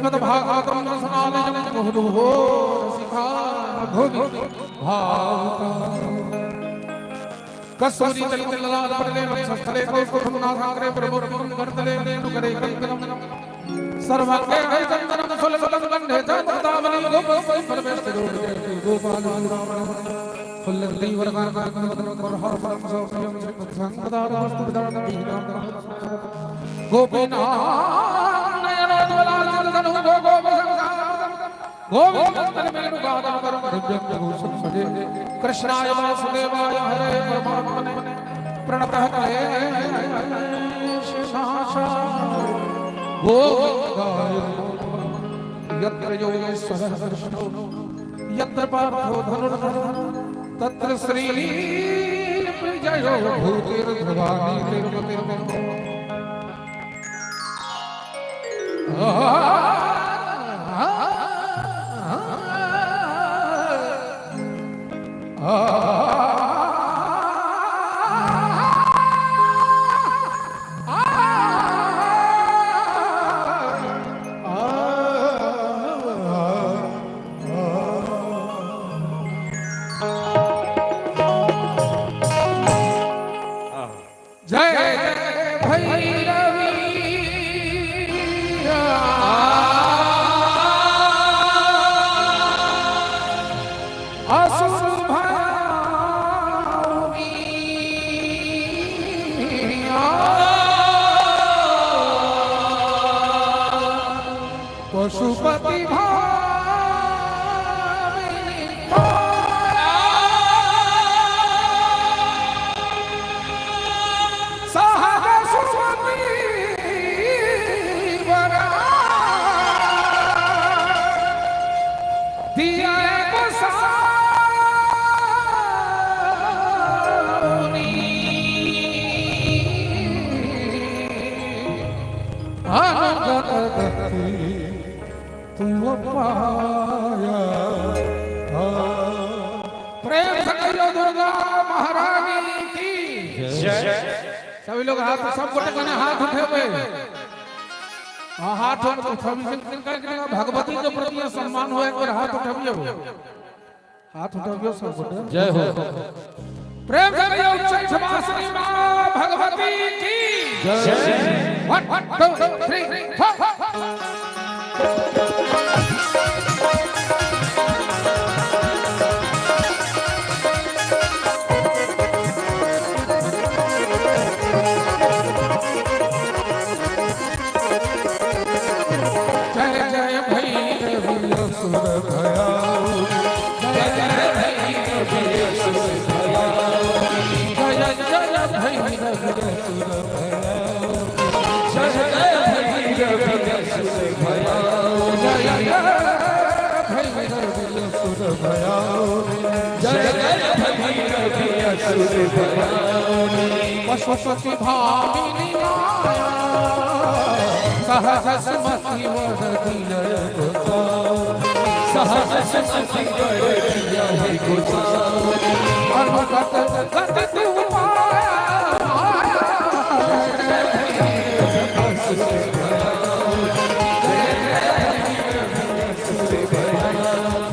श्रीमद् भागवतम रसनालयं मुहुर्मुहुः रसिका भोगि कस्तूरी तलितलाल पटले वक्षस्थले कौस्तुभं नासाग्रे प्रभुरं करतले नेनुकरे कंकणं सर्वांगे चंदनं सुलभं गंधे चंद्रतावली गोपस्मै परमेश्वरो गोपालं फुल्लवती वरदानं करहर परम सौख्यं संगदास्तु विदानं विदानं गोपीनाथ नयनोज्वलाल चंदनं गोविंद कृष्णाय वासुदेवाय हरे परमात्मने प्रणतः गोविंदाय यत्र योगेश्वरः कृष्णो यत्र पार्थो धनुर्धरः तत्र श्रीविजयो भूतिर्भवानी तिरुपतिर्भवति पशुपति भामिनी सहज सुमति वरा दिया गोसाउनी अनुगत गति प्रेम से कहियो दुर्गा महारानी की जय। सभी लोग हाथ सब कोटे कने हाथ उठावे हाथ भगवती के प्रति सम्मान हो एक बार हाथ उठावियो हाथ उठावियो सब कोटे जय हो। प्रेम से कहियो उच्चैठवासिनी मां भगवती की जय। 1 2 3 4 पशुपति भामिनी माया सहज सुमति वरदिया सहज सुमति वरदिया है गोसाउनी अनुगत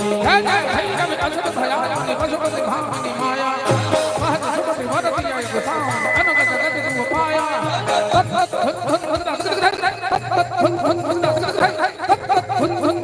जय जय भैरव अजब भयानी पशुपति भामिनी माया महत सुमति वरति आय गोसाम अनग जगत तू पाया तत तत धुन धुन धुन धुन धुन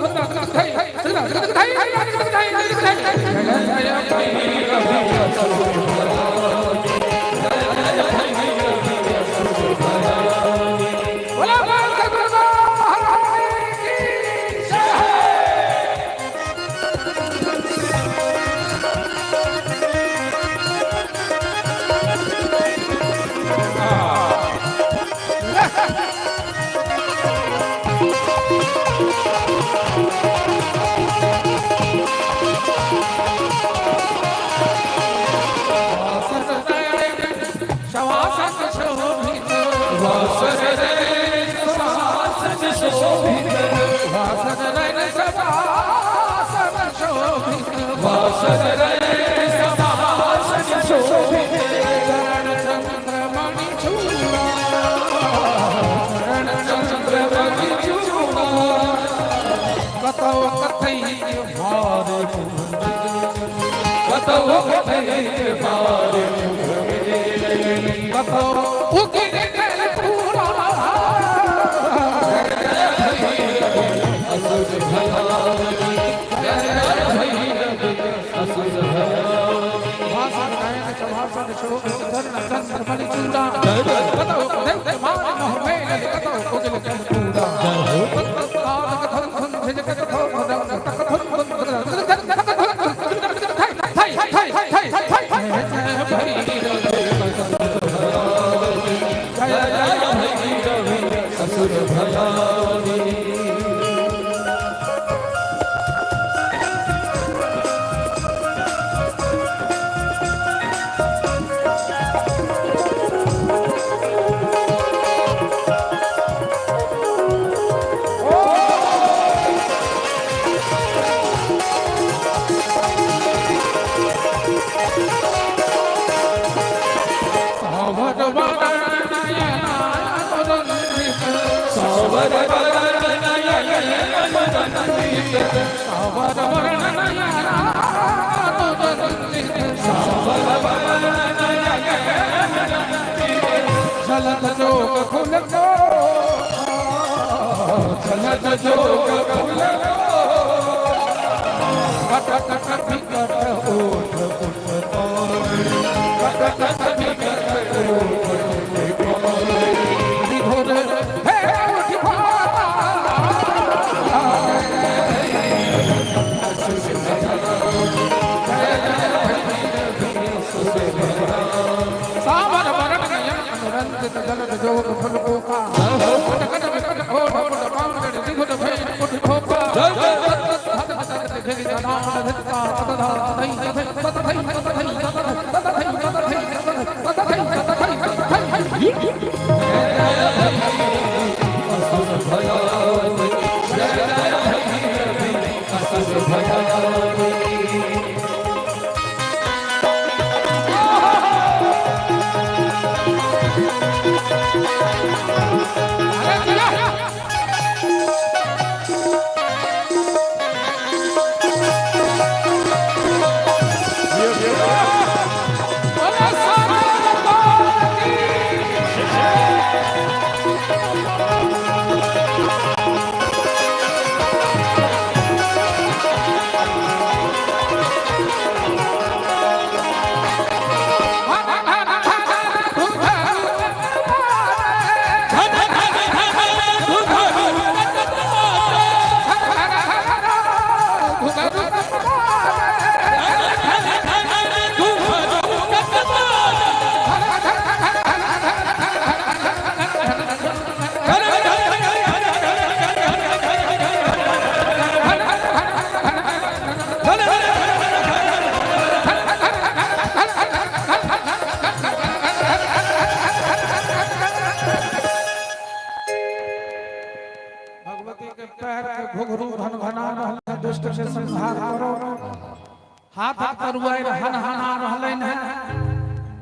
हाथ तरुआई हन हना रहलन है।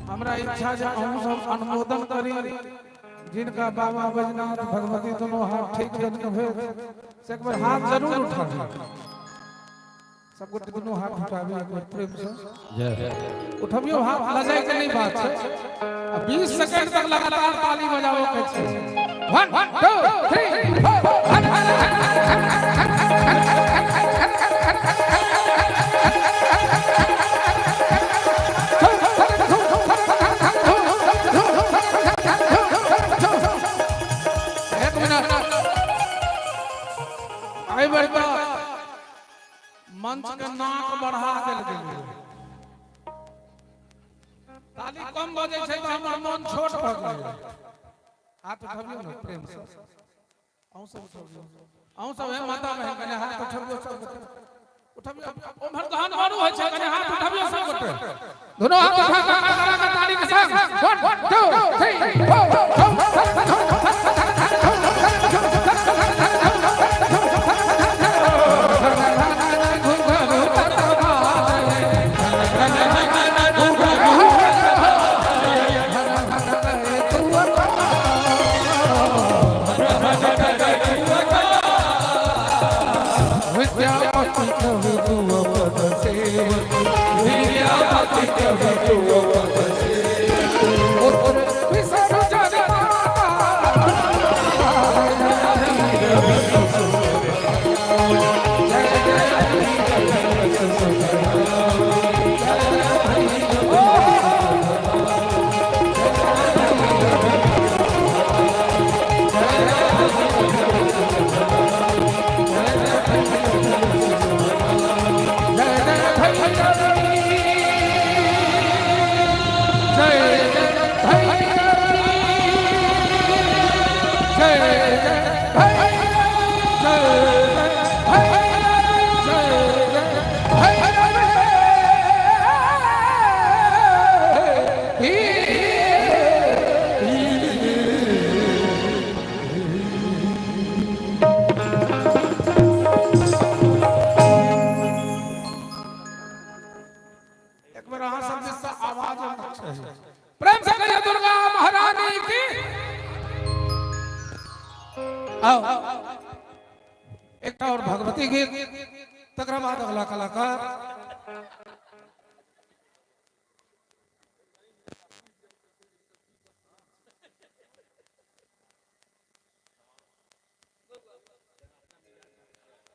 हमरा इच्छा जे अहूँ सब अनुमोदन करी जिनका बाबा बैजनाथ भगवती दोनों हाथ ठीक जन भेल से एक बार हाथ जरूर उठा सब गोटे दोनों हाथ उठाबी एक बार प्रेम से जय उठबियो हाथ लजाई के नहीं बात है 20 सेकंड तक लगातार ताली बजाओ के छै 1 2 3 मंच के नाक बढ़ा देल गेल ताली कम बजे छै त हमर मन छोट भ गेल हाथ उठबियो न प्रेम से अहू सब उठबियो अहू सब है माता बहन कने हाथ उठबियो सब उठबियो ओमहर गहन मारू होय छै कने हाथ उठबियो सब गोटे दोनों हाथ उठा के ताली के संग 1 और भगवती गीत तकरा बाद अगला कलाकार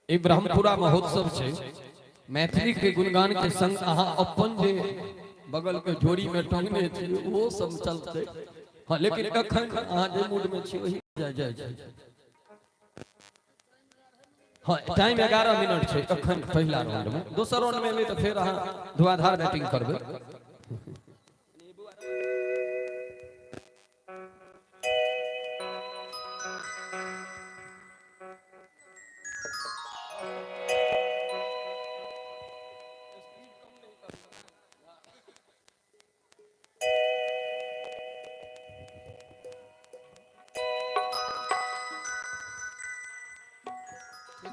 ई ब्रह्मपुरा महोत्सव छै मैथिली के गुणगान के संग अहाँ अपन जे बगल के झोरी में टंगने छी वो सब चलते हां लेकिन एखन अहाँ जे मूड में छी वही जाय छै हाँ टाइम 11 मिनट छै अखन पहला राउंड में दोसर राउंड में तो फिर अहाँ धुआंधार बैटिंग करबे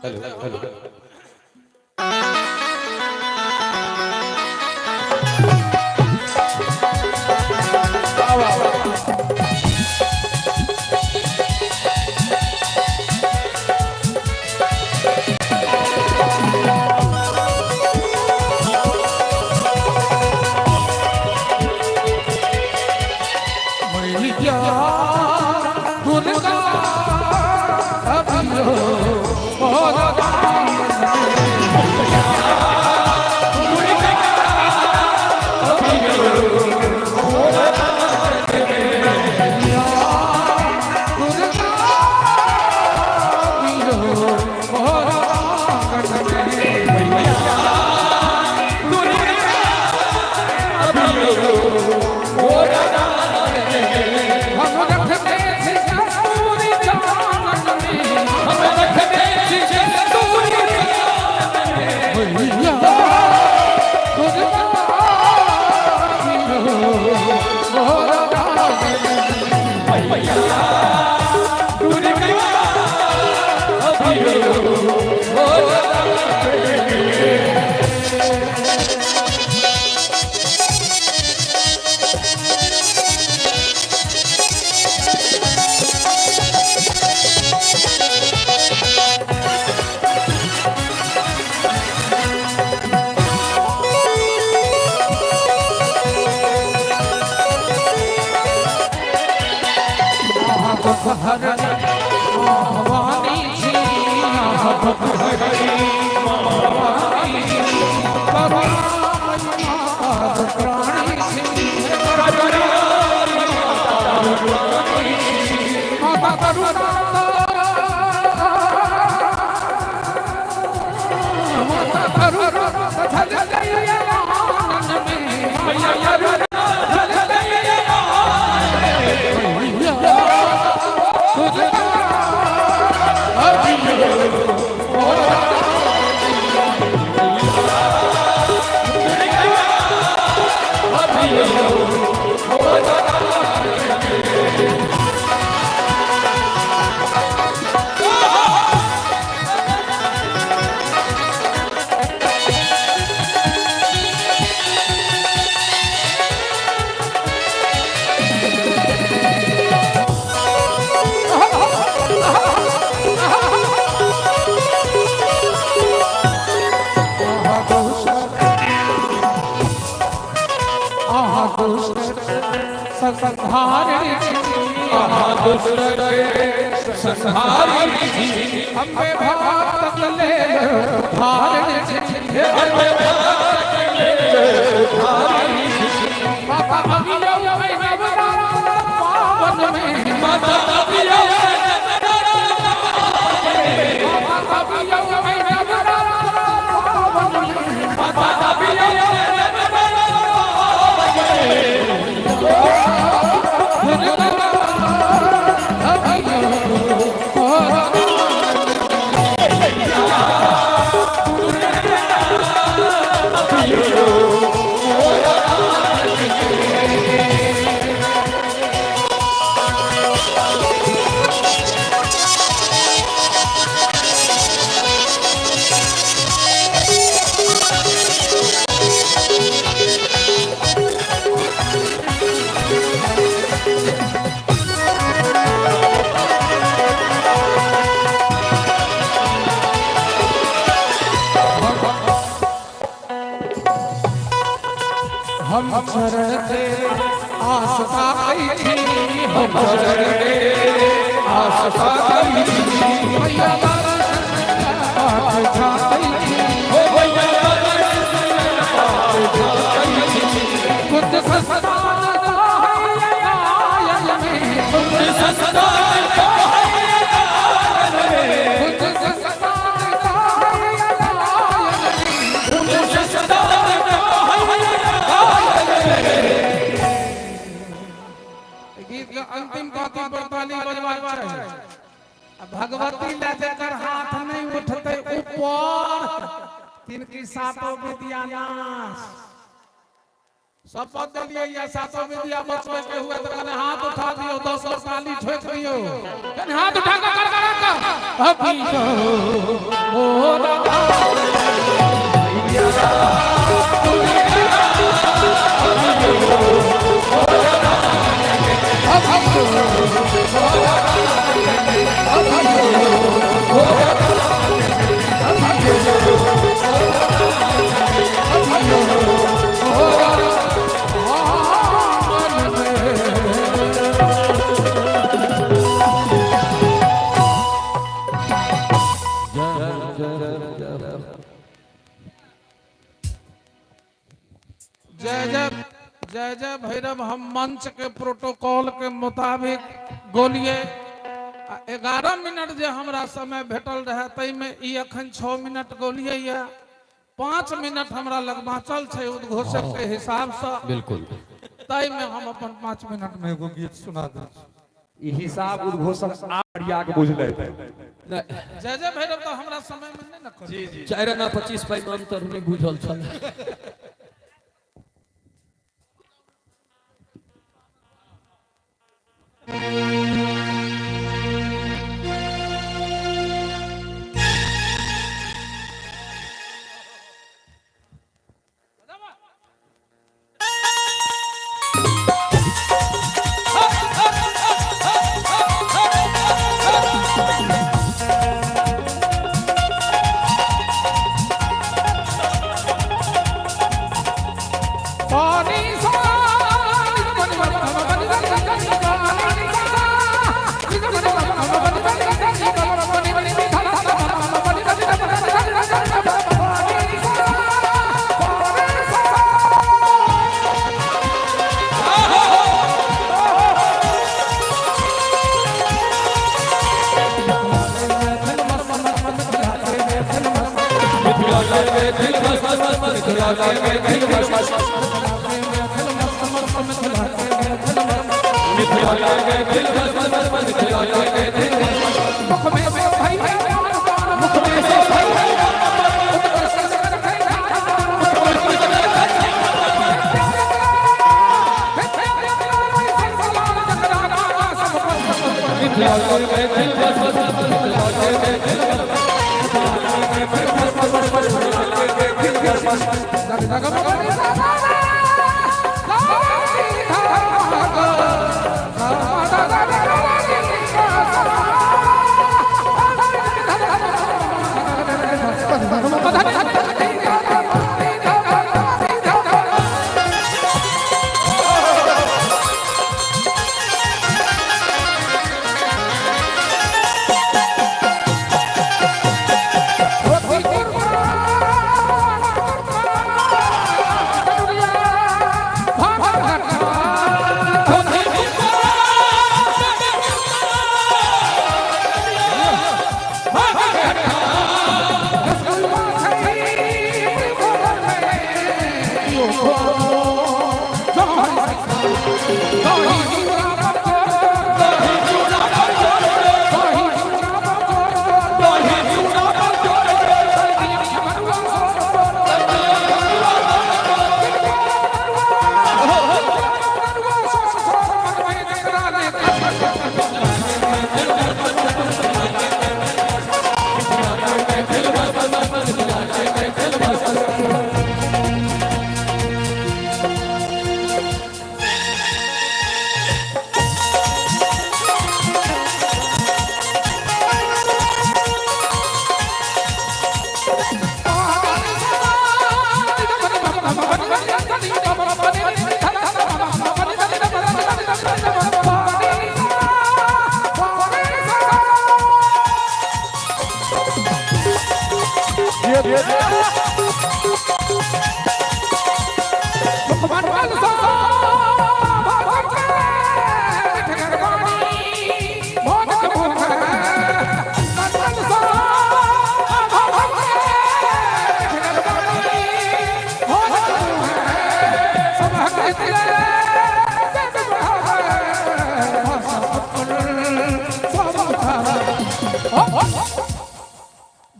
हेलो हर भवानी जी भवानी अम्बे भक्त ले धारण माता अभियो में पावन में माता अभियो में माता अभियो हम शरण से आस्था कई थी हम शरण से आस्था कई थी मैया आस्था कई थी ओ मैया आस्था कई थी खुद सस्ता खुद सस्ता अंतिम पाती पर ताली बजवा चाहिए। भगवती ले जेकर हाथ नहीं उठते ऊपर तिनकी सातों विद्या नाश शपथ दिलिए या सातों विद्या बचवे के हुए तो कहने हाथ उठा दियो 10 ताली ठोक दियो कहने हाथ उठा कर अभी ओ राधा जय जय भैरव। हम मंच के प्रोटोकॉल के मुताबिक बोलिए 11 मिनट जे हमरा समय भेटल रहे तई में ई अखन 6 मिनट गोलिए या 5 मिनट हमरा लगबाचल छै उद्घोषक के हिसाब से बिल्कुल तई में हम अपन 5 मिनट में एगो गीत सुना दे ई हिसाब उद्घोषक आरिया के बुझले जय जय भैरव तो हमरा समय में नहीं न कर जी जी 4 आना 25 पाई अंतर नहीं बुझल छल पानी सा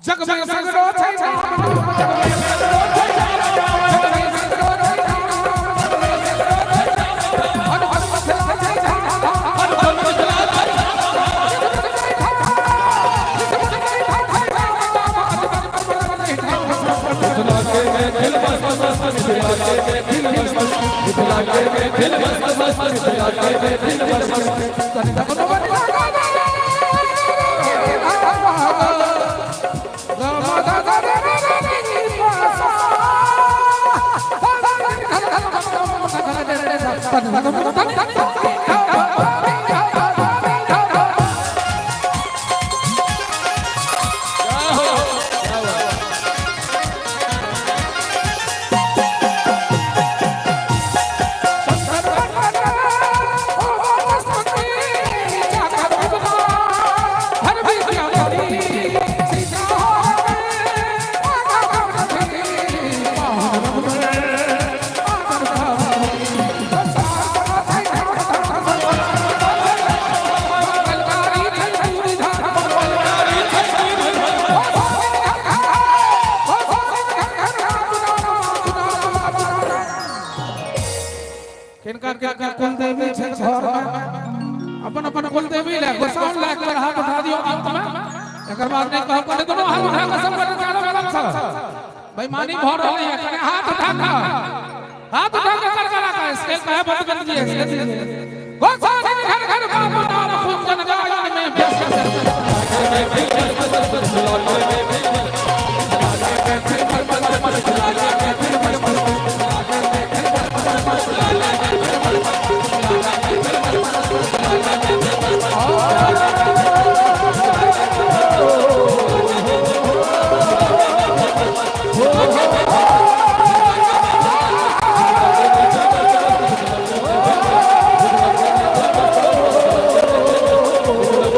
जग में सगरो छै कुल देवी छै घर में अपन अपन कुल देवी ले गोसाउन ला के हाथ उठा दियो अंत में एकर बाद नहीं कह करे दोनों हाथ उठा के सब करे चारों अलग सब बेईमानी भर रहली है कने हाथ उठा के कर का इसके कहे बंद कर दिए गोसाउन घर घर का नाम खूब जन गायन में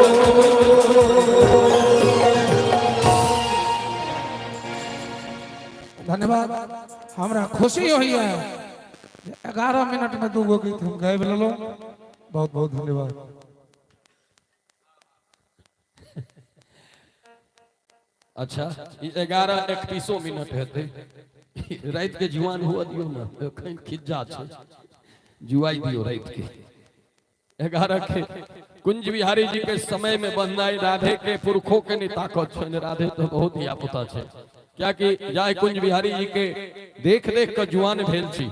Oh खुशी हुई है 11 मिनट में 2 गो गीत हम गाय लो। बहुत बहुत धन्यवाद। अच्छा 11:31 मिनट हेते रात के जुआन हुआ दियो ना एखन खिज्जा छै जुआई दियो रात के 11 के कुंज बिहारी जी के समय में बंधाई राधे के पुरखों के नहीं ताकत छन। राधे तो बहुत ही आपुता छै क्या कि जाय कुंज बिहारी जी के देख देख के जुआन भेल छी।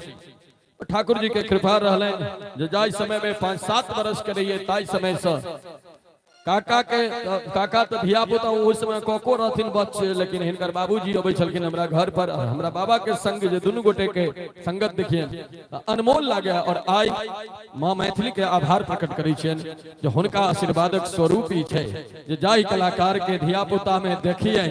ठाकुर जी के कृपा रहलन जे जाय समय में 5-7 बरस के रहिए ताई समय से काका तो धिया पुता उस समय कको रहथिन बच्चे, लेकिन हिनकर बाबूजी अबै छलखिन हमरा घर पर। हमरा बाबा के संग जे दुनू गोटे के संगत देखिए अनमोल लागे। और आई मां मैथिली के आभार प्रकट करै छियन जे हुनका आशीर्वादक स्वरूप ही छै जे जाहि कलाकार के धिया पुता में देखिए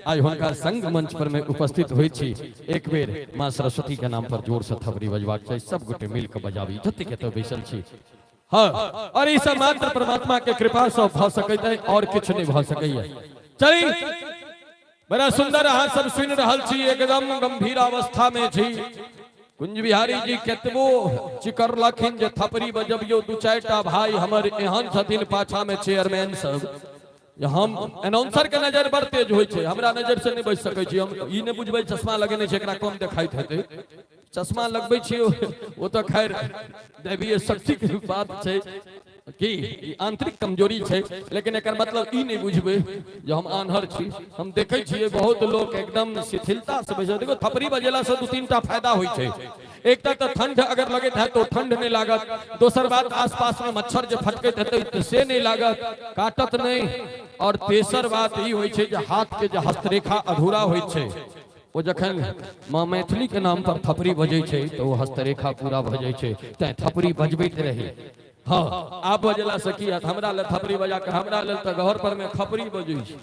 आई हुनका संग मंच पर में उपस्थित होई छी। एक बेर मां सरस्वती के नाम पर जोर से थपड़ी बजबाक छै, सब गोटे मिल के बजाबी जते के तो बैसल छी। हाँ और ई सब मात्र परमात्मा के कृपा से भ सकैत है और किछ नहीं भ सकैया। चली बड़ा सुंदर अहाँ सब सुन रहल छी, एकदम गंभीर अवस्था में छी। कुंज बिहारी जी केतबो चिकरलखिन जे थपड़ी बजबियो 2-4टा भाई हमर एहन छथिन पाछा में चेयरमैन सब। हम अनाउंसर के नजर बड़ तेज होय छै, हमरा नजर से नहीं बच सकै छी। हम ई नहीं बुझबै चश्मा लगेने छै एकरा कम देखाइत हेतै, चश्मा लगबै छी वो तो खैर दैवीय शक्ति के बात छै कि आंतरिक कमजोरी छै। लेकिन एकर मतलब ई नहीं बुझबै जे हम आन्हर छी। हम देखै छियै बहुत लोग एकदम शिथिलता से बैसल। देखो थपड़ी बजेला से 2-3टा फायदा होय छै। एकटा तो ठंड अगर लगे है तो ठंड नहीं लागत, दोसर बात आसपास में मच्छर जो फटकत हेतै तो से नहीं लागत, काटत नहीं। और तेसर बात ई होय छै जे हाथ के जे हस्तरेखा अधूरा होय छै वो जखन मां मैथिली के नाम पर थपड़ी बजे छै तो वो हस्तरेखा पूरा भ जाय छै। तै थपड़ी बजबैत रही। हाँ आप बजेला से की हमरा ले थपड़ी बजा के हमरा ले तो घर पर में खपड़ी बजै छै,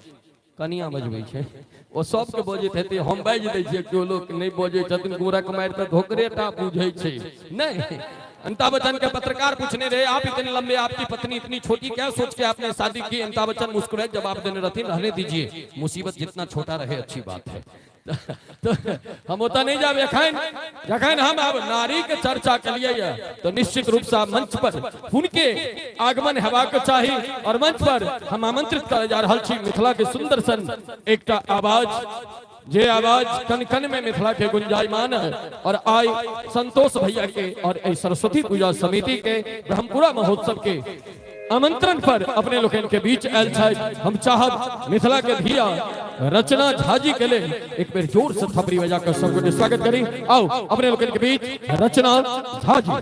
कनिया बजबै छै ओ सबके बजैत हेतै। हम बाजि दै छियै, केओ लोग नहीं बजै छथिन गोरक मारि के धोकरेटा बुझै छै। नहीं अमिताभ बच्चन के पत्रकार पूछने रहे आप इतने लंबे आपकी पत्नी इतनी छोटी क्या सोच के आपने शादी की? अमिताभ बच्चन मुस्कुराए जवाब देने रहती रहने दीजिए, मुसीबत जितना छोटा रहे अच्छी बात है। तो हम होता नहीं जाब जखन हम अब नारी के चर्चा के लिए तो निश्चित रूप से मंच पर उनके आगमन हेबाक चाहिए। और मंच पर हम आमंत्रित कर जा रहा छी मिथिला के सुंदर सन एकटा आवाज, जे आवाज कन कन में मिथिला के गुंजायमान है। और आई संतोष भैया के और सरस्वती पूजा समिति के ब्रह्मपुरा महोत्सव के आमंत्रण पर अपने लोगन के बीच आयल छै। हम चाहब मिथिला के धिया रचना झा जी के लिए एक बेर जोर से थपड़ी बजा कर सबको स्वागत करी। आओ अपने लोगन के बीच रचना झा जी।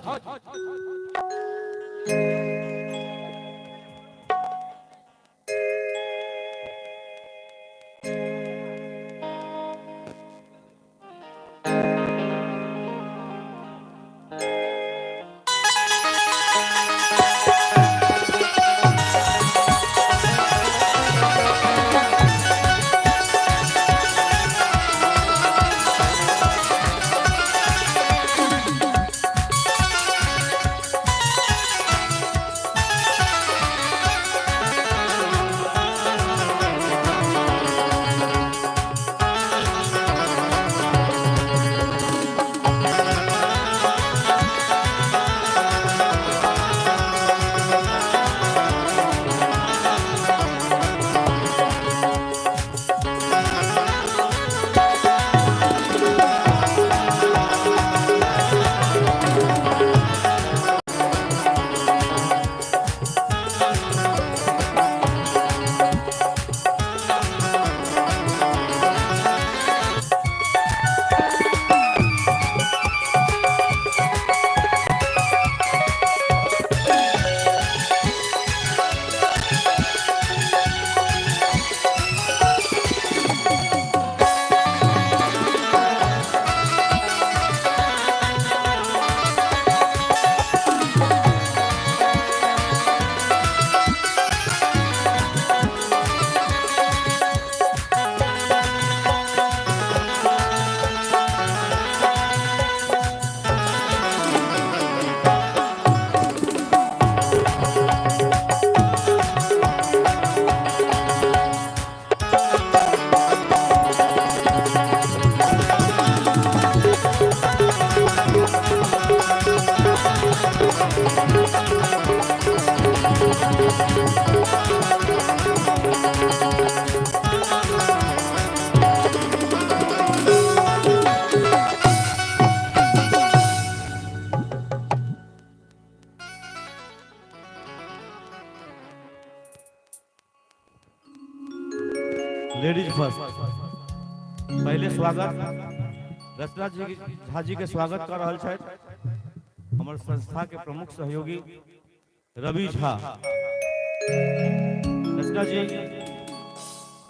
Ladies first. पहले स्वागत रचना जी झा जी के स्वागत कर रहा है हमारे संस्था के प्रमुख सहयोगी रवि झा। रचना जी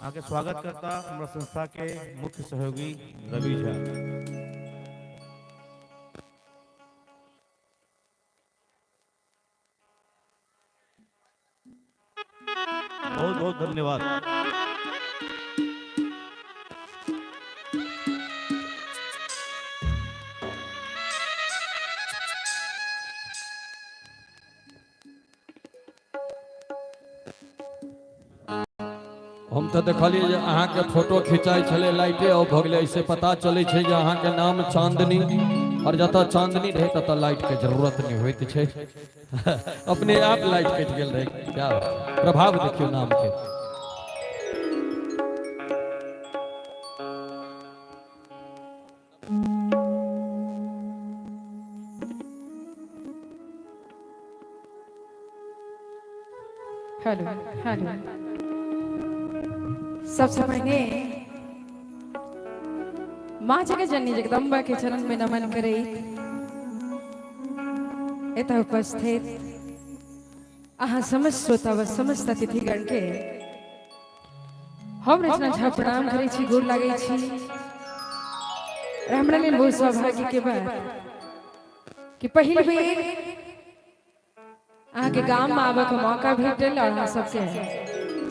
आगे स्वागत करता हमारे संस्था के मुख्य सहयोगी रवि झा। बहुत बहुत धन्यवाद। हम तो देखलिए जे अहाँ के फोटो खिंचाई छले लाइटे और भगले ऐसे पता चले छे जे अहाँ के नाम चांदनी और जता चांदनी रहे तता लाइट के जरूरत नहीं होइत छे। अपने आप लाइट कट गेल रहे। क्या प्रभाव देखियो नाम के। हेलो हेलो सबसे पहले माँ जगत जननी जगदम्बा के चरण में नमन करे। एतः उपस्थित आहा समस्त श्रोता व समस्त अतिथिगण के हम रचना झा प्रणाम करे छी, गोर लागे छी। हमरा लेल बहुत सौभाग्य के बात कि पहिल बेर अहाँ के गांव में आबे के मौका भेटल और अहाँ सबके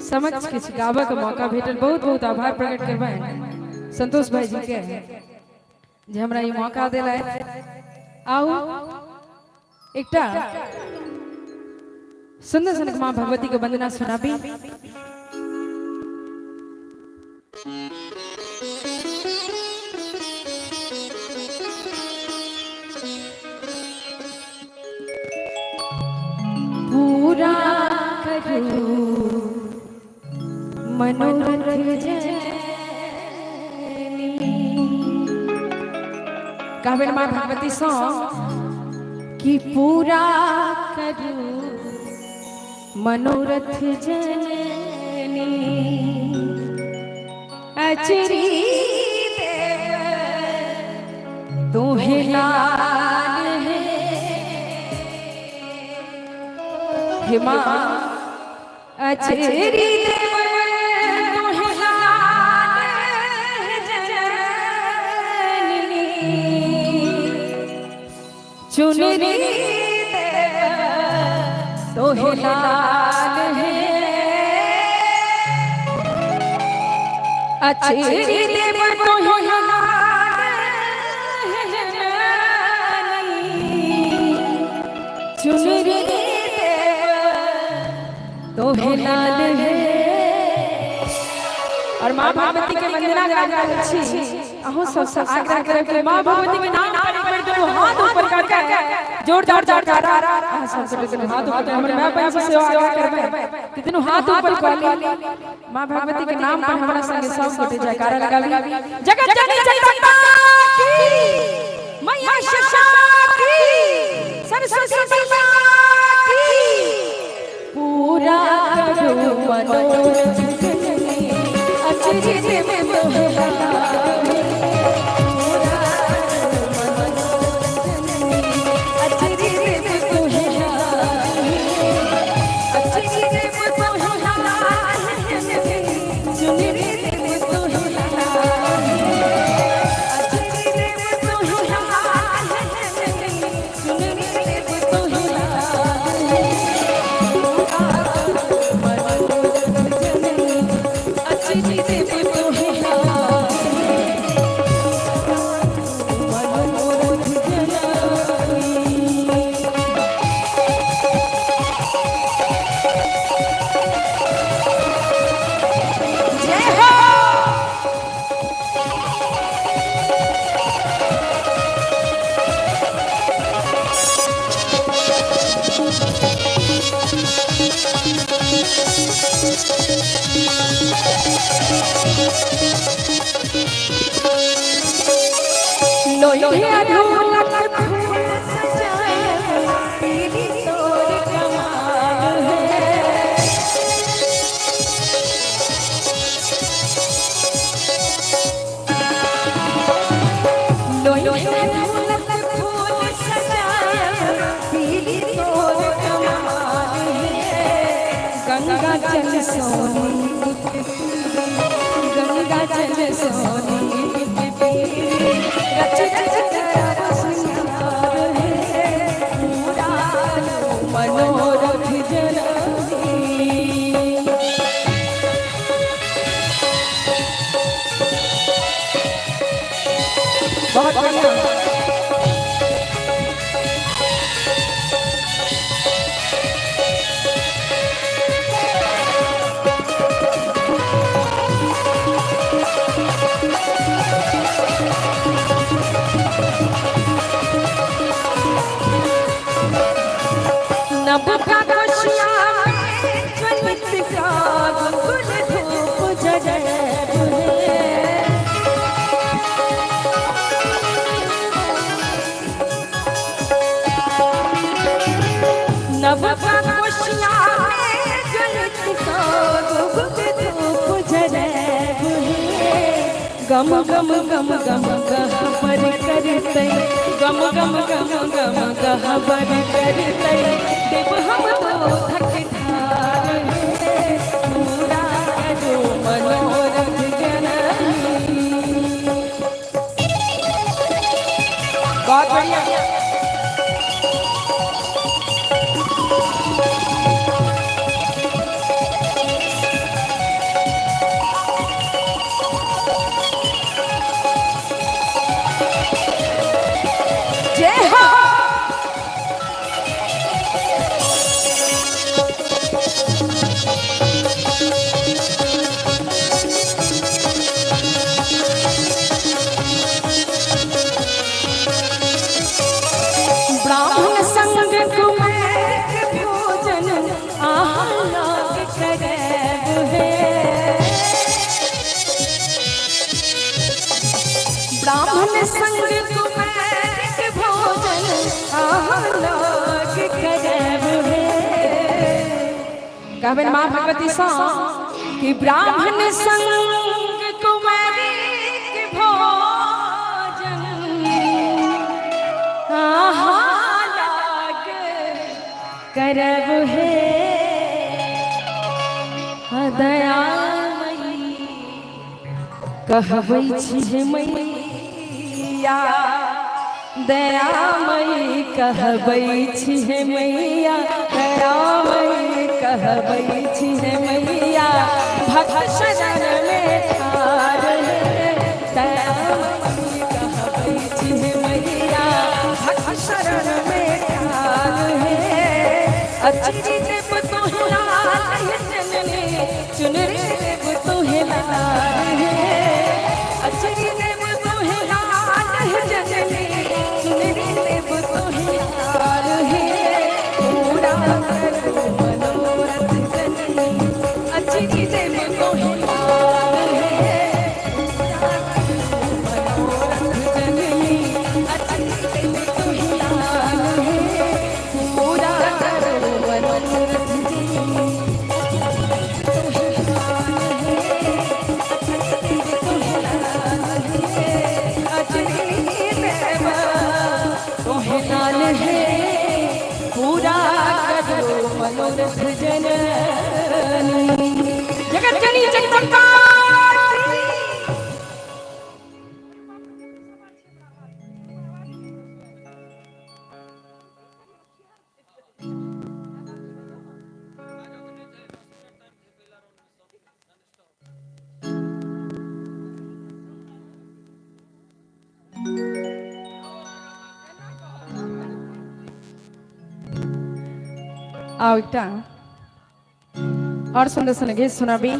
समक्ष किछ गाबे के मौका भेटल। बहुत बहुत आभार प्रकट करबैन संतोष भाई जी के जे हमरा ई मौका देला। आउ एकटा सुंदर सनक माँ भगवती के वंदना सुनाबी। पूरा करो मनोरथ जननी काबिल माँ भगवती सो कि पूरा करो मनोरथ जननी अचरी तुम्हें लाल है हिमा अचरी चुनरी तो लाल है अचरी तो लाल चुनरी तो लाल है। और माँ भगवती के वंदना गाना छी। अहो सबसे आग्रह करब कि माँ भगवती के नाम पर दोनों हाथ ऊपर करके जोरदार जयकार। अहाँ सबसे हाथ ऊपर हमर माँ बहन से आग्रह करब कि दोनों हाथ ऊपर कर ली। माँ भगवती के नाम पर हमरा संगे सब गोटे जयकार लगाबी। जगत जननी जगदम्बा की मैया शिक्षा की सरस्वती माँ की पूरा करो मनोरथ जननी अचरी देव मोहला जल सोनी गंगा जल सोनी रच रच कर सुनार है पूरा मनोरथ जननी। बहुत बढ़िया। नभ का खुशियाँ में ज्वलित का गुल धूप जले नभ का खुशियाँ में ज्वलित का गुल धूप जले गम गम गम गम गहबर करते गम गम गम गम गहबर करते देव हम तो थक ठार है पूरा जो मनोरथ जननी। बहुत बढ़िया। जय हो। ब्राह्मण संग कुमार भोजन आह्लाद करब है ब्राह्मण संग कुमार भोजन आह्लाद करब है। कहबे माँ भगवती सा कि ब्राह्मण संग कुमार भोजन आह्लाद करब है दयामयी कहबै छी मैया दयामयी कहबै छी मैया दयामयी कहबै छी मैया भक्त शरण में ठार है दयामयी कहबै छी मैया भक्त शरण में ठार है। अच्छी देव तोहे लाल जननी चुनरी देव तोहे लाल है अच्छी देव तोहे लाल जननी चुनरी देव तोहे लाल है पूरा करो मनोरथ जननी अच्छी देव तोहे लाल है पूरा करो मनोरथ जननी अच्छी देव तोहे लाल है पूरा करो मनोरथ जननी पूरा करो मनोरथ जननी जगत जननी जगदम्बा। आओ एकटा और सुंदर सुंदर गीत सुनाबी।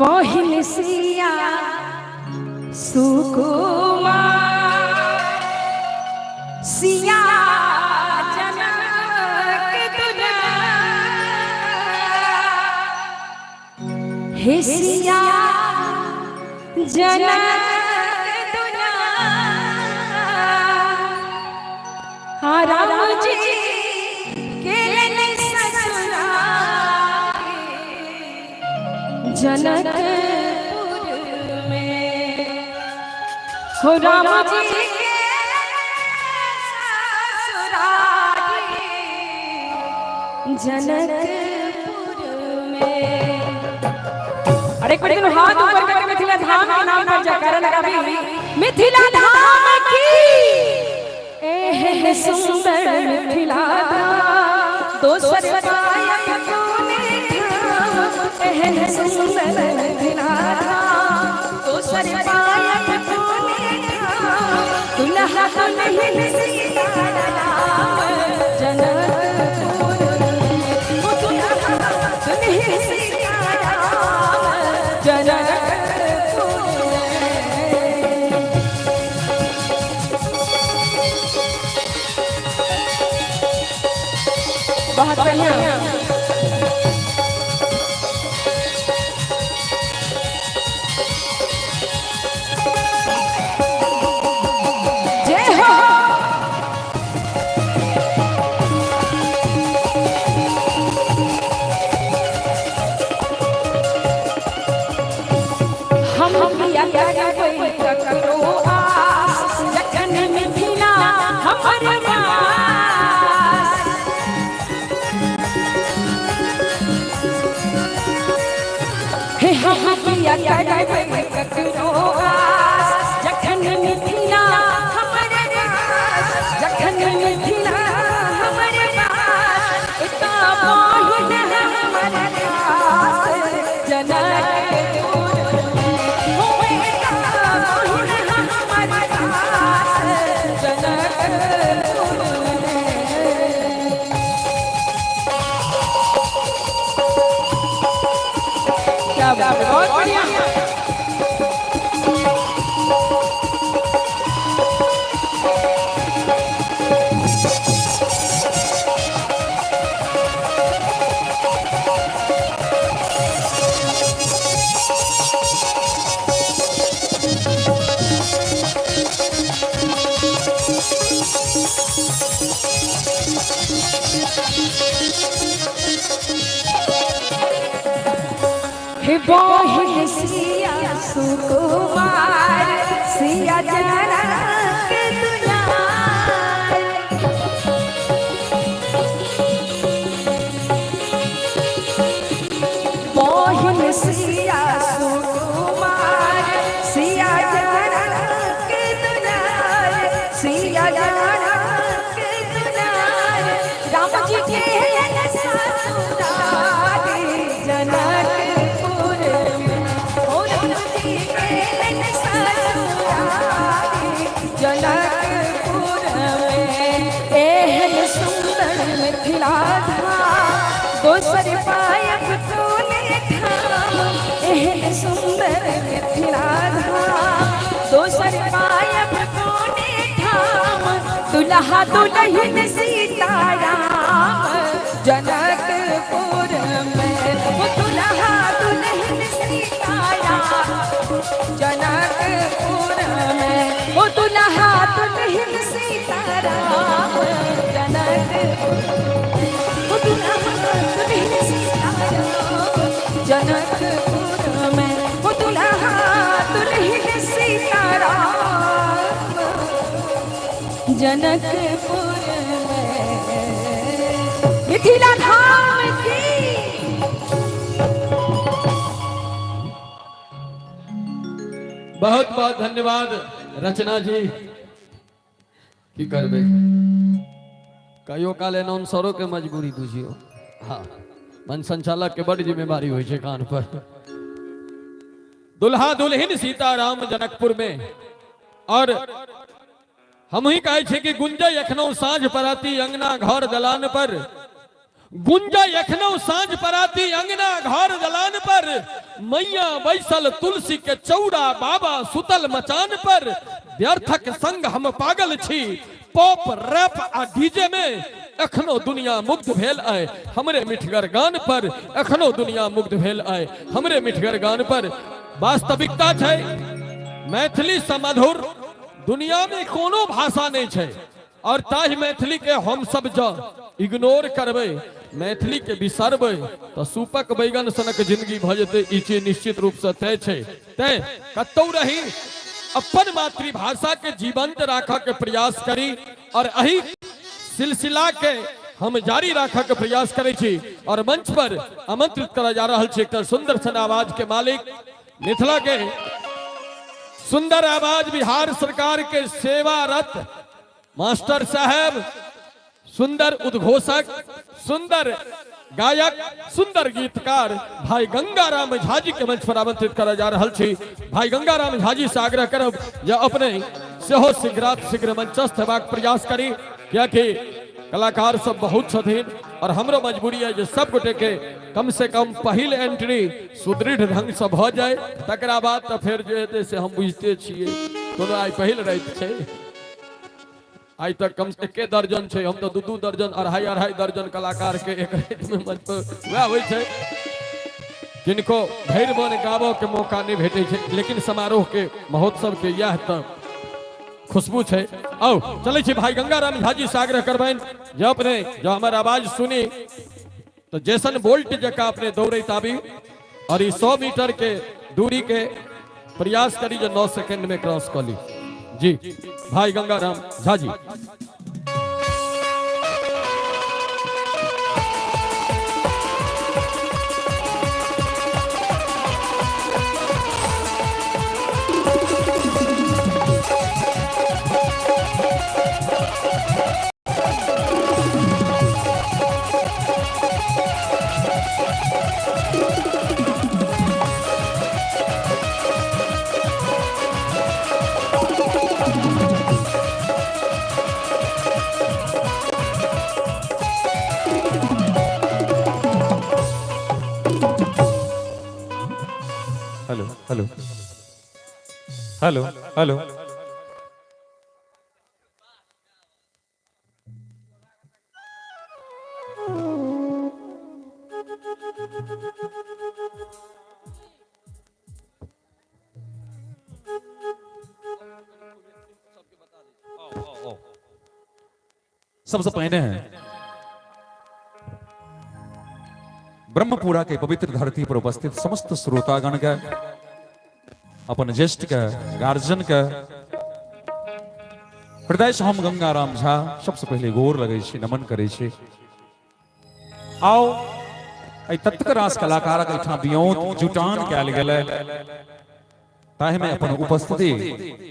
बहिन सिया सुकुमार सिया जनक दुना हे सिया जनक दुना राम जी के जनकपुर में हो राम जी के जनकपुर में। और एक बार हाथ ऊपर करके मिथिला धाम के नाम पर जयकारा लगाबी। मिथिला धाम की एह सुंदर मिथिला धाम दोसर पायक कोने धाम। एह सुंदर मिथिला धाम दोसर पायक कोने धाम। दुल्हा दुल्हन सीताराम जनकपुर में। वो दुल्हा दुल्हन सीताराम जनकपुर में। बहुत बढ़िया। जय हो। हम लिया कोई ककरो आस जखन मिथिला हमर वास। हे हम लिया कोई ककरो आस जखन मिथिला हमर वास। जखन मिथिला हमर वास इतना पाहिन हमर दास जनकपुर में। हो इतना पाहिन हमर दास जनकपुर में। क्या बात है, बहुत बढ़िया। हे बहिन सिया सुकुमार सिया जनक दुलार। बहिन सिया सुकुमार सिया जनक दुलार। सिया जनक दुलार राम जी के ससुरारी जनकपुर में। ओ राम जी के ससुरारी जनकपुर में। एहन सुंदर मिथिला धाम दोसर पायक कोने धाम। एहन सुंदर मिथिला धाम दोसर पायक कोने धाम। दुल्हा दुल्हन सीताराम जनकपुर में। वो दुल्हा दुल्हन सीताराम जनकपुर में। वो दुल्हा दुल्हन सीताराम जनकपुर में। वो दुल्हा दुल्हन सीताराम जनकपुर में। वो दुल्हा दुल्हन सीताराम जनकपुर में। मिथिला धाम की बहुत बहुत धन्यवाद रचना जी। की करबे कहियो काल अनाउंसरों के मजबूरी बुझियो। हाँ, मन संचालक के बड़ी जिम्मेदारी होइ छै कान पर। दुल्हा दुल्हन सीताराम जनकपुर में। और हम ही कहे छे कि गुंजय एखनो साँझ पराती अंगना घर दलान पर। गुंजय एखनो साँझ पराती अंगना घर दलान पर। मैया बैसल तुलसी के चौड़ा बाबा सुतल मचान पर। व्यर्थक संग हम पागल छी पॉप रैप आ डीजे में। एखनो दुनिया मुग्ध भेल आए हमरे मिठगर गान पर। एखनो दुनिया मुग्ध भेल आए हमरे मिठगर गान पर। वास्तविकता छै मैथिली समधुर दुनिया में कोनो भाषा नहीं छै। और ताहि मैथिली के हम सब जो इग्नोर करबे मैथिली के बिसरबे तो सूपक बैगन सनक जिंदगी भ जेते। ई चीज निश्चित रूप से तय छै। तय कतौ रही अपन मातृभाषा के जीवंत राखा के प्रयास करी। और अही सिलसिला के हम जारी रखा के प्रयास करे छी और मंच पर आमंत्रित करा जा रहा है एक सुंदर सन आवाज के मालिक मिथिला के सुंदर आवाज बिहार सरकार के सेवारत मास्टर साहब, सुंदर उद्घोषक, सुंदर गायक, सुंदर गीतकार भाई गंगाराम झा जी के मंच पर आमंत्रित करा जा रहा है। भाई गंगाराम झा जी से आग्रह करब जे अपने सेहो शीघ्र मंचस्थ हेबाक प्रयास करी, कियाकि कलाकार सब बहुत छथिन और हमरो मजबूरी है जे सब गोटे के कम से कम पहिल एंट्री सुदृढ़ ढंग से भ जाए, तकरा बाद तो फिर जे हेतै से हम बुझते छियै कोनो आई पहिल रात छै, आई तक कम से 1 दर्जन छै, हम तो 2 दर्जन 2.5 दर्जन कलाकार के एक रात में मंच पर वह होइ छै, किनको भरि मन गाबो के मौका नहीं भेटै छै, लेकिन समारोह के महोत्सव के यह तो खुशबू है। आओ चले छी भाई गंगाराम झा जी से आग्रह करबैन जो अपने जो हमार आवाज सुनी तो जैसन बोल्ट जका अपने दौड़त आबी और 100 मीटर के दूरी के प्रयास करी जो 9 सेकंड में क्रॉस कर ली। जी भाई Gangaram Jha ji. Hello hello hello सबसे पहले हैं ब्रह्मपुरा के पवित्र धरती पर उपस्थित समस्त श्रोतागण का अपन ज्येष्ठ के गार्जियन के हृदय से हम गंगाराम झा सबसे पहले गोर लगे छी, नमन करे छी। आओ आई तत्क रास कलाकार के इठा बियोत जुटान कैल गेलै ताहि में अपन उपस्थिति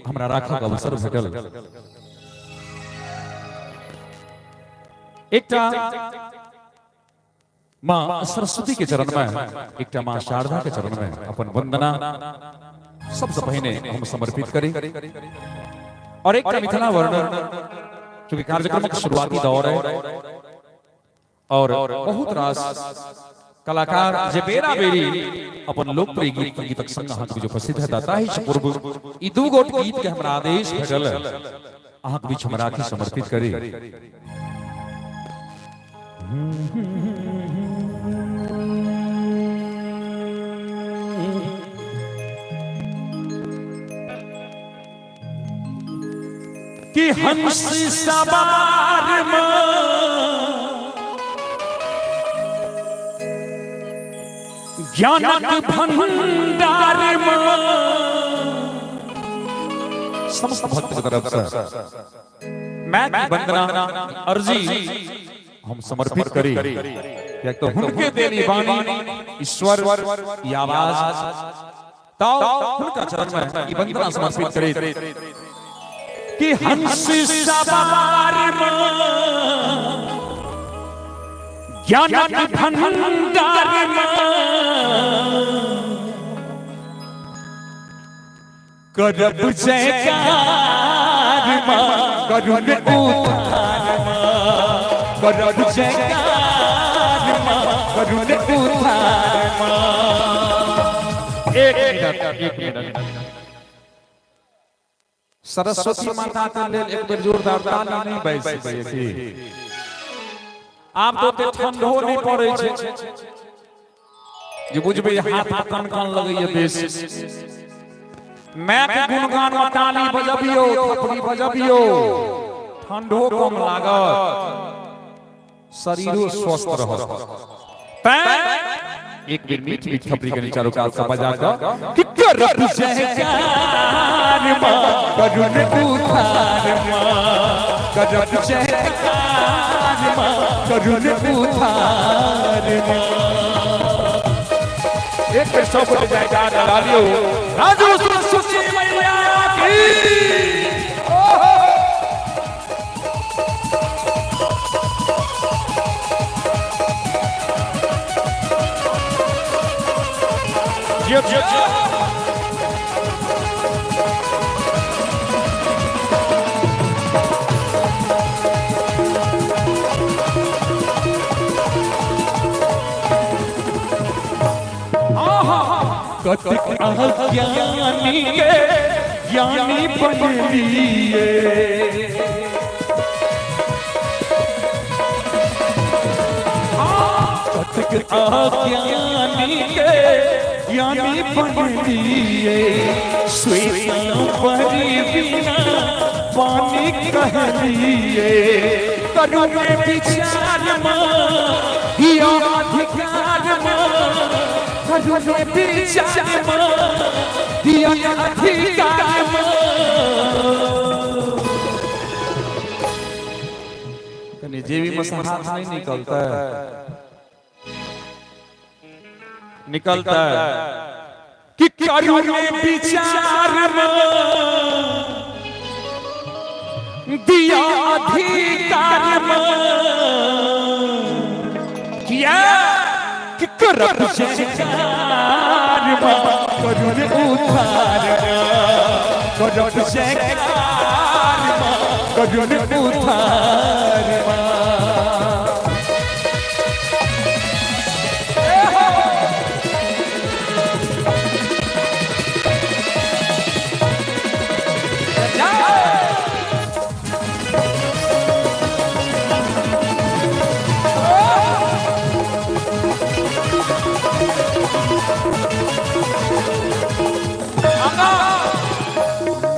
हमरा राखक अवसर भेटल। एकटा मां सरस्वती के चरण में, एकटा मां शारदा के चरण में अपन वंदना सबसे पहले हम समर्पित करें और एक मिथिला वर्णन चूंकि कार्यक्रम का शुरुआती दौर है और बहुत रास कलाकार जे बेरा बेरी अपन लोकप्रिय गीत संगीतक संग अहाँ के जो प्रसिद्ध है ताहि से पूर्व ई 2 गोट गीत के हमरा आदेश भेटल अहाँ के बीच हम राखी समर्पित करी। कि हंस सवार ज्ञानक भंडार समस्त भक्त की तरफ से मैं की वंदना अर्जी हम समर्पित करी। एक तो उनके देनी वाणी ईश्वर की आवाज तो उनका चरण में ये वंदना समर्पित करे कि हंस सवार ज्ञानक भंडार करब जयकार करुण उद्धार करब जयकार करुण उद्धार। एक मिनट सरस्वती माता के लेल एक बेर जोरदार ताली नहीं बैस सके। आप तो ठंडो नहीं पड़े छे जे बुझबे हाथ कन कन लगैया बेस। मैं के गुणगान में ताली बजबियो थपड़ी बजबियो ठंडो कम लागत शरीरो स्वस्थ रहत। एक बेर मीठ मीठ थपड़ी के चारों काल से बजा कर कि करब जयकार मां करुण उद्धार मां करब जयकार माँ करुण उधार माँ। एक पे सब जयकार लगा लियो राजू सरस्वती मैया की। जियो जियो जियो। कतिक ज्ञानी के ज्ञानी बन लिए कतिक ज्ञानी के ज्ञानी बन लिए श्वेतांबरी बिना पानी कह लिए करुण विचार माँ या अधिकार माँ करुण विचार माँ या अधिकार माँ। कहीं जेबी में से हाथ नहीं निकलता है निकलता है कि करुण विचार माँ दिया अधिकार माँ किया कि करब जयकार माँ करुण उधार करब जयकार माँ करुण उधार माँ।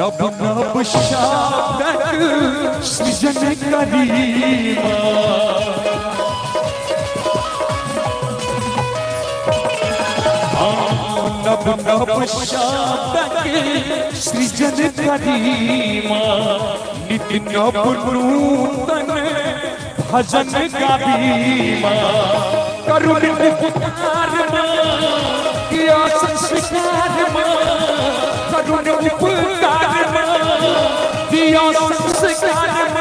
नभ नभ शाब्दक सृजन करीमा नभ नभ शाब्दक सृजन करीमा नित्य नव नूतन भजन गाबीमा करुण उपकार किया संस्कार करुण उपकार दिया संस्कार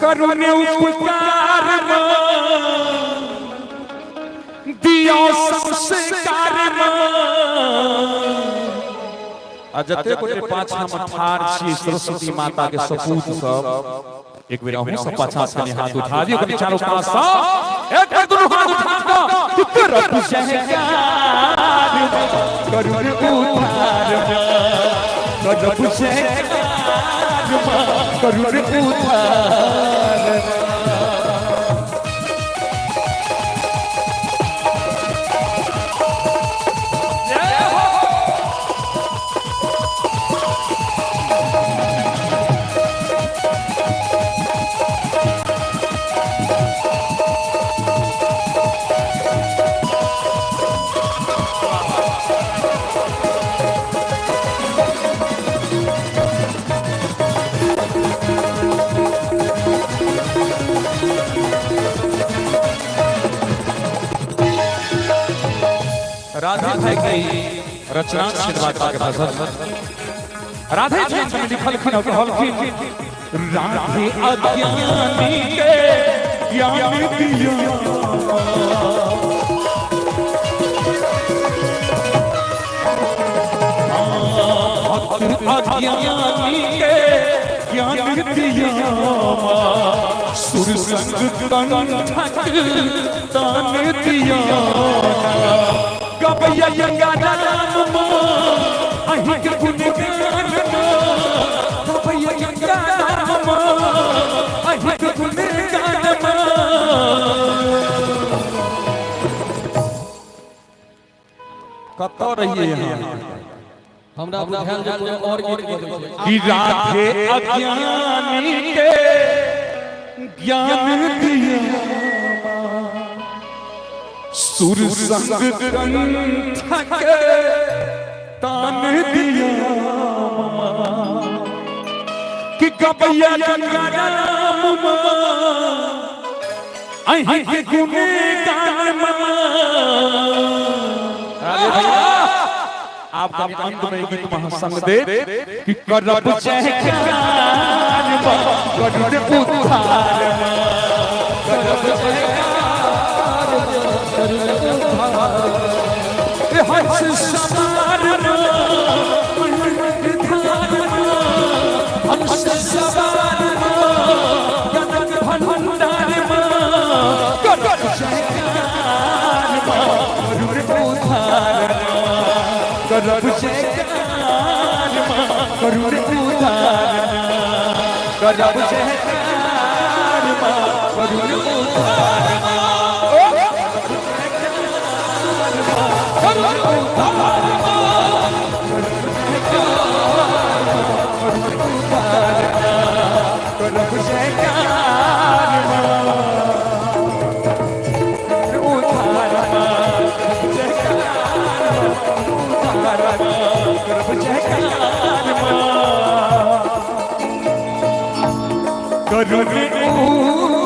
करुण उपकार दिया संस्कार जते को पांच हम ठार छी सरस्वती माता के सपूत सब एक बेर हम सब पाछा से हाथ उठा दियो कनी चारों पास एक दुनु हाथ उठा दो कि करब जयकार करुण उधार करब जयकार करुण उधार। राधे भाई की रचना श्रीवात्मा के भजन राधे जी में लिखल खन के हलखिन राधे अज्ञानी के ज्ञान दिया अज्ञानी के ज्ञान दिया सुर संग तन ठक तान दिया गबैया गंगा नाम माँ अहि के गुणगान गबैया गंगा नाम माँ अहि के गुणगान कत रहिए यहाँ हमरा बुझाल जे और गीत बजै छै कि राधे अज्ञानी के ज्ञान दिया सुर संग कंठ के तान दिया कि गबैया गंगा नाम अहीं के गुने गान आप अंत में गीत महासंग दे कि करब चहकान करब उद्धार करब चहकान हंस सवार हंस सवार गगन भंडार करब चहकान करब उद्धार करब चहकान करब उद्धार करब चहकान करब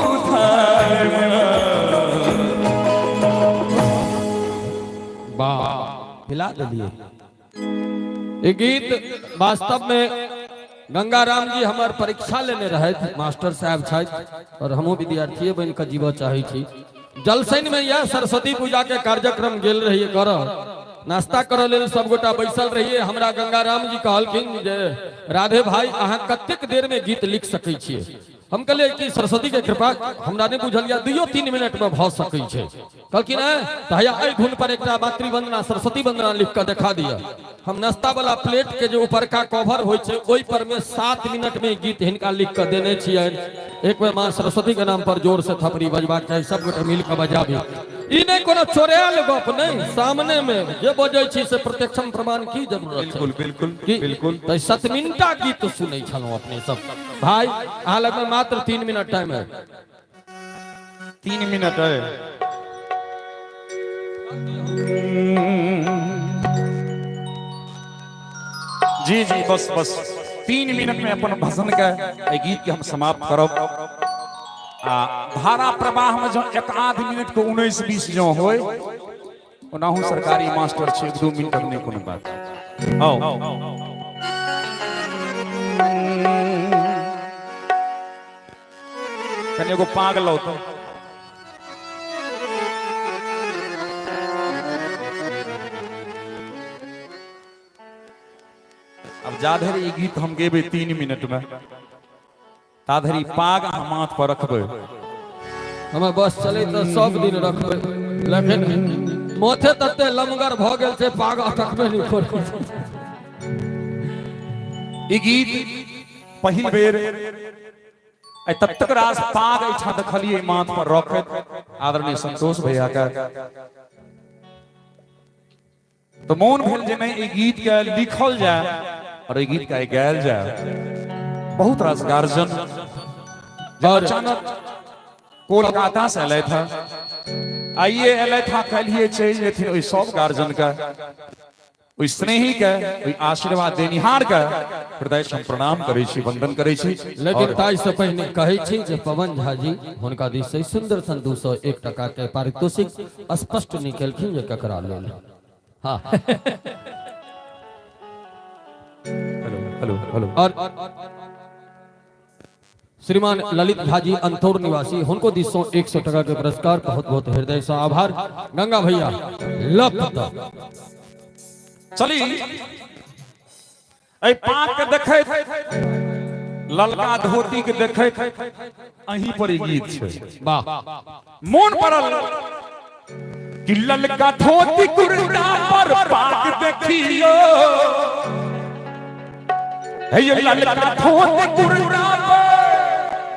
उद्धार करब हिला दिलिए। ये गीत वास्तव में गंगाराम जी हमार परीक्षा लेने रहे थे, मास्टर साहब छथि और हमहूँ विद्यार्थी बन के जीव चाहे छी। जलसैन में यह सरस्वती पूजा के कार्यक्रम गेल रहिए कर नाश्ता करे लेल सब गोटा बैसल रहिए। हमरा गंगाराम जी कहलखिन जे राधे भाई अहाँ कतेक देर में गीत लिख सकै छियै। हम कहलिए कि सरस्वती के कृपा हमरा नहीं बुझलिया 2-3 मिनट में भ सकै छै। कहलखिन तहिया एहि धुन पर एकटा मातृ वंदना सरस्वती वंदना लिख के दिखा दिया। हम नाश्ता वाला प्लेट के जो ऊपर का कवर होय छै ओहि पर में 7 मिनट में गीत हिनका लिख के देने छियै। एक बेर मां सरस्वती के नाम पर जोर से थपड़ी बजबाक चाही, सब गोटे मिल के बजाबी। ई नहीं कोनो चोरायल गप नहीं, सामने में जे बजै छी से प्रत्यक्षम प्रमाण की जरूरत छै। बिल्कुल बिल्कुल बिल्कुल। तो 7 मिनटा गीत सुनै छलहुं अपने सब भाई। अहाँ लग में मात्र 3 मिनट टाइम है। 3 मिनट है। जी जी बस बस 3 मिनट में अपन भजन के गीत के हम समाप्त करब। धारा प्रवाह में जो 1-8 मिनट को 19-20 जो होय ओनाहू सरकारी मास्टर छै 1-2 मिनट नहीं कोनो बात। आओ कने एगो पागल हो तो अब जाधर ये गीत हम गेबे 3 मिनट में ताधरी पाग हम माथ पर रखबे। हमें बस चले तो सब दिन रखबे, लेकिन माथे तते लमगर भ गेल छै पाग अटकबे नहीं कर। ई गीत पहिल बेर तब तक रास पाग इच्छा देखलिए माथ पर रखत आदरणीय संतोष भैया का तो मौन भेल जे नहीं ई गीत के लिखल जाए और ई गीत का गायल जाए। बहुत रास गार्जन अचानक कोलकाता से अलै था, आइए अलै था कहिए चल जेथिन ओइ सब गार्जन का ओइ स्नेही के ओइ आशीर्वाद देनिहार का हृदय से प्रणाम करै छी, वंदन करै छी। लेकिन ताई से पहले कहै छी जे पवन झा जी हुनका दिस से सुंदर सन 201 टका के पारितोषिक स्पष्ट निकलखिन जे ककरा लेल। हां हेलो हेलो हेलो। और श्रीमान ललित झा जी अंतौर निवासी हुनको दिसों 100 टका के पुरस्कार, बहुत बहुत हृदय से आभार। गंगा भैया लप चली ऐ पाक के देखैत ललका धोती के देखैत अहीं पर ई गीत छै। वाह मोन पड़ल कि ललका धोती कुर्ता पर पाक देखियो हे ये ललका धोती कुर्ता पर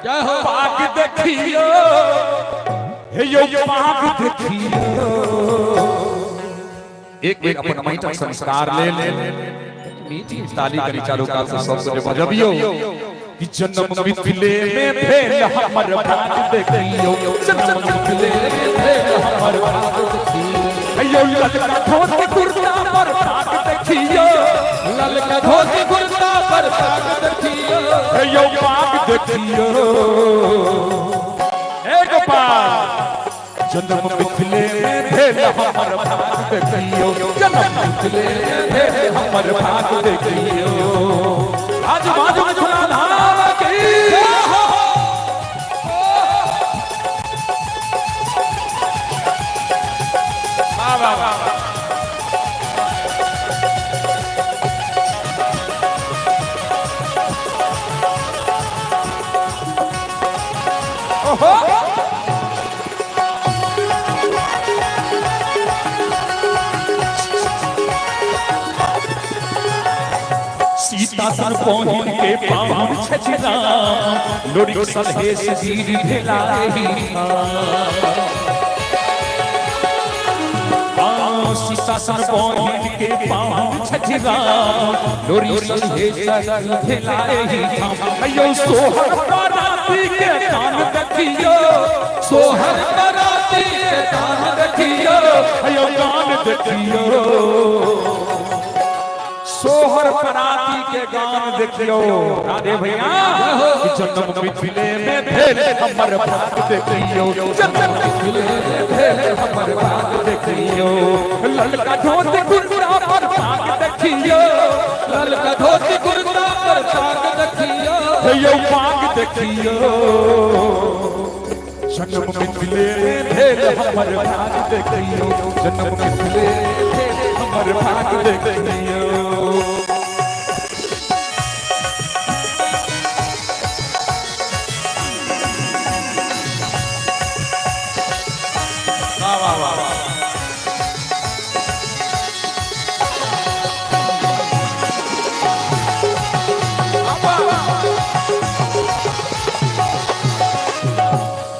जय हो पाक देखियो हे यो पाक देखियो। एक एक अपन महिटा संस्कार ले मीठी ताली करी चारों काल से सब से बजबियो कि जन्म मिथिले में भेल हमर भाग देखियो, जन्म मिथिले में भेल हमर भाग देखियो। अयो ललका धोती कुर्ता पर पाक देखियो, ललका धोती कुर्ता पर पाक देखियो, अयो देखियो एक बार जन्म मिथिले में भेल हमर भाग देखियो जन्म मिथिले में भेल हमर भाग देखियो आज बाजू में सुना धारा की वाह वाह वाह ओहो सीता सर पहुँच के पावन छछरा लोरी सलहे शरीर भेलाही सीता सर पहुँच के पावन छछरा लोरी सलहे शरीर भेलाही अयो सोहर बाराती के कान देखियो सोहर बाराती के कान देखियो अयो कान देखियो सोहर पराती के गान देखियो राधे भैया जन्म मिथिले में भेल हमर भाग देखियो जन्म मिथिले में भेल हमर भाग देखियो ललका धोती कुर्ता पर भाग देखियो ललका धोती कुर्ता पर भाग देखियो यो भाग देखियो जन्म मिथिले में भेल हमर भाग देखियो जन्म मिथिले में हमर भाग देखियो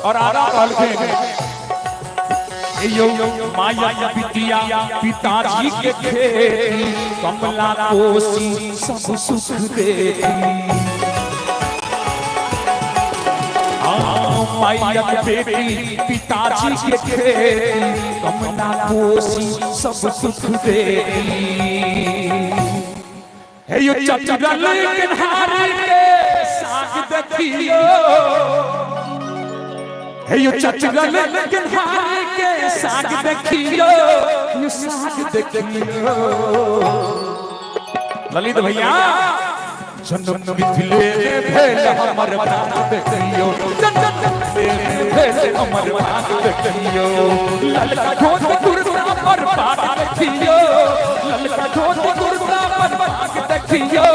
और आरा कहलके यो माया बिटिया पिताजी के खेती कमला कोसी सब सुख देती माया बेटी पिताजी के खेती कमला कोसी सब सुख देती यो चचुरल किनारे के साग देखियो यो चचुरल किनारे के साग देखियो यो साग देखियो ललित भैया जन्म मिथिले में भेल हमर भाग देखियो जन्म मिथिले में भेल हमर भाग देखियो ललका धोती कुर्ता पर भाग देखियो ललका धोती कुर्ता पर भाग देखियो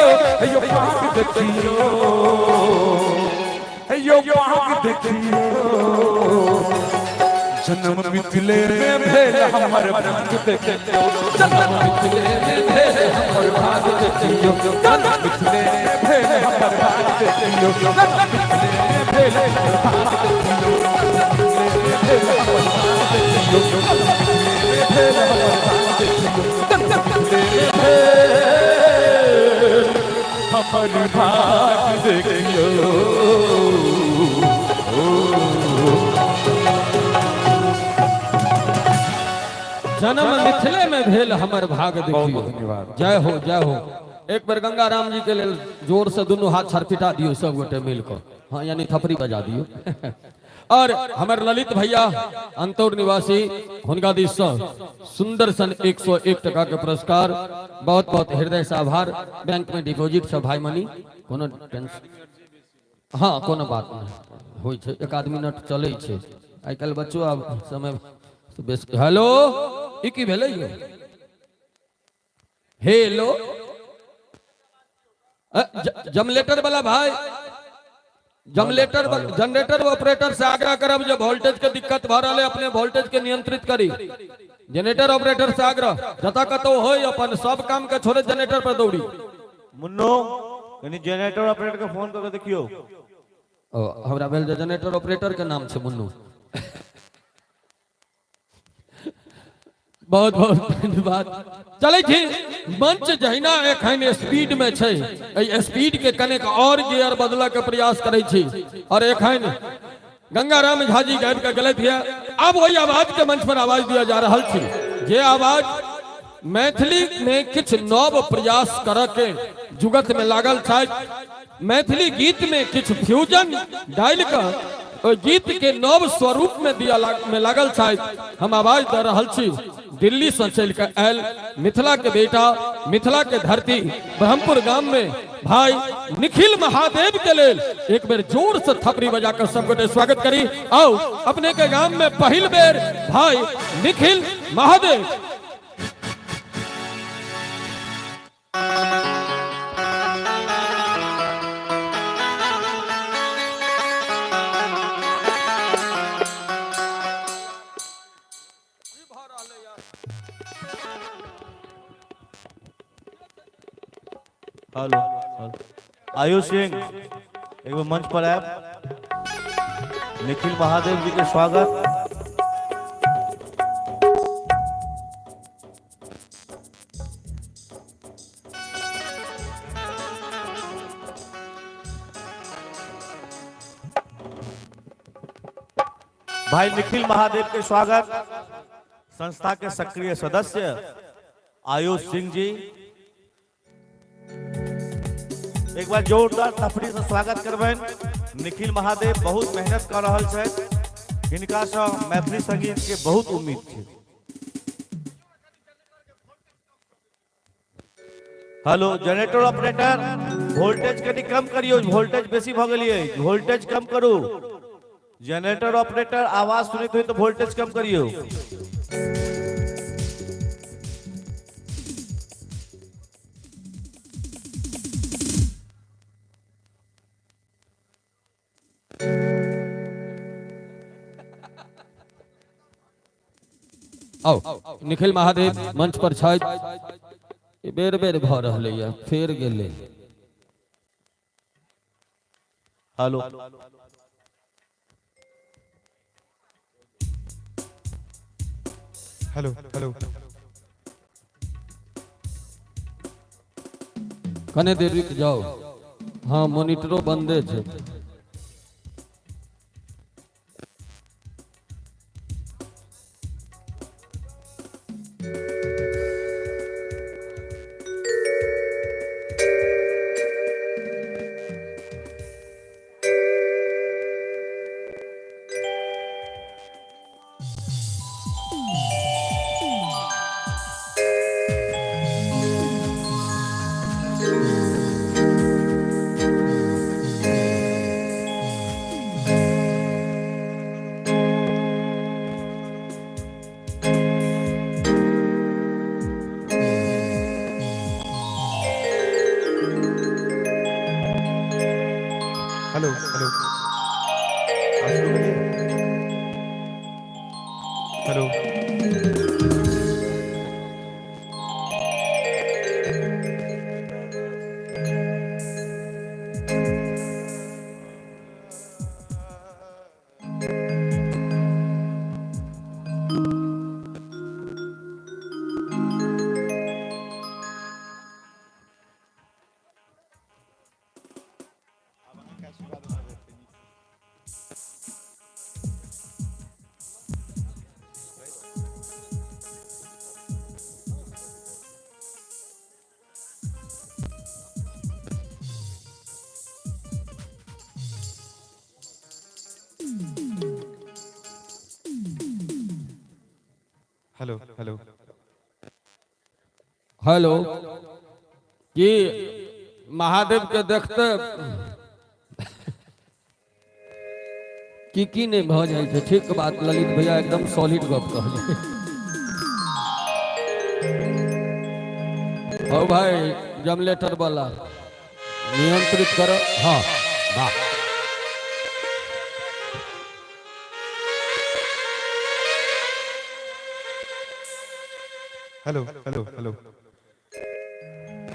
यो भाग देखियो यो भाग देखियो जन्म मिथिले में भेल हमर भाग देखियो जन्म मिथिले में भेल हमर भाग देखियो जन्म मिथिले में भेल हमर भाग देखियो जन्म मिथिले में भेल हमर भाग देखियो जन्म मिथिले में भेल हमर भाग देखियो जन्म मिथिले में भेल हमर भाग देखियो जन्म मिथिले में भेल हमर भाग देखियो जन्म मिथिले में भेल हमर भाग देखियो धन्यवाद जय हो जय हो एक बार गंगा राम जी के लिए जोर से दोनों हाथ छरपिटा दियो सब गोटे मिलकर हाँ यानी थपरी बजा दियो और हमारे ललित भैया अंतौर निवासी हुनका दिस सुंदर सन 101 टका के पुरस्कार बहुत बहुत हृदय से आभार बैंक में डिपॉजिट से भाई मनी कोनो टेंशन हाँ कोनो बात नहीं होई छे एक आदमी मिनट चले छे आई कल बच्चों अब समय हेलो ई की भेलै यो हेलो जनरेटर वाला भाई जनरेटर ऑपरेटर से आग्रह करब जो वोल्टेज के दिक्कत भ रहा है अपने वोल्टेज के नियंत्रित करी जनरेटर ऑपरेटर से आग्रह जता कतो होय अपन सब काम के छोड़े जनरेटर पर दौड़ी मुन्नो यानी जनरेटर ऑपरेटर के फोन करके देखियो हमरा भेल जनरेटर ऑपरेटर के नाम छै मुन्नू बहुत बहुत धन्यवाद चले छी मंच जहिना एखन स्पीड में छै ए स्पीड के कनेक और गियर बदला के प्रयास करे छी और एखन गंगाराम झा जी गाबि के गलत है अब वही आवाज के मंच पर आवाज दिया जा रहा छी जे आवाज मैथिली में किछ नव प्रयास करे के जुगत में लागल छै मैथिली गीत में किछ फ्यूजन डाल कर और गीत के नव स्वरूप में दिया में लागल शायद हम आवाज दे रहल छी दिल्ली से चल के आयल मिथिला के बेटा मिथिला के धरती ब्रह्मपुर गांव में भाई निखिल महादेव के लेल एक बेर जोर से थपड़ी बजा कर सबको स्वागत करी। आओ अपने के गांव में पहल बेर भाई निखिल महादेव। हेलो आयुष सिंह एक बार मंच पर आए। निखिल महादेव जी के स्वागत। भाई निखिल महादेव के स्वागत। संस्था के सक्रिय सदस्य आयुष सिंह जी एक बार जोरदार तफरी से स्वागत करबेन। निखिल महादेव बहुत मेहनत कर रहल छथि, हिनका से मैथिली संगीत के बहुत उम्मीद छै। हेलो जनरेटर ऑपरेटर वोल्टेज कनी कम करियो, वोल्टेज बेसी भ गेलिए, वोल्टेज कम करू। जनरेटर ऑपरेटर आवाज सुनित हो तो वोल्टेज कम करियो। आओ निखिल महादेव मंच पर छथि। बेर बेर भ रहलैया फेर गेले। हेलो हेलो हेलो कने देर रुक जाओ। हाँ मॉनिटरो बंदे छै। हेलो हेलो आप शुरू करिए। हेलो हेलो हेलो हेलो कि महादेव के देखते की नहीं भ जाए छै। ठीक बात ललित भैया एकदम सॉलिड गप कहलिए। ओ भाई जनरेटर वाला नियंत्रित करो। हाँ वाह hello hello hello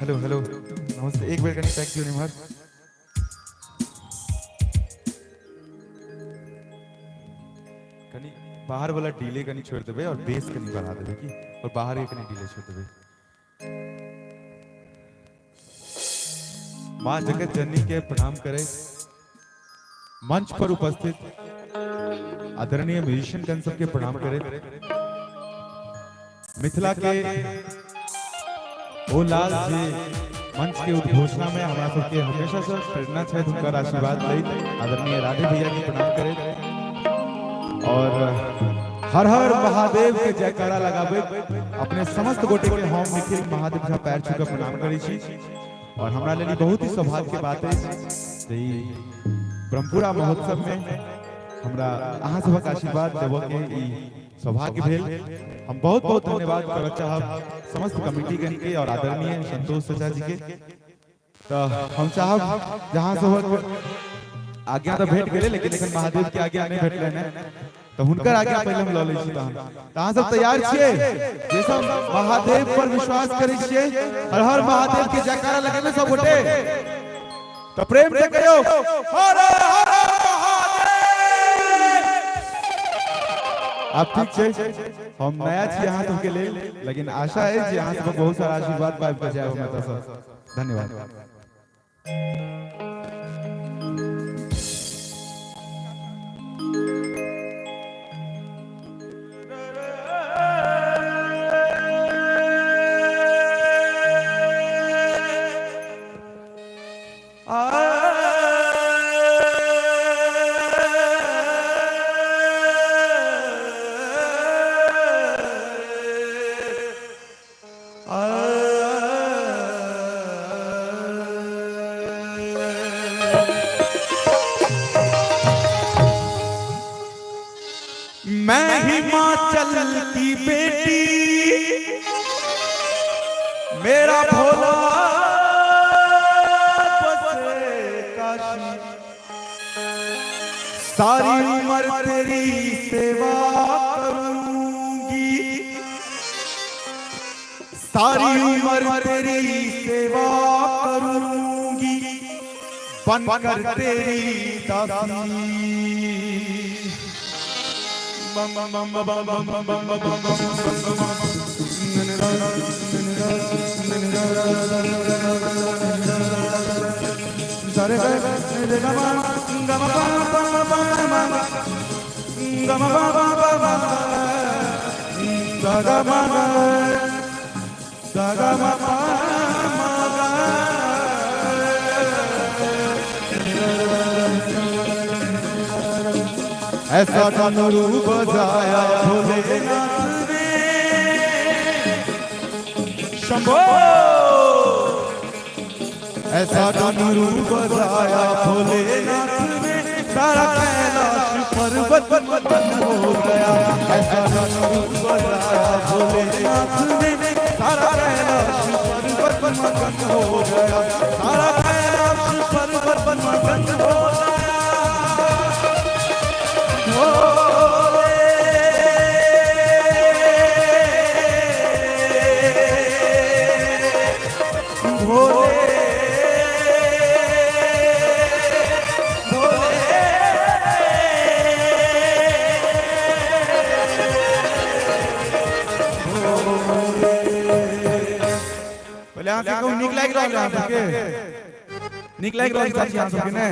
hello hello नमस्ते। एक बेर कनी पैक दियो निमहर। कनी बाहर वाला डीले कनी छोड़ देबे और बेस कनी बढ़ा देबे की, और बाहर एक कनी डीले छोड़ देबे। मां जगत जननी के प्रणाम करे। मंच पर उपस्थित आदरणीय म्यूजिशियन गण सबके प्रणाम करे। मिथिला के ओ लाल जी मंच के उद्घोषणा में हमारा सबके हमेशा से प्रेरणा है उनका आशीर्वाद ले आदरणीय राधे भैया की प्रणाम करे और हर हर महादेव के जयकारा लगाबे अपने समस्त गोटे के हम निखिल महादेव झा पैर छू के प्रणाम करै छी और हमरा लेली बहुत ही सौभाग्य के बात है जे ब्रह्मपुरा महोत्सव में हमरा अहाँ सबक आशीर्वाद देबो के ई सौभाग्य भेल। हम बहुत बहुत धन्यवाद करना चाहब समस्त कमेटी गण के और आदरणीय संतोष चाचा जी के। तो हम चाहब जहां से आज्ञा तो भेट गेले लेकिन एखन महादेव के आज्ञा नहीं भेटले ने तो हुनकर आज्ञा पहले हम ल लै छी। तहन सब तैयार छियै जे सब महादेव पर विश्वास करै छियै हर हर महादेव के जयकारा लगेबे सब गोटे तो प्रेम से कहियो हर हर आप ठीक छे हम नया छी यहाँ सबके लेल लेकिन आशा है जे यहाँ सब बहुत सारा आशीर्वाद पाबि के जाय हम सब धन्यवाद। मैं हिमाचल की बेटी मेरा भोला बसे काशी सारी उम्र तेरी सेवा करूंगी सारी उम्र तेरी सेवा करूंगी बनकर तेरी दासी बम बम बम बम बम बम बम बम सारे रे ग म ग म प प प म ग म प प प म ग ग म ग ग म प म ग ऐसा डमरू बजाया भोलेनाथ ने शंभो ऐसा डमरू बजाया भोलेनाथ ने सारा कैलाश पर्वत मगन हो गया ऐसा डमरू बजाया भोलेनाथ ने सारा कैलाश पर्वत मगन हो गया सारा कैलाश पर्वत मगन हो गया। निक लाग रहा ने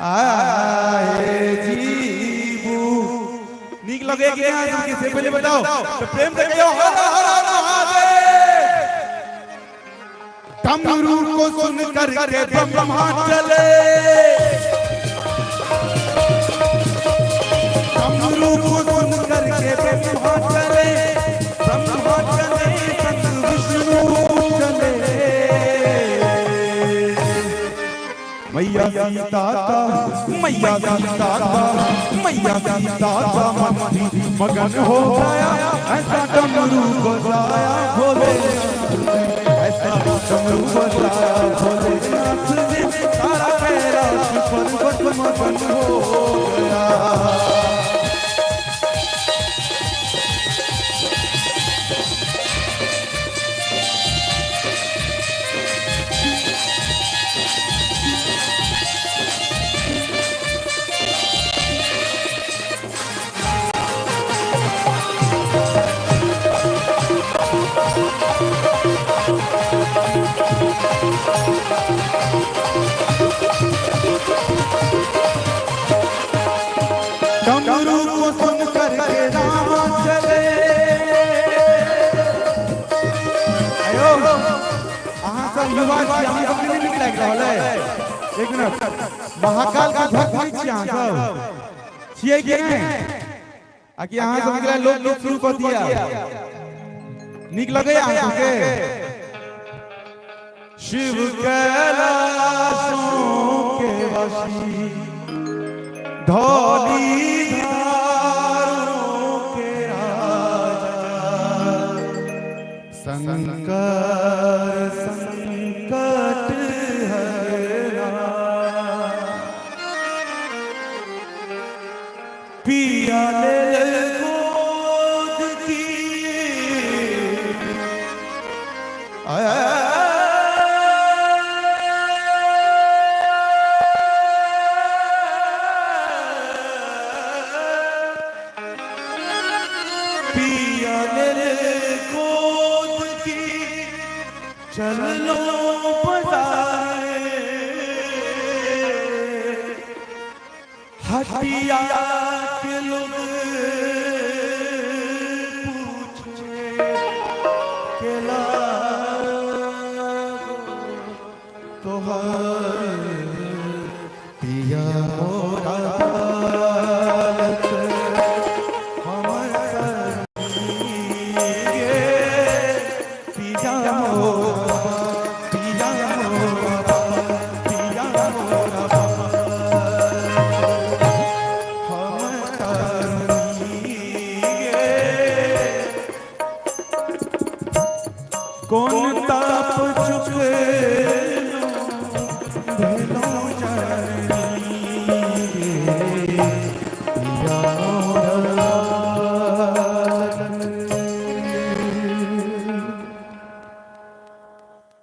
आए जीबू निक लगे कि यहाँ से पहले बताओ तो प्रेम से कहियो हर हर महादेव डमरू को सुन कर के ब्रह्मा चले डमरू को सुन कर के ब्रह्मा चले ब्रह्मा चले संत विष्णु चले मैया सीता का मैया सीता का मैया सीता का मगन हो गया ऐसा डमरू बजाया भोले ऐसा डमरू बजाया भोलेनाथ ने सारा कैलाश पर्वत मगन हो गया। डमरू को सुन कर के राम चले आयो अहाँ सब युवा छी हम अपने नहीं निकल रहल है। एक मिनट महाकाल का भक्त नहीं छी अहाँ सब छियै कि नहीं आ कि अहाँ सब निकला लोग गीत शुरू कर दिया निक लगे अहाँ के शिव कैलाशों के वशी धौली धारों के राजा शंकर संकट हरना पिया ले गोद की पिया ले गोद की चलो बजाए हटिया के लोग पूछे केला तोहर पिया मोरा कौन ताप चुके भेलो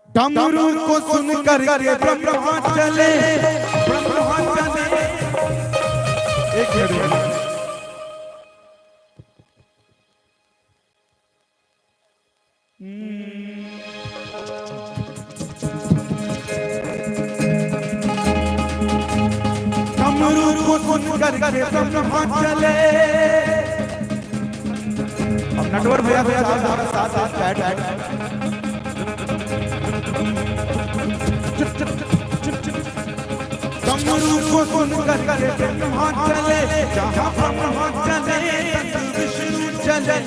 डमरू को सुन कर ब्रह्मा चले एक मिनट डमरू को सुन कर ब्रह्मा चले अब नटवर भैया साथ डमरू को सुन कर ब्रह्मा चले जहाँ ब्रह्मा चले विष्णु चले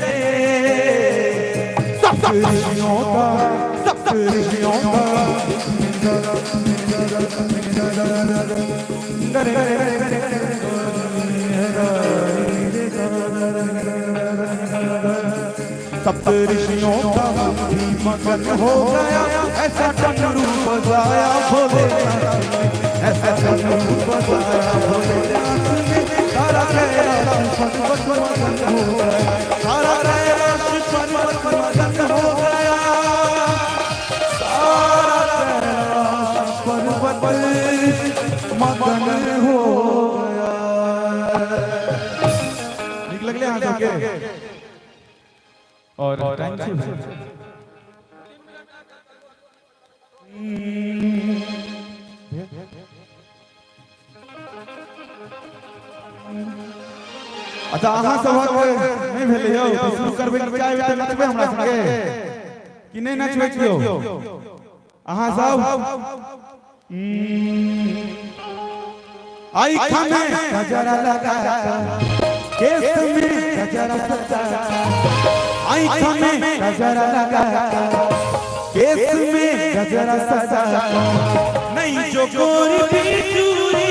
सब ऋषियों सप्त ऋषियों का मगन हो गया ऐसा डमरू बजाया भोलेनाथ ऐसा डमरू बजाया भोलेनाथ ने सारा कैलाश पर्वत मगन हो गया सारा कैलाश पर्वत मगन हो गया सारा कैलाश पर्वत मगन हो गया निक लगले हाथ के और थैंक यू अच्छा अहाँ सब नहीं भेले हो तो शुरू करबे चाहे त नचबे हमरा संगे कि नहीं नचबे छियो अहाँ सब आई खाने गजरा लगा केस में गजरा सजा आई खाने गजरा लगा केस में गजरा सजा नहीं जो गोरी चूड़ी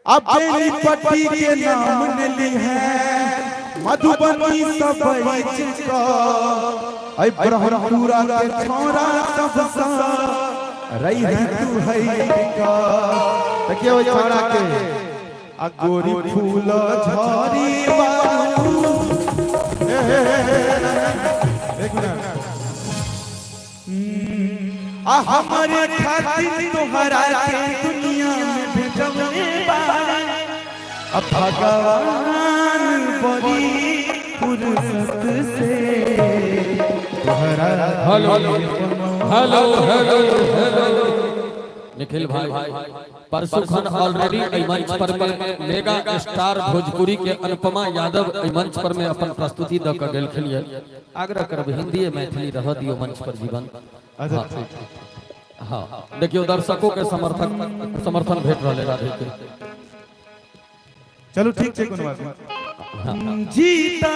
अब बेली पट्टी के नाम ने ली है मधुबनी सब का ऐ ब्रह्मपुरा के छोरा सब सा रही है तू है का तकियो छोरा के आ गोरी फूल झड़ी बारू एक मिनट आ हमारे खातिर तोहरा के दुनिया में भेजने बारा अब भगवान बड़ी फुर्सत से तोहरा hello hello hello hello Nikhil भाई परसों खन ऑलरेडी मंच पर में मेगा स्टार भोजपुरी के अनुपमा यादव मंच पर में अपन प्रस्तुति द के गेल खलिए। आग्रह करब हिंदी मैथिली रह दियो मंच पर जीवन। हाँ देखियो दर्शकों के समर्थन भेट रहे राधे के। चलो ठीक है कोनो बात नहीं। जीता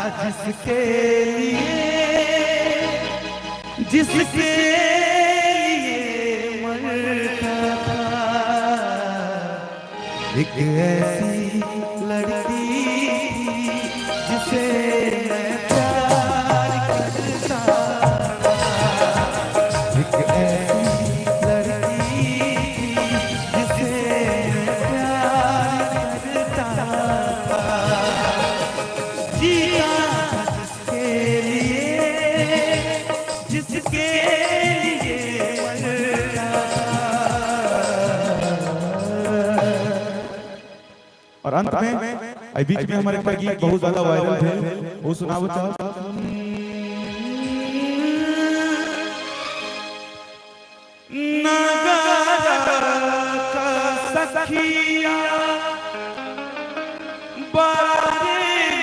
था जिसके लिए मरता था, एक ऐसी लड़की थी जिसे मैं प्यार करता था, एक ऐसी लड़की थी जिसे मैं प्यार करता था, जिया जिसके लिए जिसके लिए मरता और अंत में बीच में हमारे का गीत बहुत ज्यादा वायरल थे, वो सुनाओ चाहो। नगारा का सखिया बारीर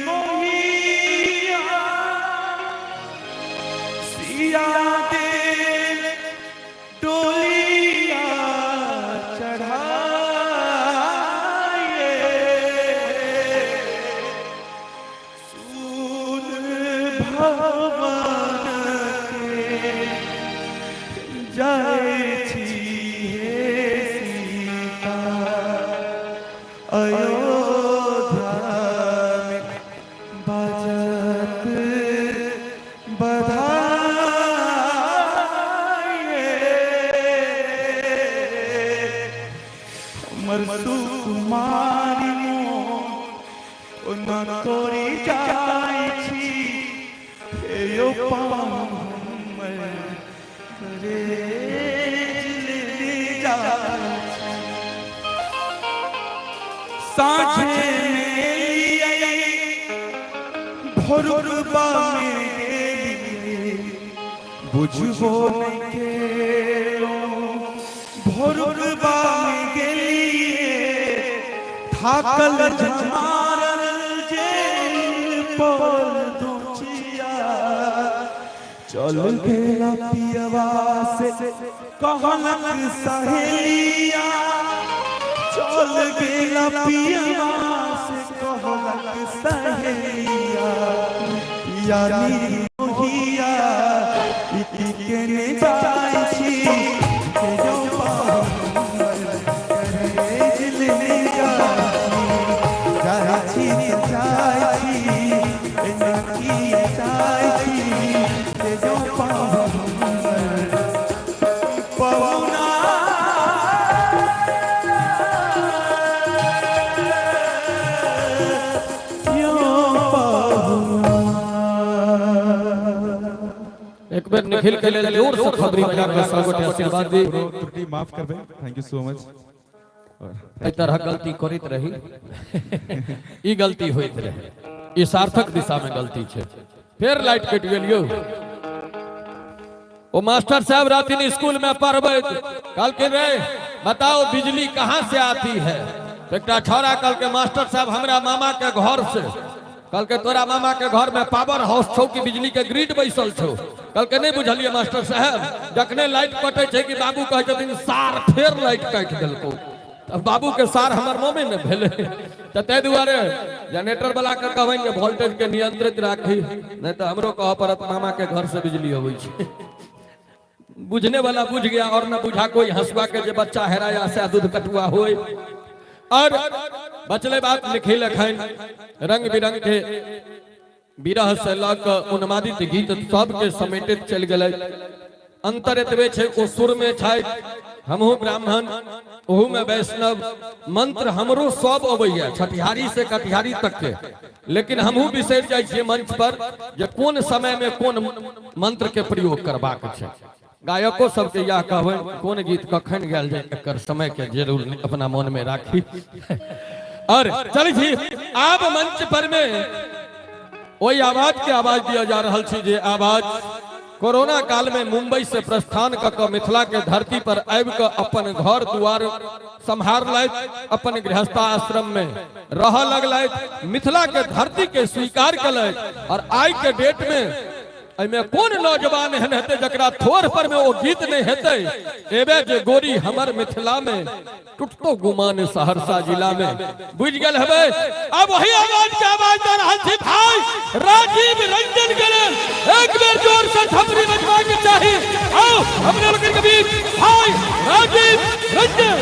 मोहिया सिया दे डोलिया चढ़ाए सुन भवन के जाए छिए सीता अयोध्या में बजत बधाई हमर सुकुमारी मोह न तोरी जाय छी हे यो पाम साझे भोरुबा में बुझबो नहीं भोरुबा में गेलिए थाकल झमारल जे पोल दुचिया चल गेला पियवा से कहलक सहेलिया चल गेला पियवा से कहलक सहेलिया यानी मोहिया इति के ने जाय छी के जो पाहुन करे दिल जाय छी जाय छी एना की जाय छी के जो पाहुन पवना एक बार निखिल के लिए जोर से खबरी बजा के सबके आशीर्वाद दी। त्रुटि माफ करबे, थैंक यू सो मच। इस तरह गलती करित रही ई गलती होइत रहे, ई सार्थक दिशा में गलती छे। फिर लाइट कट गेलियो ओ मास्टर साहब रातिन स्कूल में पढ़बे कल के रे बताओ बिजली कहां से आती है। एकटा छोरा कल के मास्टर साहब हमरा मामा के घर से, कल के तोरा मामा के घर में पावर हाउस छौ कि बिजली के ग्रिड बैसल छौ। कल के नहीं बुझलिए मास्टर साहब जखने लाइट कटे छे कि बाबू कहे छथिन सार फेर लाइट काट देलको। अब बाबू के सार हमर मोमे में भेले त तै दुआरे जनरेटर वाला के कहबन के वोल्टेज के नियंत्रित राखी, नहीं तो हमरो कह परत मामा के घर से बिजली होई छे। बुझने वाला बुझ गया और न बुझा कोई हंसवा के जे बच्चा हेराया से दूध कटुआ होए। और बचले बात लिखी लखन रंग बिरंग के विरह से लग उन्मादित गीत सब के समेटित चल गए। अंतर एतबे छे ओ सुर में छाय हमहु ब्राह्मण ओहू में वैष्णव, मंत्र हमरो सब अबैया छठिहारी से कटिहारी तक के, लेकिन हमहू बिसर जाय छियै मंच पर जे कोन समय में कोन मंत्र के प्रयोग करबाक छै। गायकों सबके यह कहबन कोन गीत कखन गायल जाय एकर समय के जरूर अपना मन में राखी। और चलिए आप मंच पर में वही आवाज के आवाज दिया जा रहा है जे आवाज कोरोना काल में मुंबई से प्रस्थान क मिथिला के धरती पर आबि क अपन घर दुआर संहार लैत अपन गृहस्थाश्रम में रह लगलैत मिथिला के धरती के स्वीकार कलैत और आई के डेट में एमे कौन नौजवान एहन हेते जकरा थोर पर में वो गीत नहीं हेते एबे जे गोरी हमर मिथिला में टूटतो गुमान सहरसा जिला में बुझ गेल हबे। अब वही आवाज के आवाज दे रहल छी भाई राजीव रंजन के लेल एक बेर जोर से थपड़ी बजवा के चाही। आओ अपने लोगन के बीच भाई राजीव रंजन।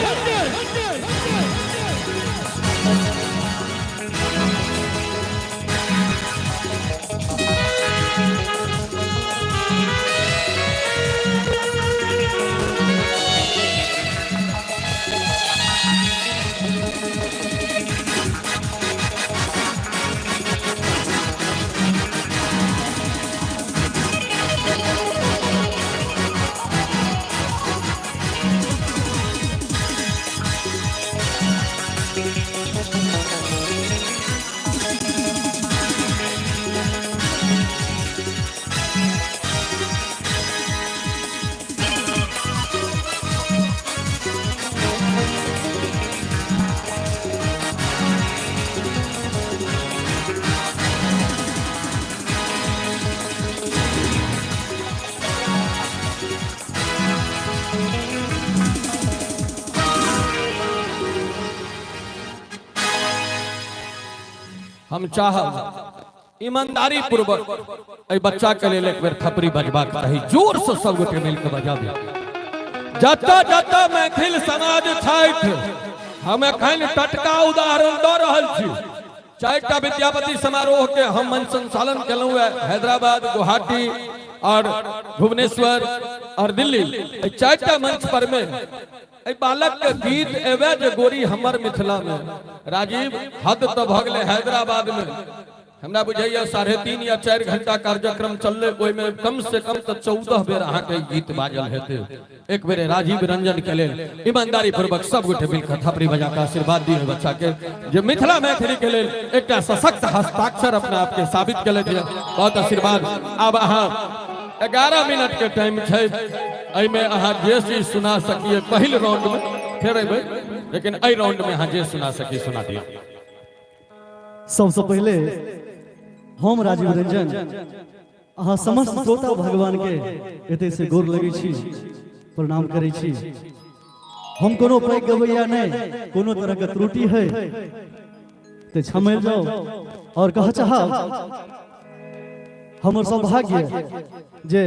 हम चाहब ईमानदारी पूर्वक ए बच्चा के लेल एक बेर थपड़ी बजबा के रही जोर से सब गोटे मिल के बजाबी। जता जता मैथिल समाज छथि हम एखन टटका उदाहरण दऽ रहल छी। 4टा विद्यापति समारोह के हम मंच संचालन केलहुं है हैदराबाद, गुवाहाटी और भुवनेश्वर और दिल्ली। 4टा मंच पर में बालक के गीत एवं जे गोरी हमर मिथिला में राजीव हद तो भगले हैदराबाद में हमरा बुझाइया 3.5 या 4 घंटा कार्यक्रम चलले ओइ में कम से कम तो 14 बेर अहाँ के गीत बाजल हेते। एक बेर राजीव रंजन के लेल ईमानदारी पूर्वक सब गोटे मिलकर थपड़ी बजा के आशीर्वाद दिए बच्चा के जे मिथिला मैथिली के लेल एकटा सशक्त हस्ताक्षर अपना आप के साबित केले। बहुत आशीर्वाद। अब अहाँ 11 मिनट के टाइम छै में अहाँ जे चीज सुना सकिए पहिल राउंड में फिर अबे लेकिन ए राउंड में अहाँ जे सुना सकी सुना दिया। सबसे पहले हम राजीव रंजन अहाँ समस्त श्रोता भगवान के एते से गोर लगै छी, प्रणाम करै छी। हम कोनो पैघ गवैया नहीं, कोनो तरह के त्रुटि है ते क्षमा जाओ और कह चाहब हमर सौभाग्य जे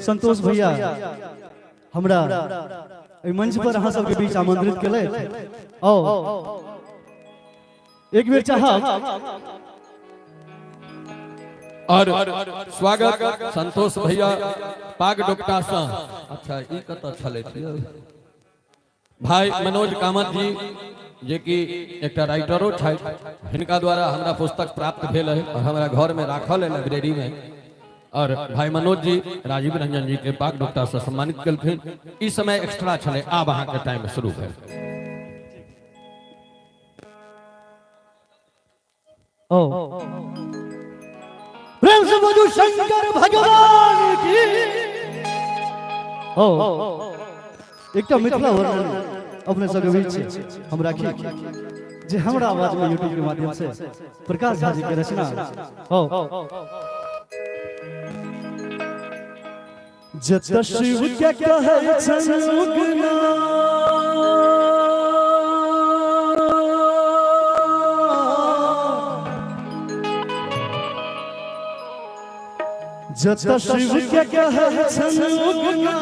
संतोष भैया हमरा मंच पर अहाँ सबके बीच आमंत्रित केले। एक बेर चाहब और स्वागत संतोष भैया पाग डोकटा सा। अच्छा ई कत छले भाई मनोज कामत जी जे कि एकटा राइटरो छथि, हिनका द्वारा हमरा पुस्तक प्राप्त भेल है और हमरा घर में राखल है लाइब्रेरी में। और भाई मनोज जी राजीव रंजन जी के पाग डोकटा से सम्मानित कलखिन। इस समय एक्स्ट्रा छले, आब अहाँ के टाइम शुरू भेल। प्रेम से बोलू शंकर भगवान की। एकटा मिथिला वर्णन अपने सबके बीच हम राखी जे हमरा आवाज में यूट्यूब के माध्यम से प्रकाश झा जी के रचना जत शिव के कहै छन उगना जत शिव के कहै छन उगना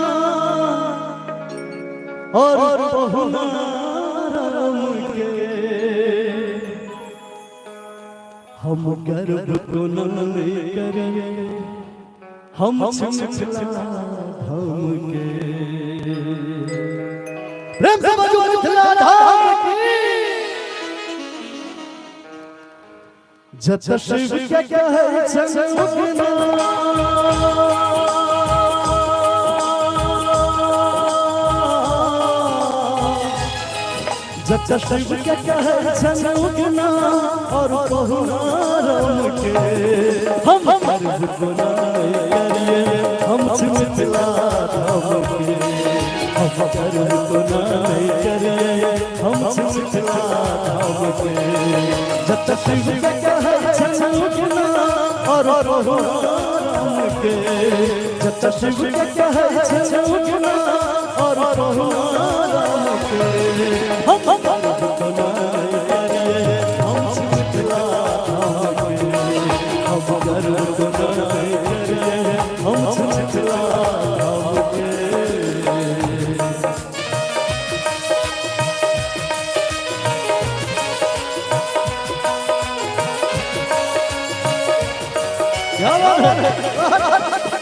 और बहुना राम के हम गर्व को नहीं करेंगे हम मिथिला हम के। प्रेम से बजो मिथिला धाम की। जत शिव के कहै छन उगना जब शिव के कहे छनुगना और बहुना राम के हम मर्द गुनाह करिए हम मिथिला धाम के हम मर्द गुनाह करिए हम मिथिला धाम के जब शिव के कहे छनुगना और बहुना राम के जब शिव के कहे छनुगना और बहुना राम के हम मर्द गुनाह करिए हम मिथिला धाम के हम मर्द गुनाह करिए हम मिथिला धाम के क्या बात है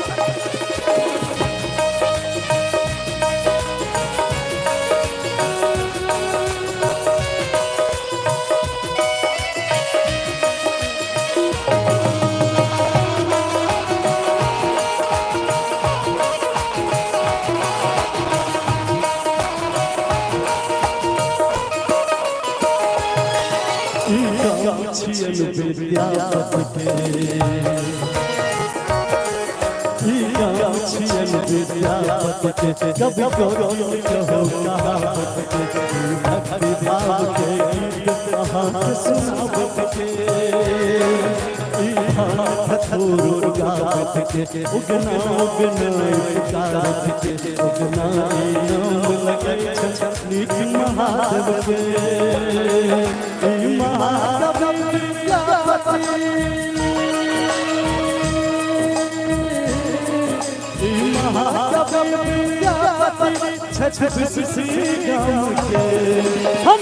छियन विद्यापति के छियन विद्यापति के कभी कहो कहावत के भक्ति भाव के गीत कहाँ सुनावत के धतूर गावत के उगना पुकारत के उगना नाम लगै छ नीक महादेव के महादेव विद्यापति महादेव विद्यापति छछ गाँव के हम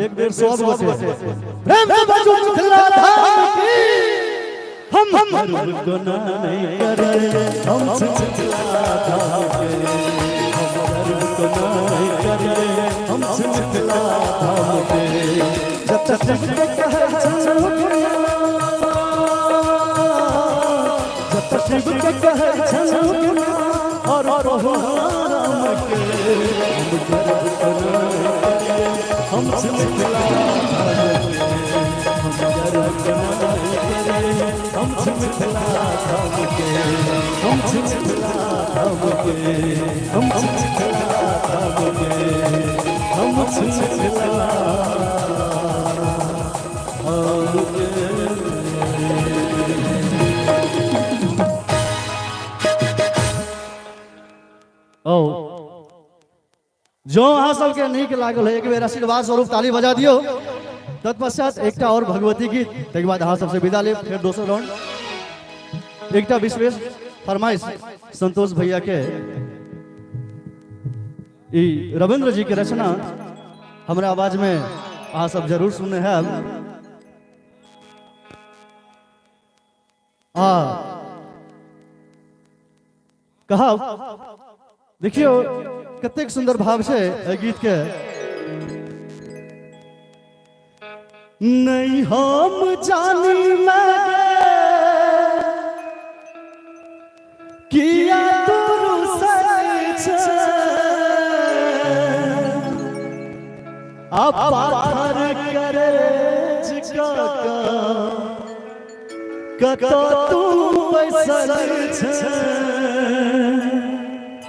एक बेर सब बचे प्रेम से बाजू मिथिला धाम की हम मर्द गुनाह नहीं करे हम मिथिला धाम के हम मर्द गुनाह नहीं करे हम मिथिला धाम के जब तक कहे जब तक शिव के कहे और राम के हम मिथिला हम मिथिला धाम के हम मिथिला धाम के हम मिथिला धाम के हम मिथिला धाम के जो अहाँ सबके नीक लागल है एक बेर आशीर्वाद स्वरूप ताली बजा दियो। तत्पश्चात एकटा और भगवती गीत तक बाद अहाँ सबसे विदा ले फिर दोसर राउंड एकटा विशेष फरमाइश संतोष भैया के ई रविंद्र जी के रचना हमरा आवाज में अहाँ सब जरूर सुनने हैं। कहा देखियो कतेक सुंदर भाव से गीत के नहीं हम जानी लगे किया तोरू सच अब पाथर करे जिका कतो तू पैसल छ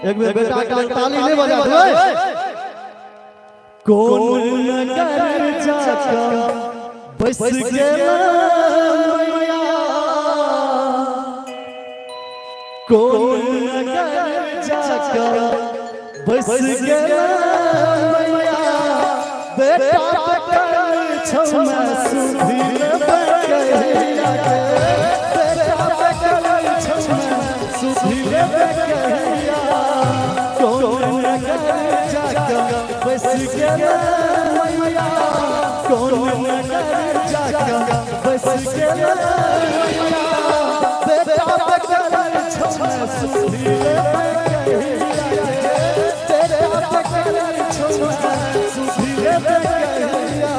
एक बेर बेटा का ताली ले बजा दे कौन नगर जाका बस गेला मैया कौन नगर जाका बस गेला मैया बेटा पकड़ छौना सुधीर बकैया बेटा पकड़ छौना सुधीर बकैया कौन नगर जाका बस गेला मैया कौन नगर जाका बस गेला मैया बेटा पकड़ छौना सुधीर बकैया बेटा पकड़ छौना सुधीर बकैया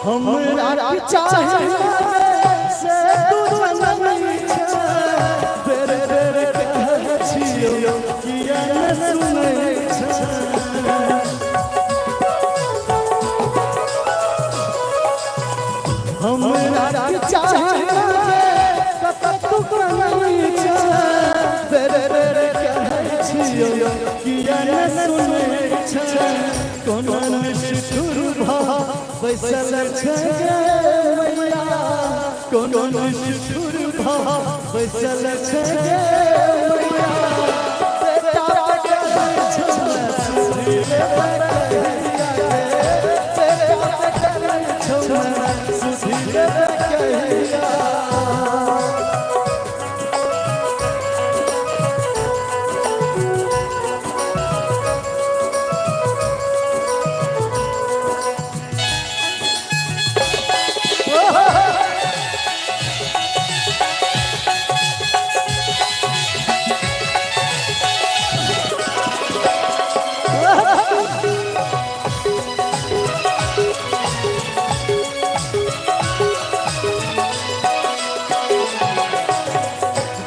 हमरा चाहे से तू जननी छ बेरे बेरे कहै छियो किया न सुनै छ हमरा चाहे कत तू जननी छ बेरे बेरे कहै छियो किया न सुनै छ कोन निष्ठुर भा बैसल छै मैया कोन निष्ठुर भा बैसल छै मैया बेटा पकड़ छौना सुधीर बकैया बेटा पकड़ छौना सुधीर बकैया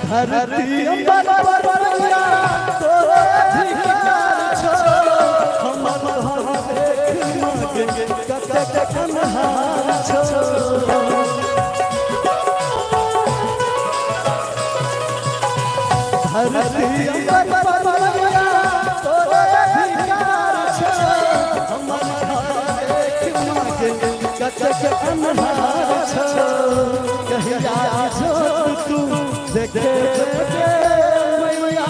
धरती अंबर परया तोरा अधिकार छो हमर घर देख मांगे कत कन्हार छो धरती अंबर परया तोरा अधिकार छो हमर घर देख मांगे कत कन्हार छो कहिया छो तू देखे देखे मैया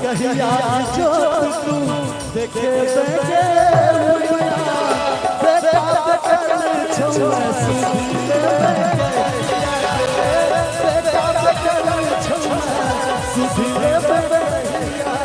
कहिया जो तू देखे देखे मैया बेटा पकड़ छौना सुधीर बकैया बेटा पकड़ छौना सुधीर बकैया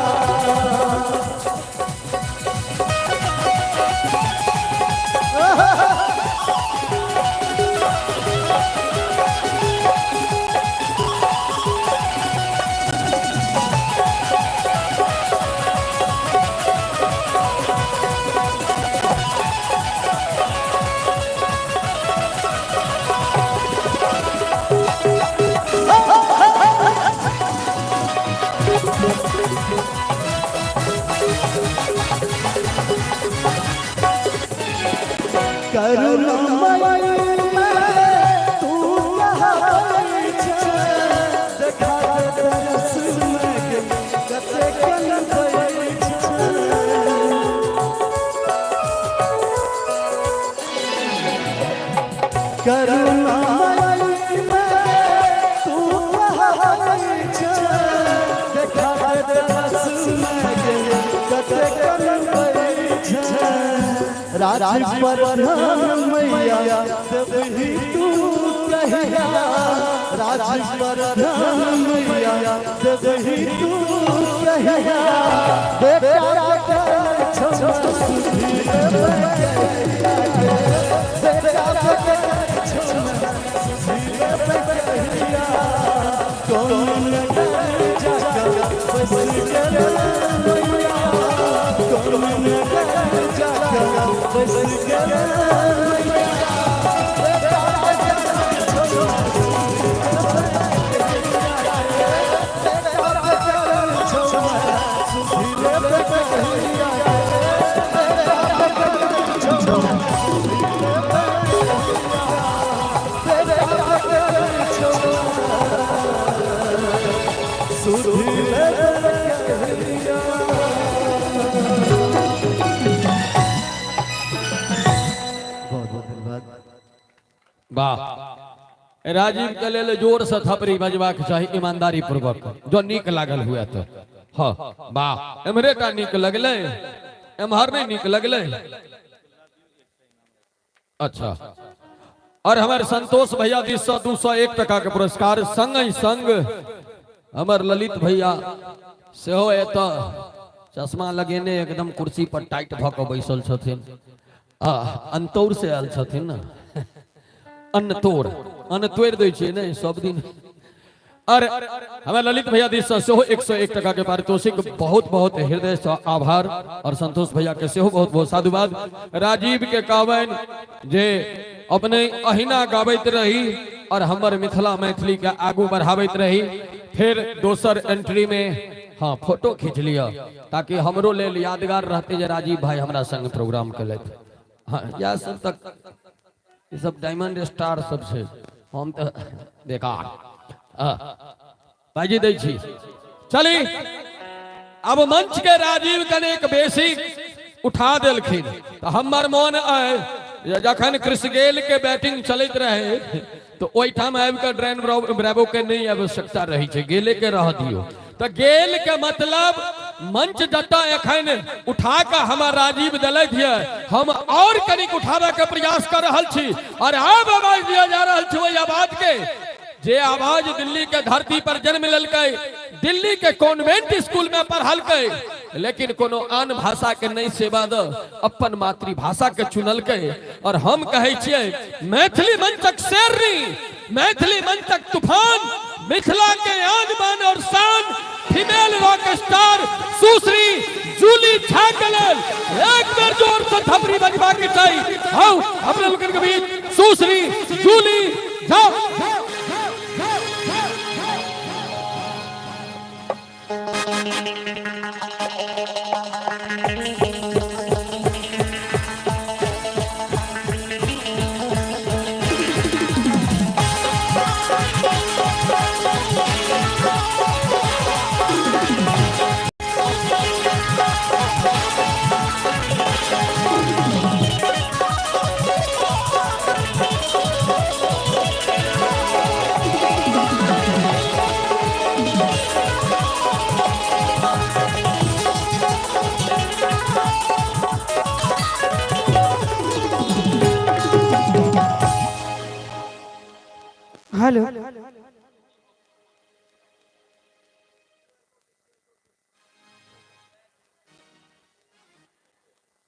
राज पर मैया देवही तू कहिया राज पर मैया देवही तू कहिया बेटा के छोड़ सुधीर बेटा के छोड़ सुधीर कहिया कौन जागा बस के वाह राजीव के लेल जोर से थपरी बजबाक चाही ईमानदारी पूर्वक जो नीक लागल हुए तो हाँ वाह एमरे टा नीक लगले एमहर नहीं नीक लगले अच्छा और हमारे संतोष भैया जी 201 टका के पुरस्कार संग ही संग हमार ललित भैया सेहो एत चश्मा लगेने एकदम कुर्सी पर टाइट भ के बैसल छथिन अंतौर से आयल छथिन ना अन्न तोड़ दै छै नहीं सब दिन और हमें ललित भैया दिस से 101 टका के पारितोषिक बहुत बहुत हृदय से आभार और संतोष भैया के सेहो बहुत बहुत साधुवाद राजीव के कहबन जे अपने अहिना गाबैत रही और हमर मिथिला मैथिली के आगू बढ़ाबैत रही फिर दोसर एंट्री में हाँ फोटो खींच लिया ताकि हमरो लेल यादगार रहते जे राजीव भाई हमरा संग प्रोग्राम केलथि हाँ या सब तक ये सब डायमंड स्टार सब से हम तो बेकार बाजी दै छी चली अब मंच के राजीव कनेक बेसी उठा देलखिन तो हमर मन आए जखन कृष्ण गेल के बैटिंग चलत रहे तो ओई ठाम आबि के ड्रेन ब्रेवो के नहीं आवश्यकता रही छै गेले के रह दियो तो गेल के मतलब मंच जटा एखन उठा के हमार राजीव दलैत है हम और कनिक उठावे के प्रयास कर रहल छी और अब आवाज दिया जा रहल छै ओई आवाज के जे आवाज दिल्ली के धरती पर जन्म लेलकै दिल्ली के कॉन्वेंट स्कूल में पढ़लकै लेकिन कोनो आन भाषा के नहीं सेवा द अपन मातृभाषा के चुनलकै और हम कहै छियै मैथिली मंचक शेरनी मैथिली मंचक तूफान मिथिला के आन बान और शान फीमेल रॉक स्टार सुश्री जूली झा के लेल एक बार जोर से थपड़ी बजबा के चाही आओ अपने लोगन के बीच सुश्री जूली झा हेलो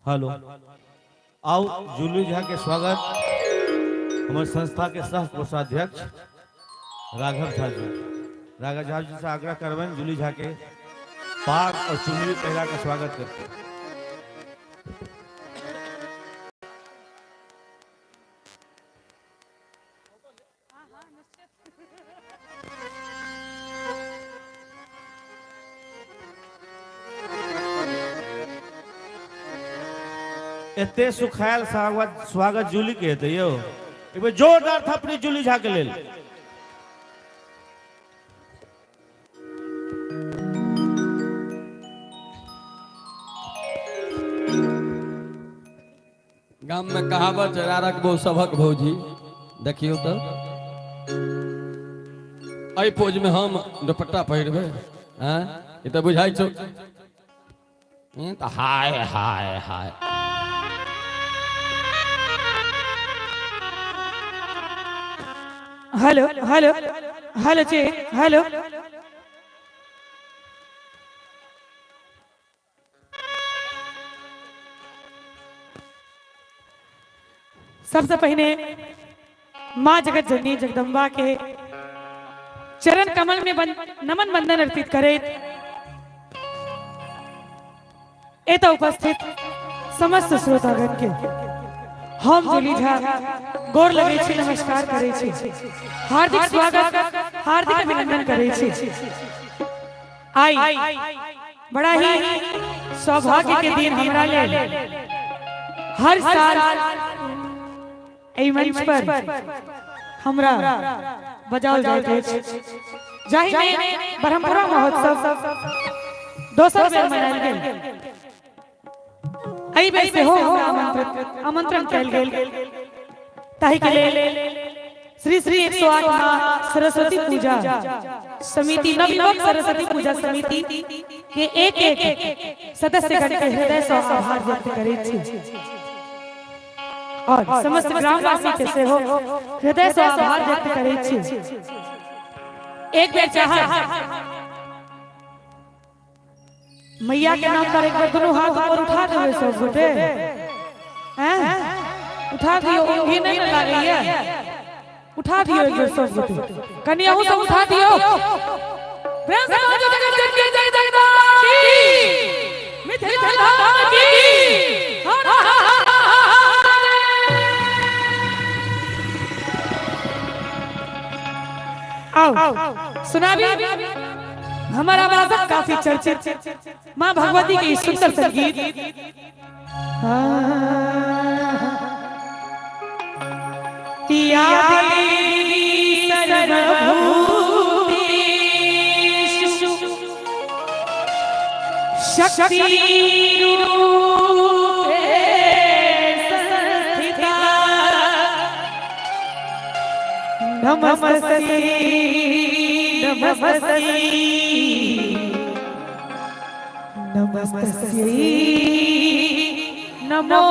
हेलो आओ जूली झा के स्वागत हमारे संस्था के सह कोषाध्यक्ष राघव झा जी से आग्रह करबन जूली झा के पाग और चुनरी पहला का स्वागत करते हैं। एते सुखायल स्वागत जूली के हेतै यो एक बेर जोरदार थपड़ी जूली झा के लेल गाम में कहावत रारक बो सभक भौजी देखियो तो आई पोज में हम दुपट्टा पहिरबे हैं ये तो बुझाई छौ। हाय हाय हाय हेलो हेलो हेलो जी हेलो। सबसे पहले माँ जगत जननी जगदम्बा के चरण कमल में नमन वंदन अर्पित करे। एत उपस्थित समस्त श्रोतागण के हम जूली झा गोर लगे छी, नमस्कार करे छी, हार्दिक स्वागत हार्दिक अभिनंदन करे छी। आई बड़ा ही सौभाग्य के दिन हमरा ले हर साल एहि मंच पर हमरा बजाओल जाइत अछि, जाहि में ब्रह्मपुरा महोत्सव दोसर बेर मनायल गेल। एहि बेर सेहो आमंत्रण कयल गेल, ताहि के लेल श्री श्री 108 माँ सरस्वती पूजा समिति नवयुवक सरस्वती पूजा समिति के एक एक सदस्यगण के हृदय से आभार व्यक्त करैत छी और समस्त ग्रामवासी के सेहो हृदय से आभार व्यक्त करैत छी। एक बेर चाहब मैया के नाम पर एक बार दोनों हाथ ऊपर उठा देवे सब गोटे, हैं उठा दियो, ऊँघी नहीं न लागैया, उठा दियो एक बार सब गोटे, कन्या वो सब उठा दियो। प्रेम से बोलो जगत जग के जय जगदम्बा की, मिथिला धाम की, आओ सुना भी हमारा वादक काफी चर्चित माँ भगवती के सुंदर संगीत। शक्ति नमस्ते नमस्ते नमस्ते नमो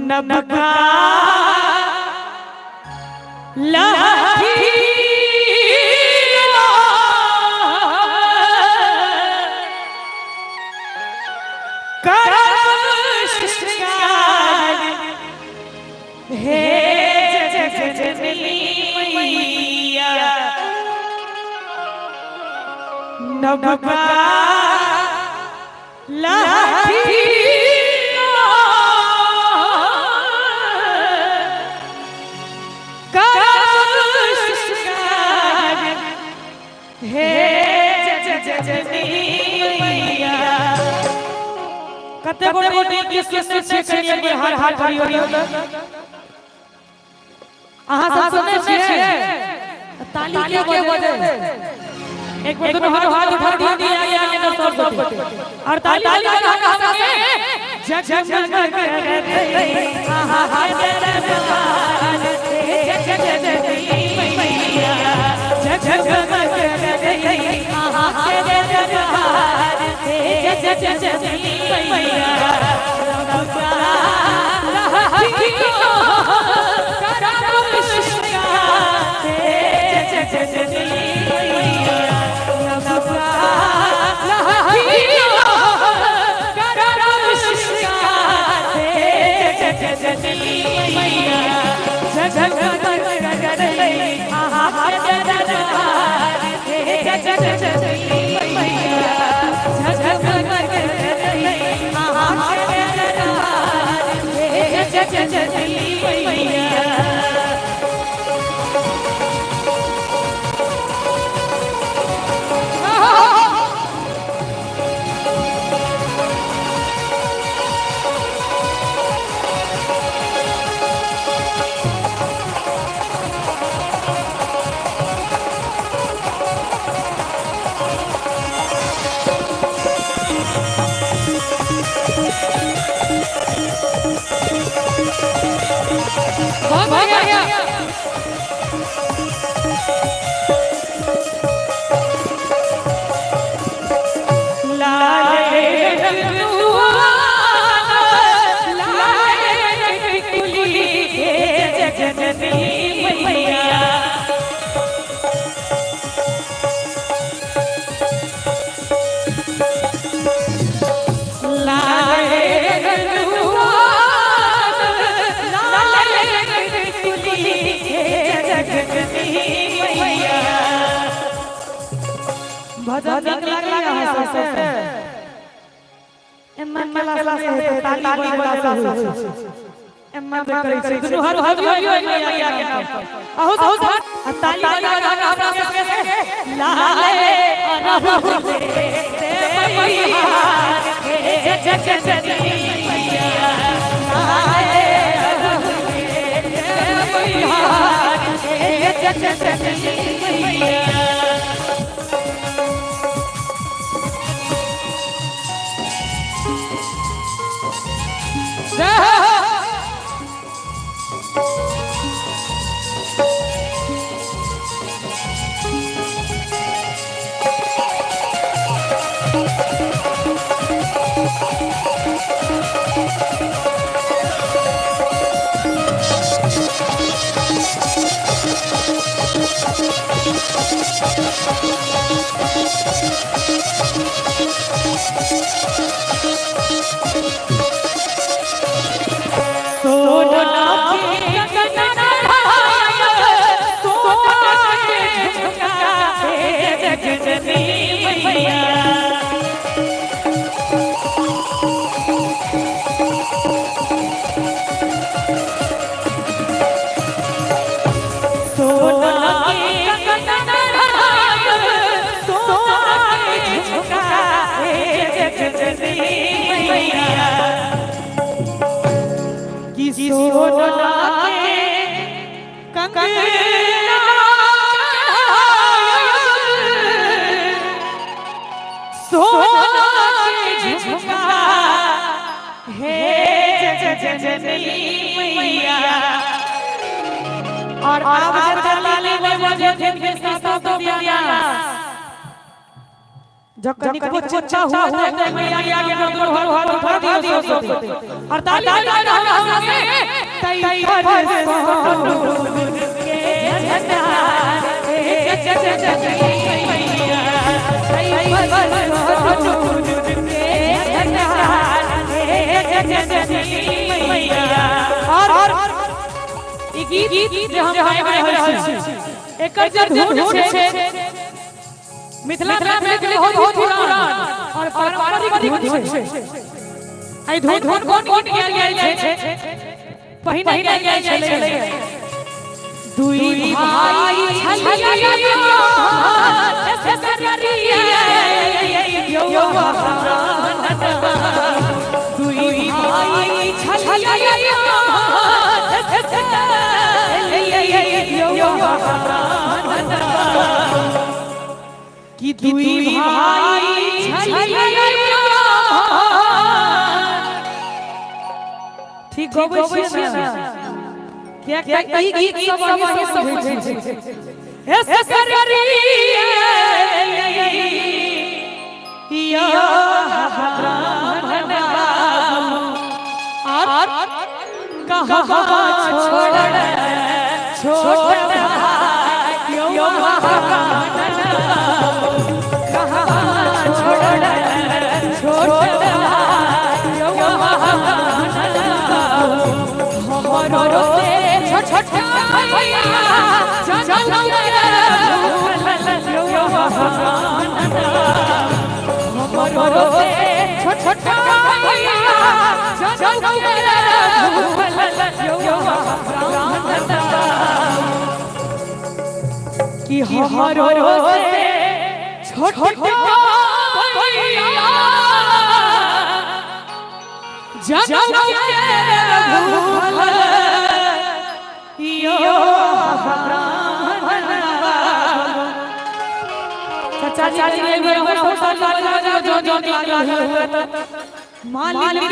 नमका लाठी हे जननी मैया नमका लाठी हे जननी मैया कते गोटे के सुनने छियै हर हर करियो अहाँ सब सुनने छियै ताली के बजे एक बार दोनों हाथ उठा दिया या सब और ताली लगा के जग जग आहा हा दरबार जग जग मैया जग जग आहा हा दरबार जग जग मैया भजन निकला यहाँ से एम्मा कला से ताली बजा एम्मा करे छै दुनु हर हवियो या आहो ताली बजा हमरा से लाले अरहु ते मैया जगजनी मैया लाले अरहु ते मैया जगजनी मैया और अब जलाली में मुझे जिनके साथ तो दिया जब कनिक बच्चा हुआ है मैया आगे दूर हर उठा दियो और ताली बजा से तई पर सोनू के झंडा मैया तई पर सोनू के झंडा मैया और ई गीत जे हम गाबै रहल छी एकर जे धुन छै मिथिला में बहुत पुरान और पारंपरिक धुन छै आई धुन कोन गेल छै पहिने गेल छलै दुई भाई छलिया ससरिया यो दुई भाई छलिया कि दुई भाई छलिया ठीक गबै छै ना क्या ई गीत सब अभी सब होइ छै हे ससरिया यो ब्राह्मण और कहा छोड़ यो कि हमारो से छोटा मालिक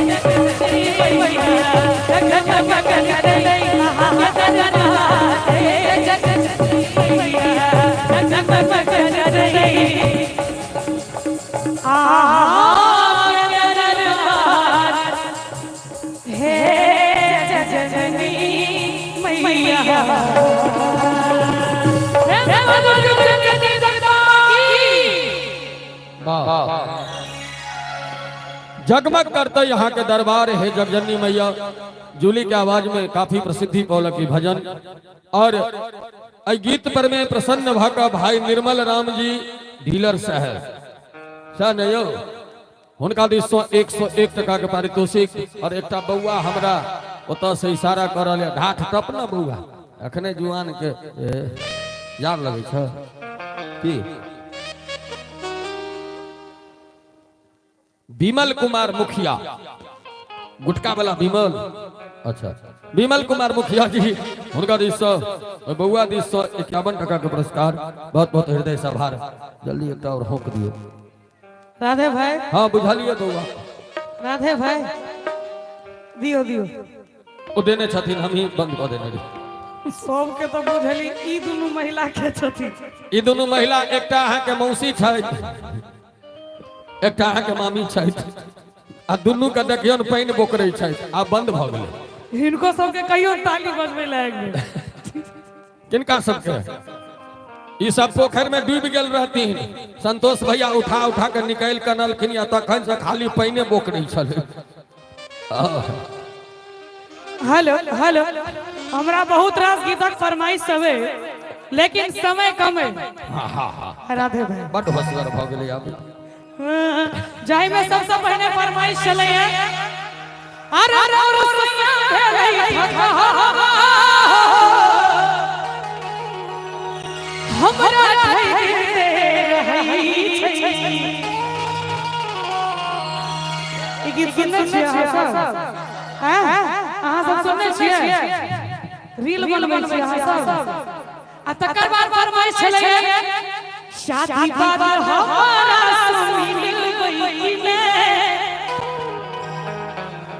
Thank you. जगमग करते यहाँ के दरबार है जगजननी मैया। जूली के आवाज में काफी प्रसिद्धि पौलक की भजन और गीत पर में प्रसन्न भाका भाई निर्मल राम जी डीलर साहब नयो हुनका दिस 101 टका के पारितोषिक और एकटा बउआ हमरा ओतऽ से इशारा करल ढाठ टप न बउआ अखने जुआन के यार लगे छ की विमल कुमार मुखिया गुटका वाला विमल अच्छा विमल कुमार मुखिया जी हुनका दिस बउआ दिस 51 टका के पुरस्कार बहुत बहुत हृदय से आभार। जल्दी एक और होक दियो राधे भाई। हाँ बुझलिए बउआ राधे भाई दियो दियो ओ देने छथिन हम ही बंद कर देने रही सब के तो बुझली ई दुनु महिला के छथिन। ई दुनु महिला एकटा अहाँ के मौसी छै एकटा अहाँ के मामी छै आ दुनु के देखियौ न पानी बोकरै छै आ बंद भ गेलै। हिनको सबके कहियो ताली बजबै लाग गेल किनका सबके ई सब पोखर में डूब गेल रहथिन संतोष भैया उठा उठा के निकाल के नलखिन या तखन से खाली पानी बोकरै छलै। हेलो हेलो हमरा बहुत रास गीतक फरमाइश सब है लेकिन समय कम है। राधे भाई बड होशियार भ गेलै आब जाहि में सबसे पहले फरमाइश चले है अरे रुसैया भेलै हमरा ठहरे रहै छै। ई गीत सुनने छियै अहाँ सब? अहाँ सब सुनने छियै? रील बनबै छियै अहाँ सब? आ तकर बाद फरमाइश छलै शादी बाद हमारा मिल गइले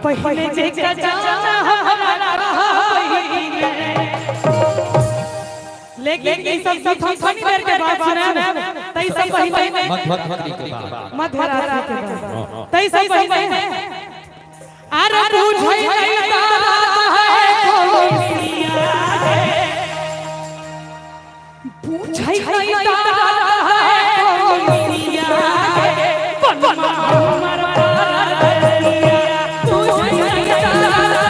पहले जे जाना हमारा रहइले लेकिन ई सब हम थोड़ी देर के बाद सुने तई सब पहले मध्यरात्रि के बाद तई सब पहले अरे बुझै नहीं तारा है खोलिया बुझै नहीं तारा है खोलिया बनवा हमर पारिया बुझै नहीं तारा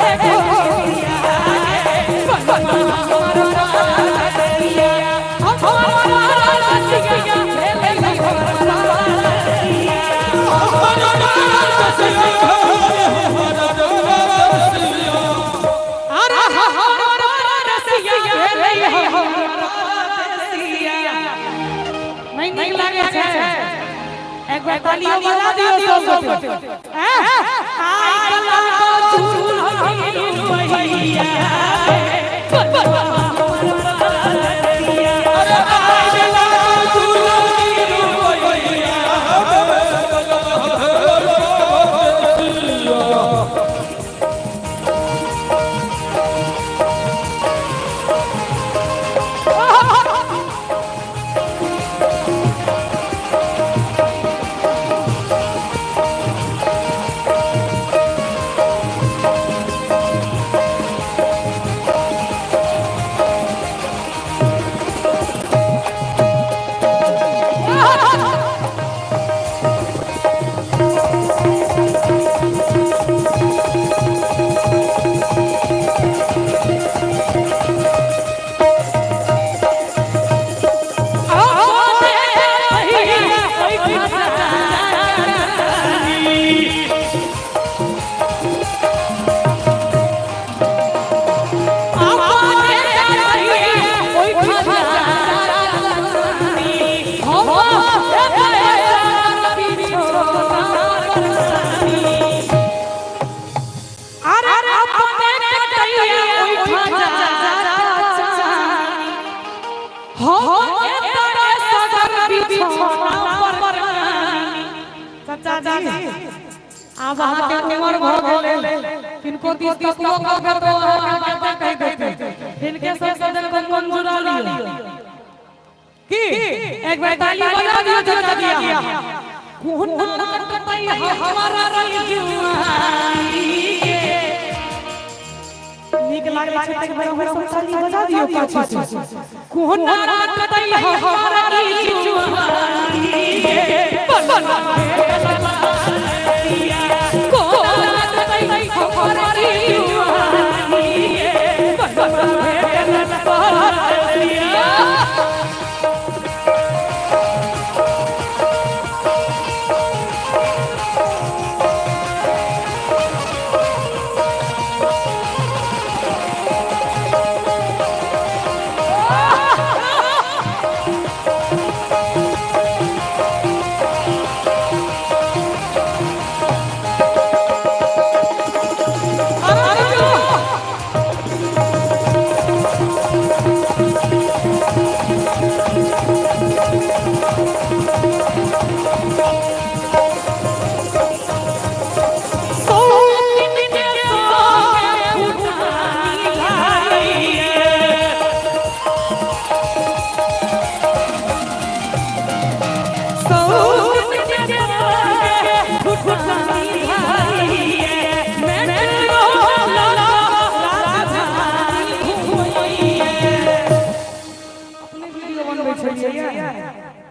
है खोलिया बनवा हमर पारिया हमर पारिया ले ले हमर पारिया नहीं लगे छे एक बार तालियों बजा दियो सब आई कला को झूल होई भैया बनवा अरे आई कला को झूल होई भैया अब आके उमर भर गेले किनको दिस ककरो कर दो आके कह देते इनके सब से मंजूरा लियो की एक बार ताली बजा दियो जल्दी दिया कौन बताई हमारा रंग जुआई के निक लागला छै तक बड़ा संसारी बजा दियो पाछी से कोना रात कतई हमारा की जुआनी बना कोना रात कतई हमारा की जुआनी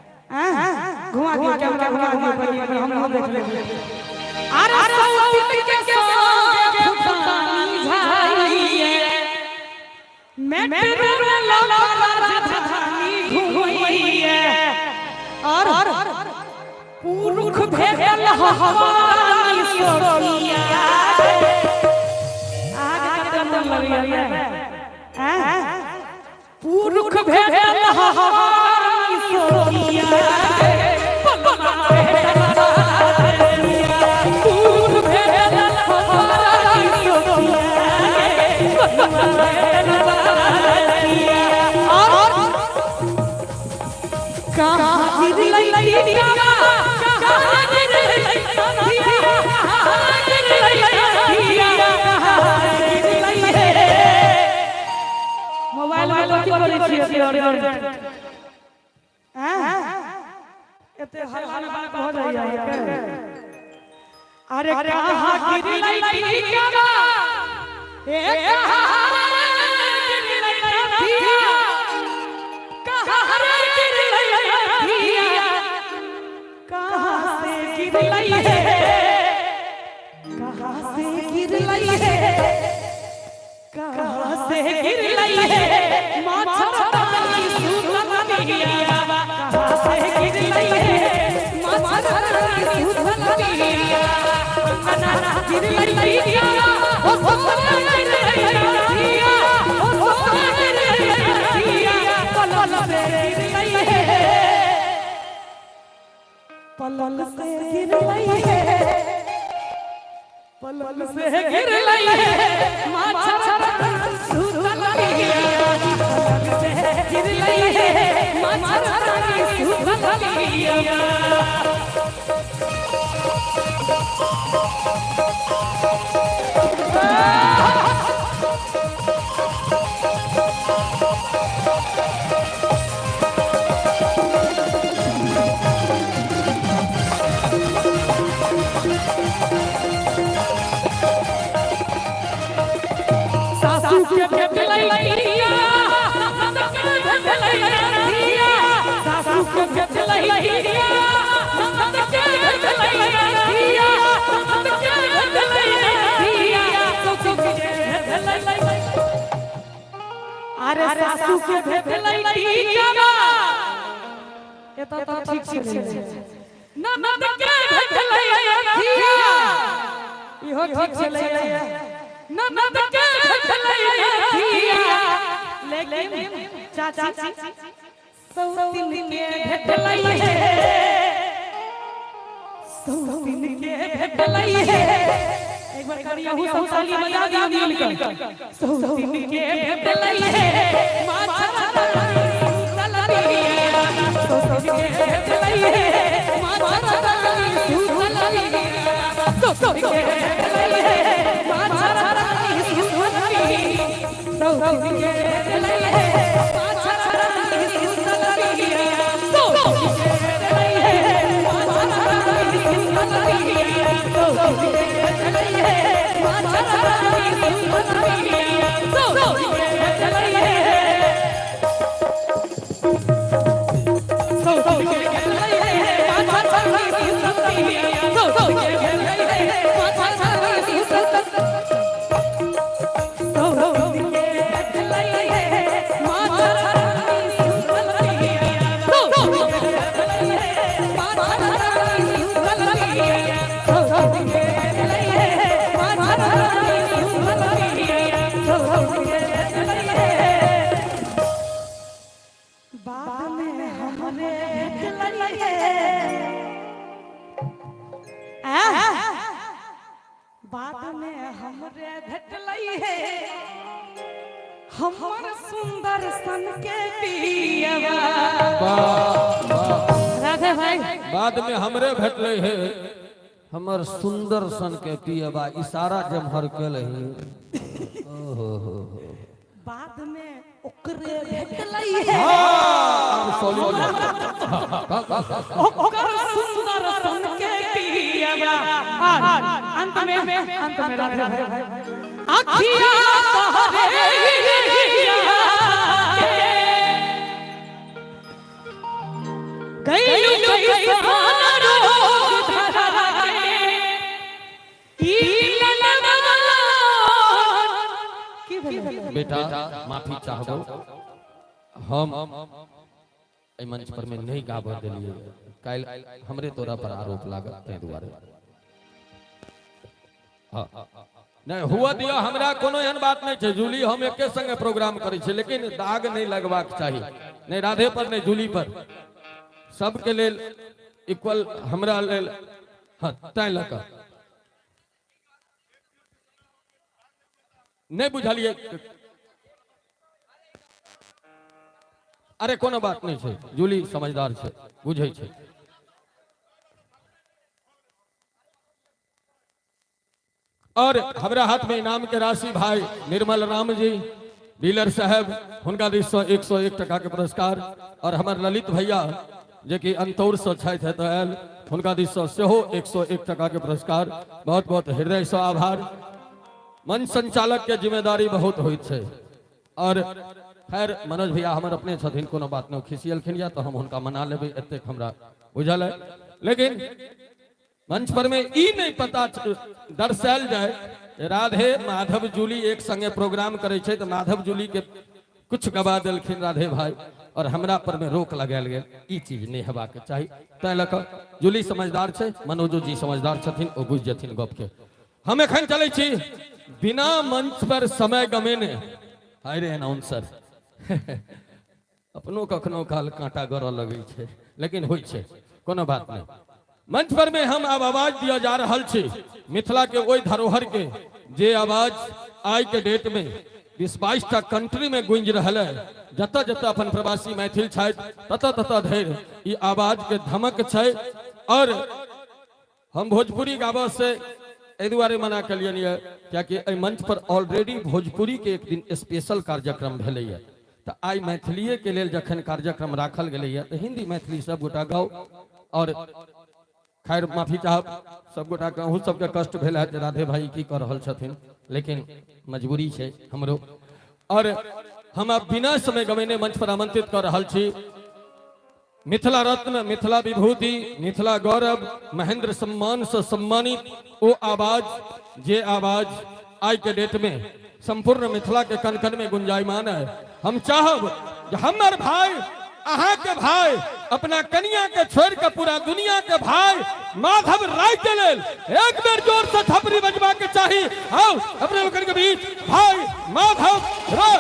घुमा दियो कैमरा घुमा दियो पर हम देख लेंगे अरे सौतिन के संगे फुटानी झाइए मैं तेरे लौला राजधानी घुमइए और पुरुख भेटल हमारी सोनिया आगे का दम लगिया हैं पुरुख भेटल हमारी सोनिया मोबाइल में तो क्या बोले छिए एते हल्ला में बात हो जाइए अरे कहां गिरी लइका ए कहां गिरी लइका कहां से गिर लई है कहां से गिर लई है कहां से गिर लई है माछरानी सुनलिया कहां से गिर लई है माछरानी सुनलिया अंगना गिर लई ओ सोना गिर लई ओ सोना गिर लई पलल से गिर लई है पलल से गिर लई है पलल से गिर लई है माछरानी सुनलिया पलल से गिर लई है माछरानी सुनलिया सासू के भेटलैया ननद के भेटलैया सासू के भेटलैया ननद के भेटलैया ननद के भेटलैया सासू के भेटलैया अरे सासू के भेटलैया एता तो ठीक छै ननद के भेटलैया इहो ठीक छलैया ननद के भेटलैया लेकिन चाची सौतिन के भेटलैया सौतिन के भेटलैया एक बार करियो हूं सौताली बजा दियो मिलकर सौतिन के भेटलैया माछरानी सुनलिया सौतिन के भेटलैया माछरानी सुनलिया सौतिन के भेटलैया माछरानी सुनलिया सौतिन के भेटलैया माछरानी सुनलिया सौतिन के भेटलैया माछरानी सुनलिया सौतिन के भेटलैया माछरानी सुनलिया में हमरे भेटलई है हमर सुंदर सन के पियवा। राधे भाई बाद में हमरे भेटले है हमर सुंदर सन के पियबा इशारा जमहर केले है। ओहो हो बाद में ओकरे भेटलई है ओकर सुंदर सन के पियवा। अंत में राधे भाई अखिया तोहरे गइलु कैसन रोग धरा के ई ललनवा। की भेल बेटा माफी चाहबो हम एहि मंच पर में नहीं गाबऽ देलिए काल हमरे तोरा पर आरोप लागत तै दुआरे। नहीं हुआ दिया हमरा कोनो एहन बात नहीं छै जूली हम एके संगे प्रोग्राम करै छी लेकिन दाग नहीं लगबाक चाही नहीं राधे पर नहीं जूली पर सबके लेल इक्वल हमरा लेल हाँ तै लक नहीं बुझलिए। अरे कोनो बात नहीं छै जूली समझदार छै बुझै छै। और हमरा हाथ में इनाम के राशि भाई निर्मल राम जी डीलर साहब हुनका दिस 101 टका के पुरस्कार और हमार ललित भैया जे कि अंतौर से छथि है तो आयल हुनका दिस सेहो 101 टका के पुरस्कार। बहुत बहुत हृदय से आभार। मंच संचालक के जिम्मेदारी बहुत होइत छै और खैर मनोज भैया हमर अपने छथिन कोनो बात नहीं खिसियलखिन या तो हम हुनका मना लेबै एतेक हमरा बुझल है। लेकिन मंच पर में ई नहीं पता दर्शायल जाए राधे माधव जूली एक संगे प्रोग्राम करे छे तो माधव जूली के कुछ गवा देलखिन राधे भाई और हमरा पर में रोक लगायल गेल ई चीज नहीं हेबाक चाही। तै लक जूली समझदार छे मनोजो जी समझदार छथिन ओ बुझ जथिन गप के। हम एखन चलै छी बिना मंच पर समय गमेने। हाय रे अनाउंसर अपनो कखनो काल कांटा गरऽ लगै छै लेकिन होइ छै कोनो बात नहीं। मंच पर में हम अब आवाज दिया जा रहा छी मिथिला के ओई धरोहर के जे आवाज आज के डेट में 20-22 कंट्री में गूंज रहा है। जत जत अपन प्रवासी मैथिल छथि तत तत धरि ई आवाज के धमक छै। और हम भोजपुरी गाबऽ से एहि दुआरे मना कलियनि क्या कि एहि मंच पर ऑलरेडी भोजपुरी के एक दिन स्पेशल कार्यक्रम भेलैया तो आई मैथिलीए के लेल जखन कार्यक्रम राखल गेलैया तो हिंदी मैथिली सब गोटा गाओ। और खैर माफी चाहब सब गोटा के अहूँ सबके कष्ट भेल है राधे भाई की कर रहल छथिन लेकिन मजबूरी छै हमरो। और हम अब बिना समय गवेने मंच पर आमंत्रित कर रहल छी मिथिला रत्न मिथिला विभूति मिथिला गौरव महेंद्र सम्मान से सम्मानित ओ आवाज जे आवाज आज के डेट में संपूर्ण मिथिला के कन कन में गुंजायमान है। हम चाहब हमर भाई अहाँ के भाई अपना कनिया के छोड़ के पूरा दुनिया के भाई माधव राय के लेल एक बेर जोर से थपड़ी बजवा के चाहिए। आओ अपने लोगन के बीच भाई माधव राय।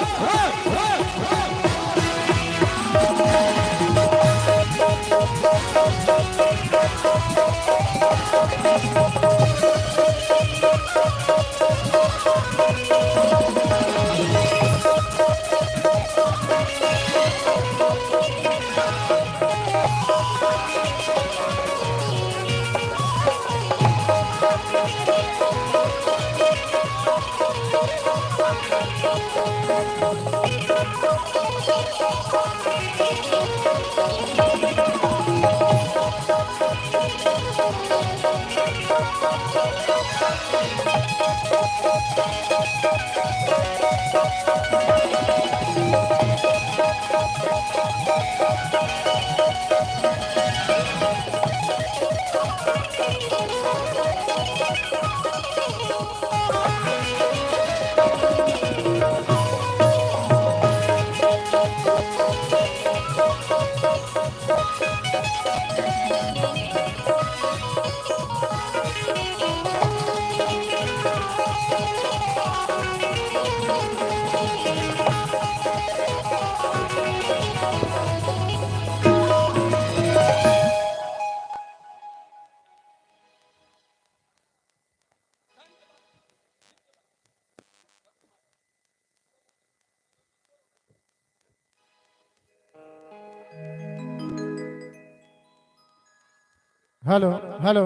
हेलो हेलो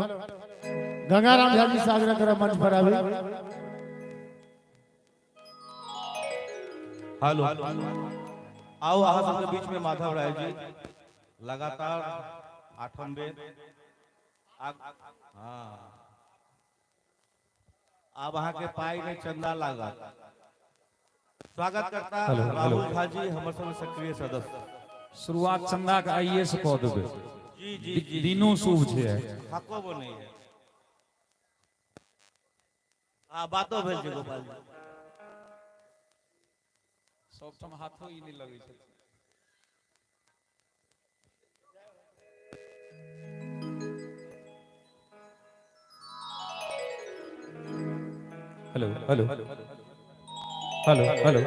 गंगाराम झा जी से आग्रह करो मंच पर आवे। हेलो आओ अहाँ सबके बीच में माधव राय जी लगातार 8 बेर हाँ अब अहाँ के पाई में चंदा लागत। स्वागत करता राहुल झा जी हमर सब सक्रिय सदस्य। शुरुआत चंदा के आइए से कह देबे। जी जी जी दिनों शुभ छे। हको वो नहीं है आ बातो भेल छै गोपाल जी। सब तम हाथो ई नहीं लगे छे। हेलो हेलो हेलो हेलो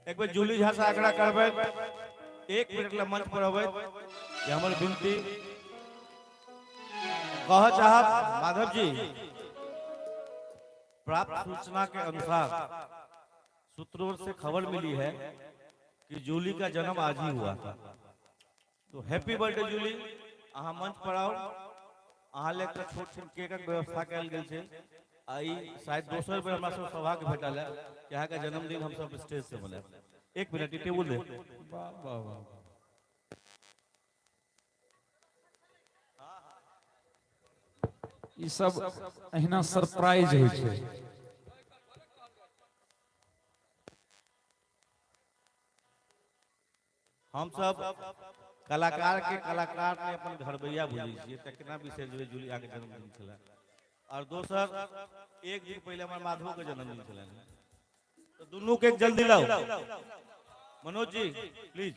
एक बार जूली झा से आग्रह करबे 1 मिनट ला मंच पर अबै ये हमर विनती कह चाहब माधव जी। प्राप्त सूचना के अनुसार सूत्रों से खबर मिली है कि जूली का जन्म आज ही हुआ था। तो हैप्पी बर्थडे जूली। अहाँ मंच पर आओ। अहाँ ले के छोट छोट केक के व्यवस्था कैल गेल छै। आई शायद दोसर बेर हमरा सब सौभाग्य भेटल है कि अहाँ के जन्मदिन हम सब स्टेज से मनाएब। 1 मिनट टेबल दे। वाह वाह वाह। ई सब अहिना सरप्राइज होइ छै। हम सब कलाकार के कलाकार ने अपन घरबैया बुझै छियै त केना विशेष जूली आके जन्मदिन छला। और दोसर 1 दिन पहले हमारे माधव के जन्मदिन छला। तो दोनों के जल्दी लाओ। मनोज जी प्लीज।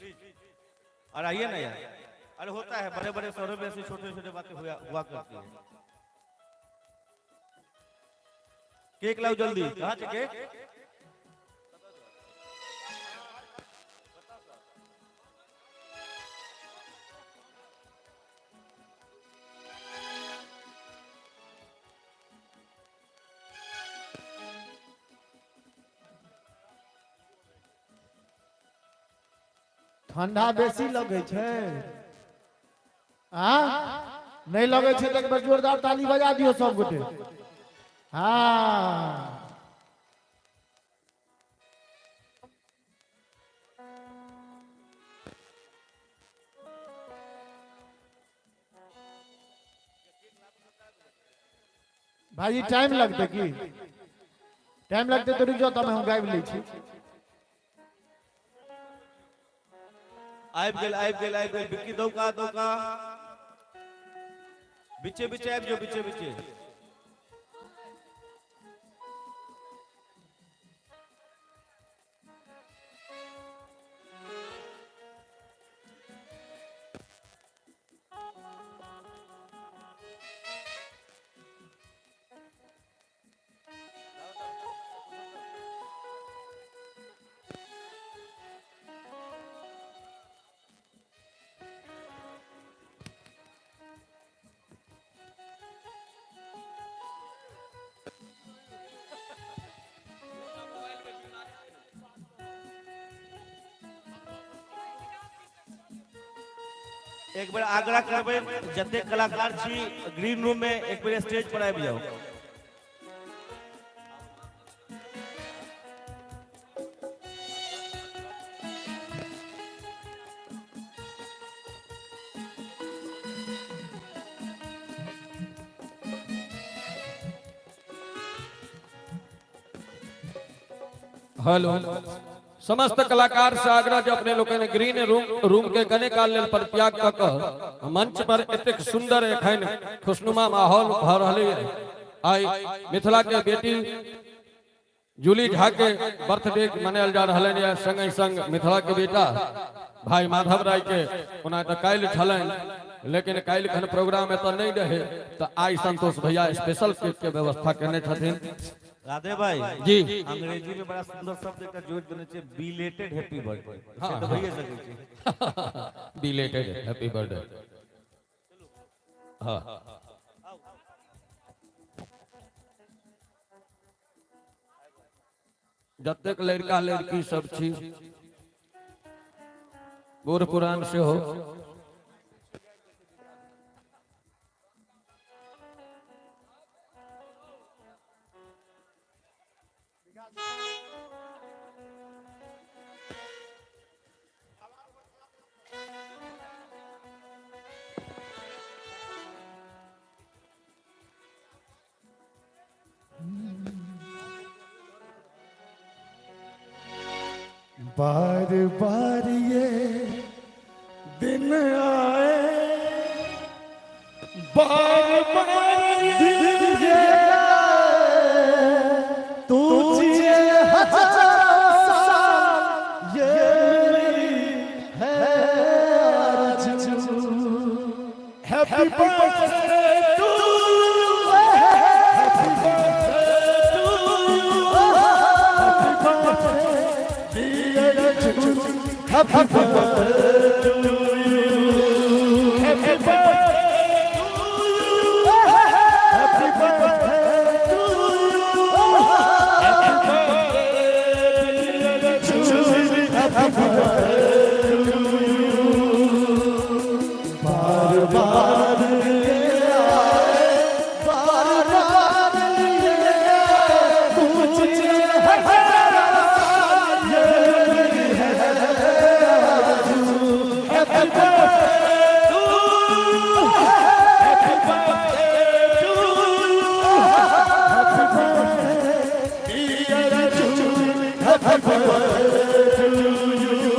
और आइए ना यार। अरे होता है बड़े बड़े शहरों में ऐसी छोटे छोटे बातें हुआ करती है। केक लाओ जल्दी। कहाँ से केक? ठंडा बेसी लगे छै हाँ नहीं लगे छै तो एक बार जोरदार ताली बजा दियो सब गोटे। हाँ भाई टाइम लगते की टाइम लगते तो रुक जाओ तब हम गाबि लै छी। आइब गेल बिक्की दौका बीचे बीचे आइब जो बीचे बीचे। एक बार आग्रह करबे जते कलाकार छी ग्रीन रूम में एक बार स्टेज पर आबि जाओ। हेलो समस्त कलाकार से आग्रह जो अपने लोग ने ग्रीन रूम के गने काल लेल परित्याग क क मंच पर एतेक सुंदर एखन खुशनुमा माहौल भ रहले आई मिथिला के बेटी जूली झा के बर्थडे मनायल जा रहल है। संगे संग मिथिला के बेटा भाई माधव राय के ओना त काल्हि छलन लेकिन काल्हि खन प्रोग्राम एत नहीं रहे तो आई संतोष भैया स्पेशल केक के व्यवस्था करने छथिन। राधे भाई जी अंग्रेजी में बड़ा सुंदर शब्द एक जोड़ देने चाहिए बिलेटेड हैप्पी बर्थडे हाँ, तो भैया सके छी बिलेटेड हैप्पी बर्थडे हाँ जतेक लड़का लड़की सब छी बूढ़ पुरान से हो बार बार ये दिन आए बार बार ये दिन आए तुझे हजार साल ये मेरी है आरज़ू happy birthday to you happy birthday to you happy birthday Happy birthday to you. Happy birthday to you. Happy birthday to you. Happy birthday to you. Happy birthday to you. बार बार ये आए, बार बार ये आए, तुझे Happy birthday to you. Happy birthday to you. Happy birthday, dear Julie. Happy birthday to you.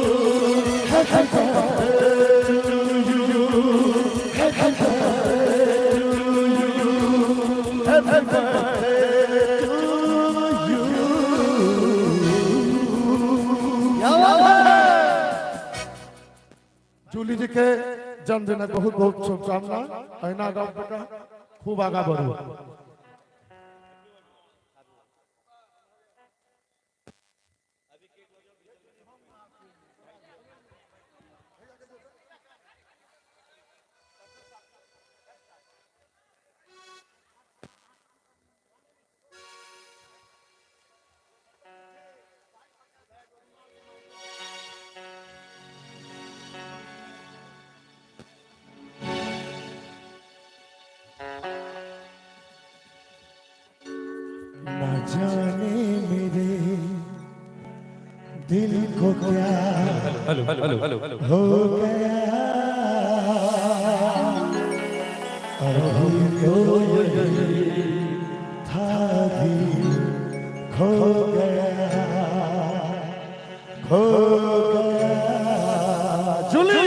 Happy birthday to you. Happy birthday to you. Happy birthday to you. Jully जी के जन्मदिन बहुत बहुत शुभकामना अहिना गाँव बेटा खूब आगा बढ़ो ना जाने मेरे दिल को क्या हो गया अभी कोई था भी खो गया जूली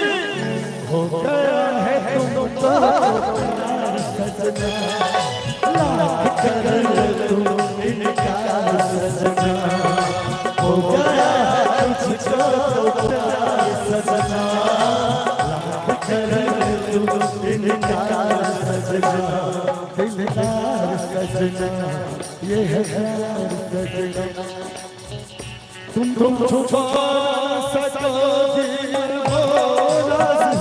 हो गया है तुम तो सजना लाख कर तुम इनकार सजना हो गया तुझको प्यार सजना लाख कर तुम इनकार सजना दिलदार सजना ये है प्यार सजना तुम छुपा सकोगे वो राज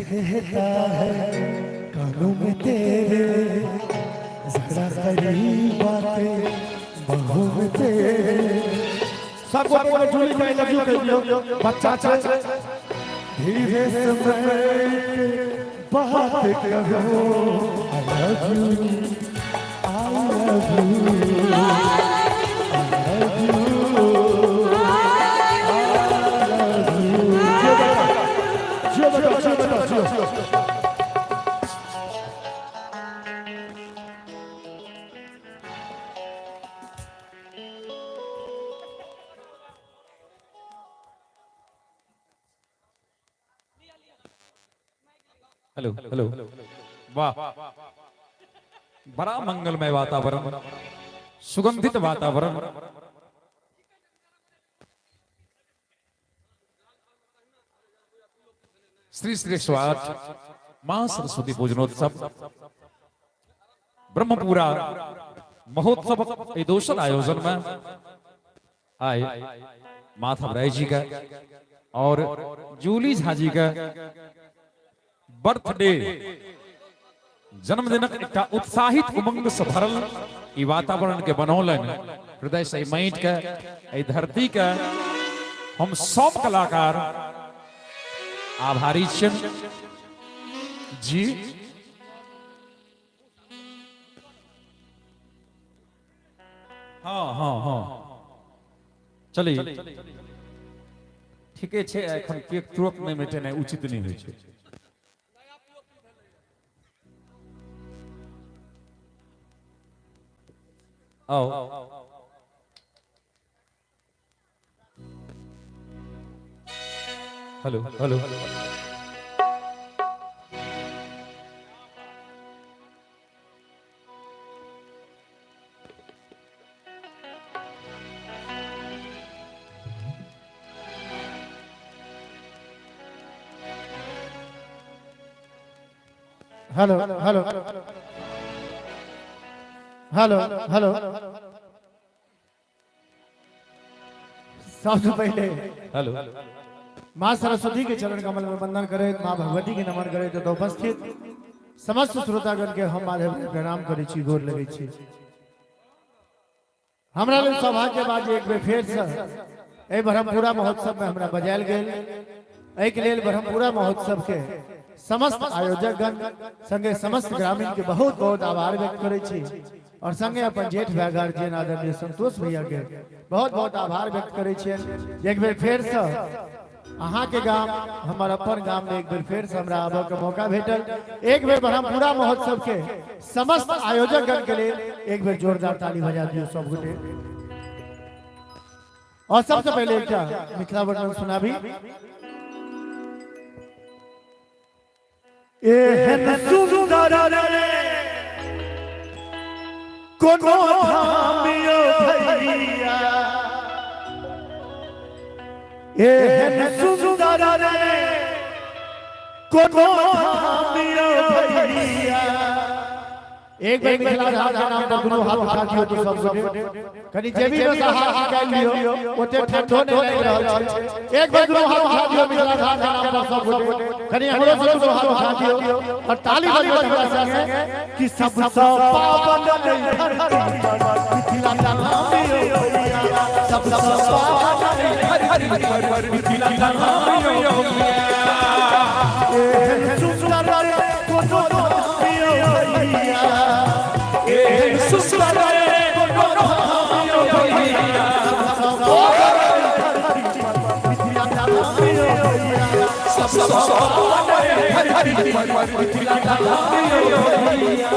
कहता है कानों में तेरे जरा करीब बातें बाहों में तेरे सबको बोलो जूली का लव यू कह दियो बच्चा चाचा धीरे से बात करो I love you I love you I love you hello hello वाह, बड़ा मंगलमय वातावरण, सुगंधित वातावरण। श्री श्री स्वार्थ मां सरस्वती पूजनोत्सव ब्रह्मपुरा महोत्सव दोषर आयोजन में आए माधव राय जी का और जूली झा जी का बर्थडे जन्मदिन एक उत्साहित उमंग से भरल ई वातावरण के बनौलन हृदय से माइट का ई धरती का हम सब कलाकार आभारी छियन जी। हाँ हाँ हाँ चलिए ठीके छे, एखन केक तुरंत नहीं मेटेनाइ उचित नहीं होइ छै। आओ hello hello hello hello hello hello सबसे पहले हेलो माँ सरस्वती के चरण कमल में वंदन करे, माँ भगवती के नमन करे तो उपस्थित समस्त श्रोतागण के हम माधव के प्रणाम करे छी, गोर लगे छी। हमरा लोग सौभाग्य के बाद एक बेर फेर से ए ब्रह्मपुरा महोत्सव में हमरा बजायल गेल। एहि के लेल ब्रह्मपुरा महोत्सव के समस्त आयोजकगण संगे समस्त ग्रामीण के बहुत बहुत आभार व्यक्त करे छी और संगे अपन जेठ भाई गार्जियन आदरणीय संतोष भैया के बहुत बहुत आभार व्यक्त करे छी। एक बेर फेर से अहाँ के गांव हमार अपन गांव में एक बेर फेर से हमरा आबे के मौका भेटल। एक बेर ब्रह्मपुरा महोत्सव के समस्त आयोजकगण के लिए एक बेर जोरदार ताली बजा दियो सब गोटे। और सबसे पहले एक मिथिला वर्णन सुनाबी। एहन सुंदर रे कोनो धामियो भैया, एहन सुंदर रे कोनो धामियो भैया। एक बार मिथिला धाम नाम पर दुनू हाथ उठा दियो तो सब गोटे कनी जेबी में हाथ निकाल लियो, ओते ठठो नहीं लग रहल छै। एक बार दुनू हाथ उठा दियो मिथिला धाम नाम पर सब गोटे कनी हमरो सब दुनू हाथ उठा दियो और ताली बजाओ हमरा संगे कि सबसे पावन नहीं धरती मिथिला धाम भैया, सबसे पावन नहीं धरती मिथिला धाम भैया। ए सुंदर रे कोनो धामियो भैया, ए सुंदर रे कोनो धामियो भैया, मिथिला धाम भैया, सबसे पावन नहीं धरती मिथिला धाम भैया।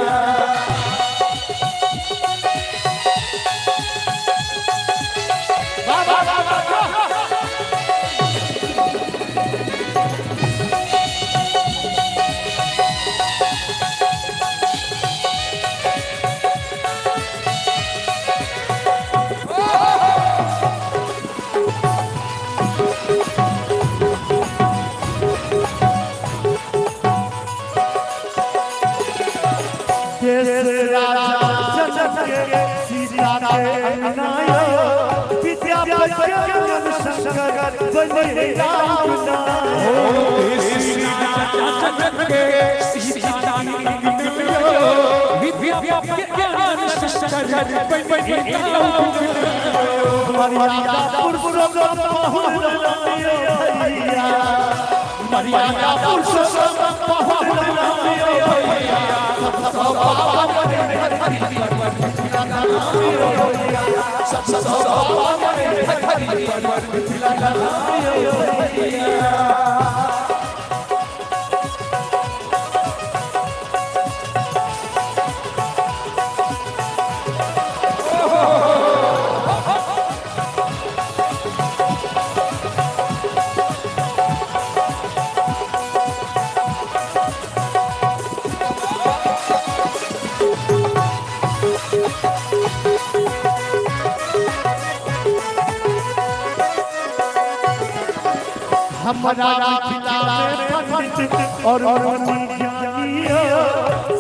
हमारा खिला में पंडित और मुनि ज्ञानी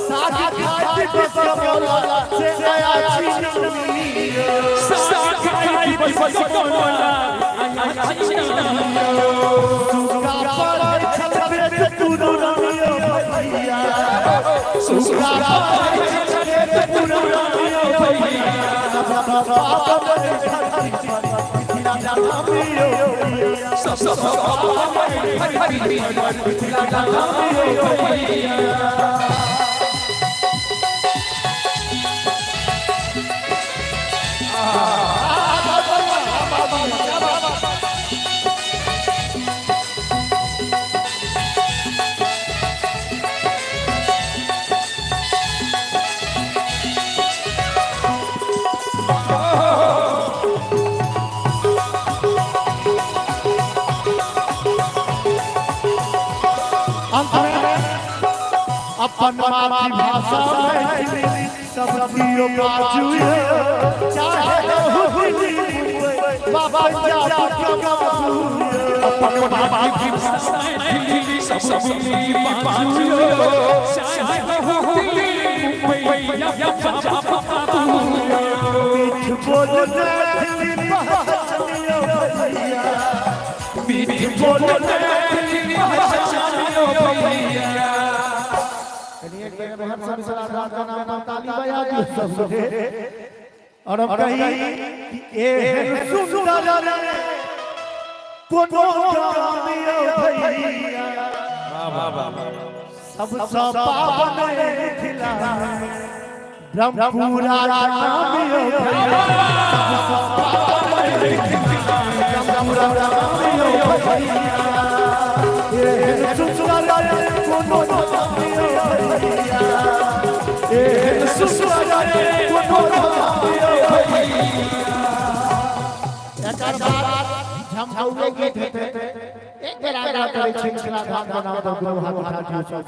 साथ खाई बस बोला से आया चिनी साखाई बस बोला सुगा पर छलबे तू रोनियो भैया सुगा पर छलबे तू रोनियो भैया बाबा बड़े खिला नामियो सब बाबा बड़े खिला नामियो भैया अपन मातृभाषा में सब दियो बाजू चाहे हो दिल्ली बाबा जा बाजू अपन मातृभाषा में सब दियो बाजू चाहे हो दिल्ली बाबा बाजू मीठ बोलने दिल्ली पहचानियो भैया मीठ बोलने दिल्ली पहचानियो भैया और अब कहीं ए सुंदर कोनो गामियो भैया सब पावन खिला ब्रह्मपुरा नामियो भैया सब पावन खिला ब्रह्मपुरा नामियो भैया ए सुंदर कोनो गामियो भैया ए सुंदर कोनो गामियो भैया एकर बाद झमझौले गीत हेते एक बेर आगा करे छिनछिना धाम बनाओ तो गुरु हाथ उठा दियो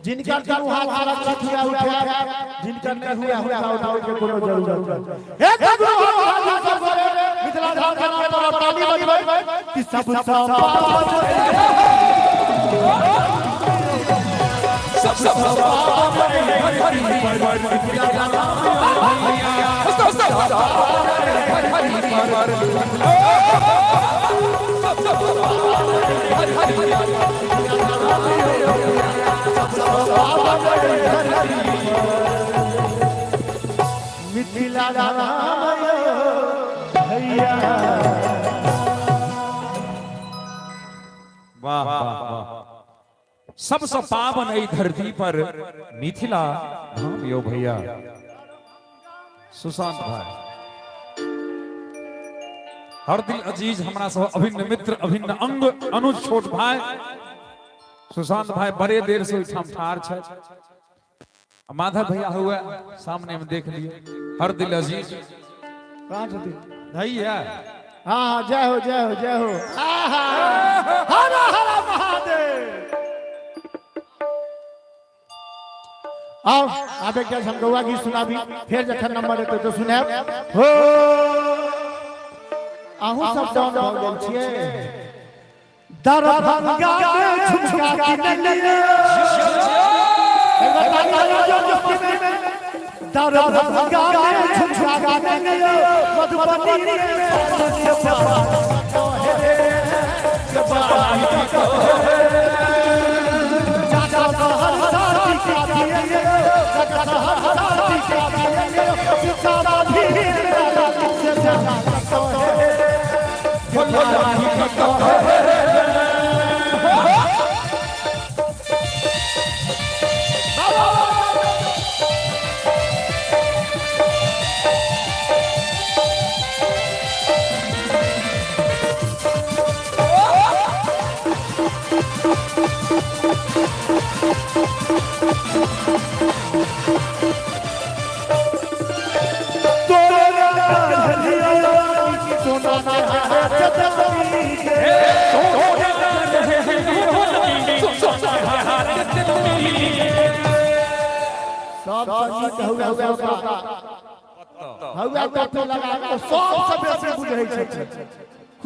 जिनकर गुरु हाथ सुरक्षित हुआ उठा जिनकर नहीं हुआ उठाओ के कोनो जरूरत एक गुरु हाथ करे मिथिला धाम बनाओ तो ताली बजबै कि सब मिथिला भैया वाह वाह सबसे पावन ई धरती पर मिथिला धाम यो भैया सुशांत भाई हर दिल अजीज हमरा सब अभिन्न मित्र अभिन्न अंग अनुज छोट भाई सुशांत भाई बड़े देर से उठाम ठार छै माधव भैया हुआ सामने में देख लिए हर दिल अजीज कहां छथि भैया हां जय हो जय हो जय हो हर हर महादेव आओ आबे के हम गौआ गीत सुनाबी फिर जखन नंबर एते तो सुनाब हो आहू सब डाउन भ गेल छियै दरभंगा में झुमका किनलिए एक बार दरभंगा में झुमका किनलिए मधुबनी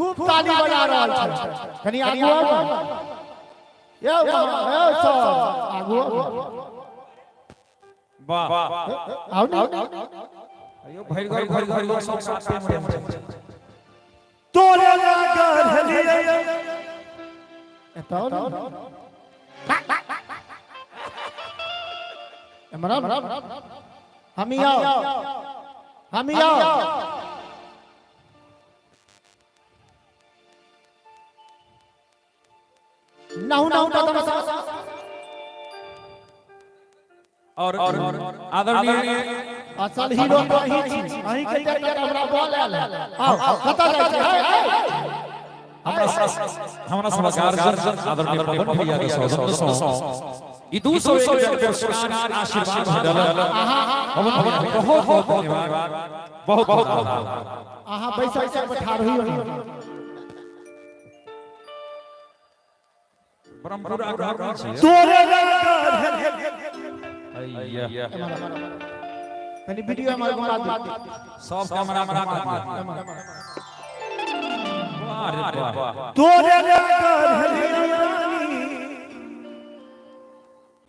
खूब ताली बजा रहल छै कनी आगू आउ यो सब आगू वाह आउ न अयो भरि घर सब साथ में तोरे नगर हलिए एताउ हमरा हम आओ नाउ और आदरणीय असल हीरो अही छी अही के जरिया हमरा बोल आयल आओ कता जाय छै हमरा सब गार्जियन आदरणीय पवन भैया के सौजन्य सँ ई 201 जन के पुरस्कार आशीर्वाद भेटल पवन भैया बहुत धन्यवाद बहुत आहा बैसा बैठा रही हो परंपरा आग्रह छै तोरे अय्या कनी वीडियो हमारे बना दे सब कैमरा वाह रे वाह तोरे नगर हरियाणी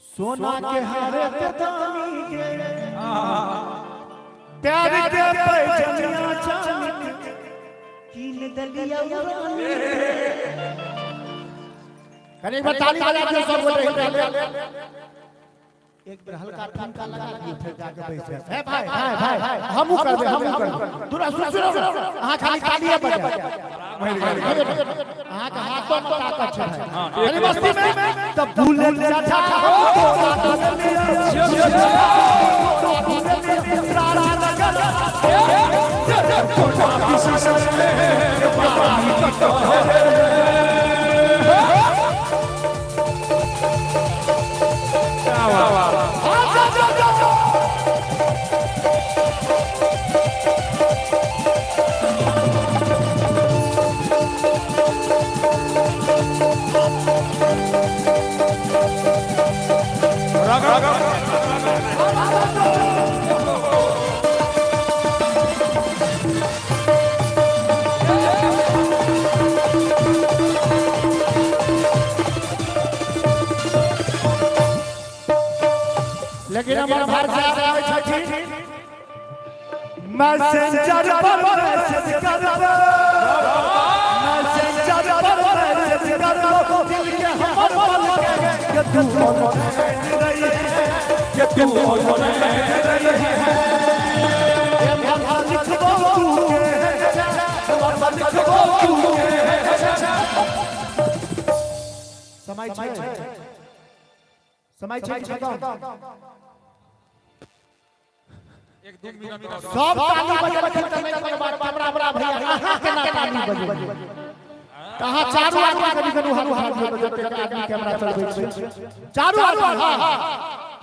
सोना के हारे दानी के प्यार के पैजनिया चांद कीन दलिया रानी कनी एक बार ताली बजा के सब बोल रहे एक बार हल्का ठनका लगा दियो फिर जाके बैठ है भाई हमहू करबे दूरा सुनो हां खाली तालियां बजा हां का हाथ तो ताकत छै अरे मस्ती में तब भूले चाचा सारा नगर लेकिन हमारा भारत आवे छथिन मैसेंजर पर मैसेज करबो मैसेंजर पर मैसेज करबो दिल के हमर पल के तू रही है के तू रही है ये भाषा लिखबो तू के भाषा लिखबो तू के समय छै एक 2 मिनट सब ताली बजबथिन त नहीं बड़ा भैया अहाँ केना ताली बजबै कहाँ चारू आदमी कभी हाथ बजते आदमी कैमरा चलबै छै चारू आदमी हां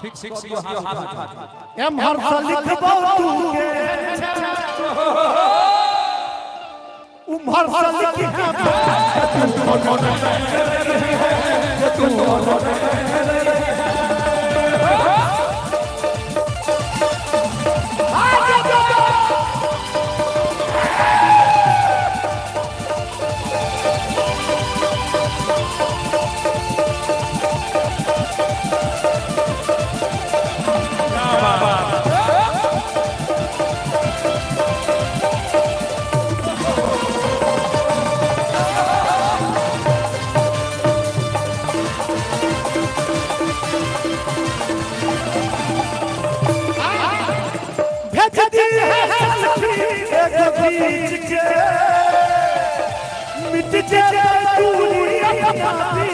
ठीक दियो हाथ एम हर लिखबो तू के उम्हर लिखि तू मिट जाए दूरियां अपनी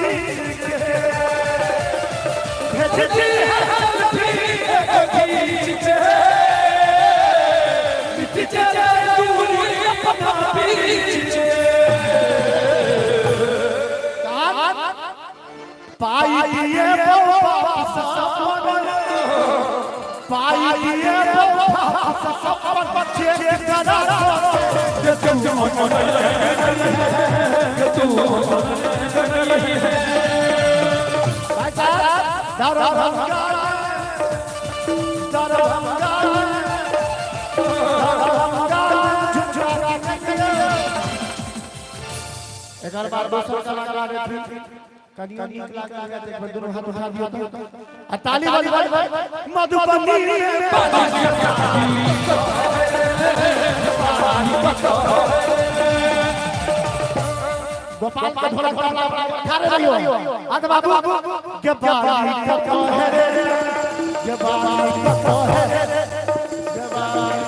भेजती है मिट जाए दूरियां अपनी पाई दिए पाई दिए सपन बच्चे करा एकर बाद दोसर कलाकार थी कनिया नीक लागा गया एक बार दोनों हाथ उठा दियो तो आ ताली बज मधुबनी गोपाल का ढोलक तबला ठाड़े रहियो आग बाबू के बारी कतो है के बारी कतो है के बारी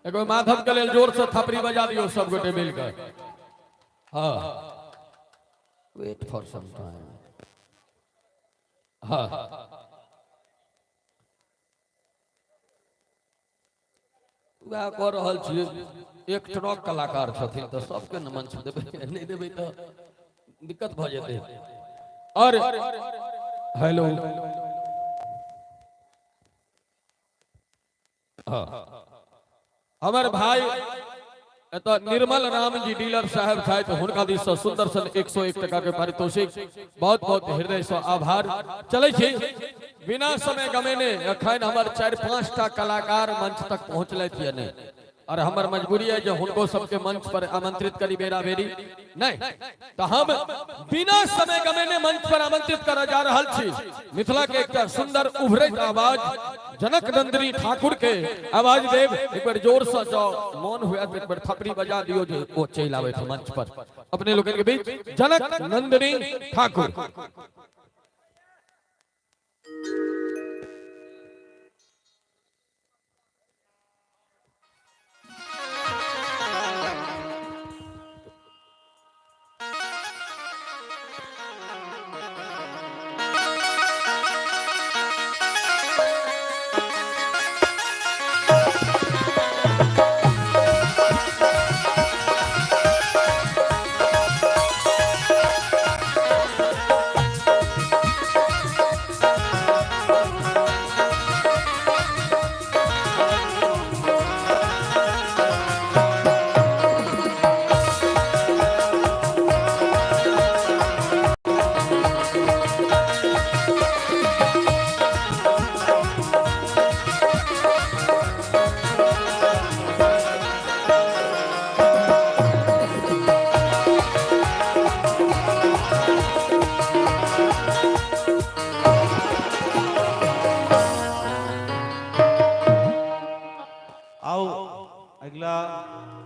एगो माधव के लेल जोर से थपरी बजा दियो सब गोटे मिलकर। हाँ वेट फॉर सम टाइम। हाँ वह कह रहल छी एक ट्रक कलाकार छथिन तो सबके न मंच देबै नहीं देबै तो दिक्कत भ जेतै। और हेलो हाँ हमारे भाई एत निर्मल राम जी डीलर साहब छथि हुनका दिस से सुंदर सन 101 टका के पारितोषिक बहुत बहुत हृदय से आभार। चले छी बिना समय गमेने अखन हमार 4-5 टा कलाकार मंच तक पहुंचले थिए नहीं और हमार मजबूरी है जो उनको सबके मंच पर आमंत्रित करी बेरा बेरी नहीं तो हम बिना समय गमेने मंच पर आमंत्रित कर जा रहल छी मिथिला के एक सुंदर उभरैत आवाज जनक नंदिनी ठाकुर के आवाज देव एक बार जोर से जाओ मौन हुआ तो एक बार थपड़ी बजा दियो जो वो चल आवे थे मंच पर अपने लोगों के बीच जनक नंदिनी ठाकुर।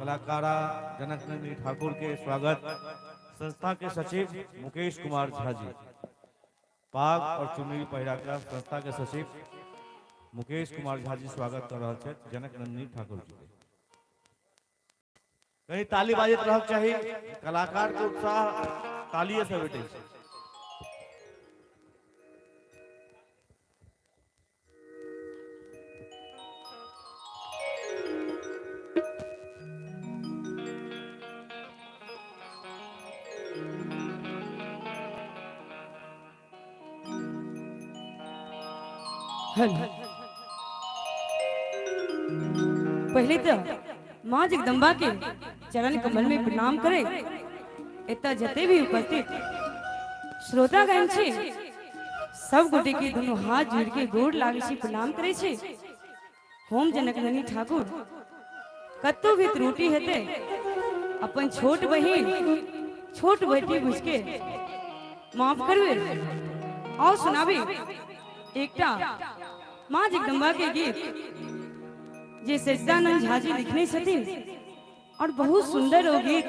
कलाकारा जनक नंदिनी ठाकुर के स्वागत संस्था के सचिव मुकेश कुमार झा जी पाग और चुनरी पहिरा का संस्था के सचिव मुकेश कुमार झा जी स्वागत कर रहे हैं जनक नंदिनी ठाकुर जी के। कहीं ताली बाजत रहक चाहिए कलाकार के उत्साह तालिए से बैठे पहले तो माँ जगदम्बा के चरण कमल में प्रणाम करे इतना जते भी उपस्थित श्रोता गण छे सब गोटे के दोनों हाथ जोड़ के गोड़ लागे छी प्रणाम करे छे। होम जनक नंदिनी ठाकुर कत्तो भी त्रुटि हेते अपन छोट बहिन छोट बेटी बुझ के माफ करवे और सुनाबी एकटा माँ जगदम्बा के गीत जे सच्चिदानंद झा जी लिखने छथिन और बहुत सुंदर हो गीत।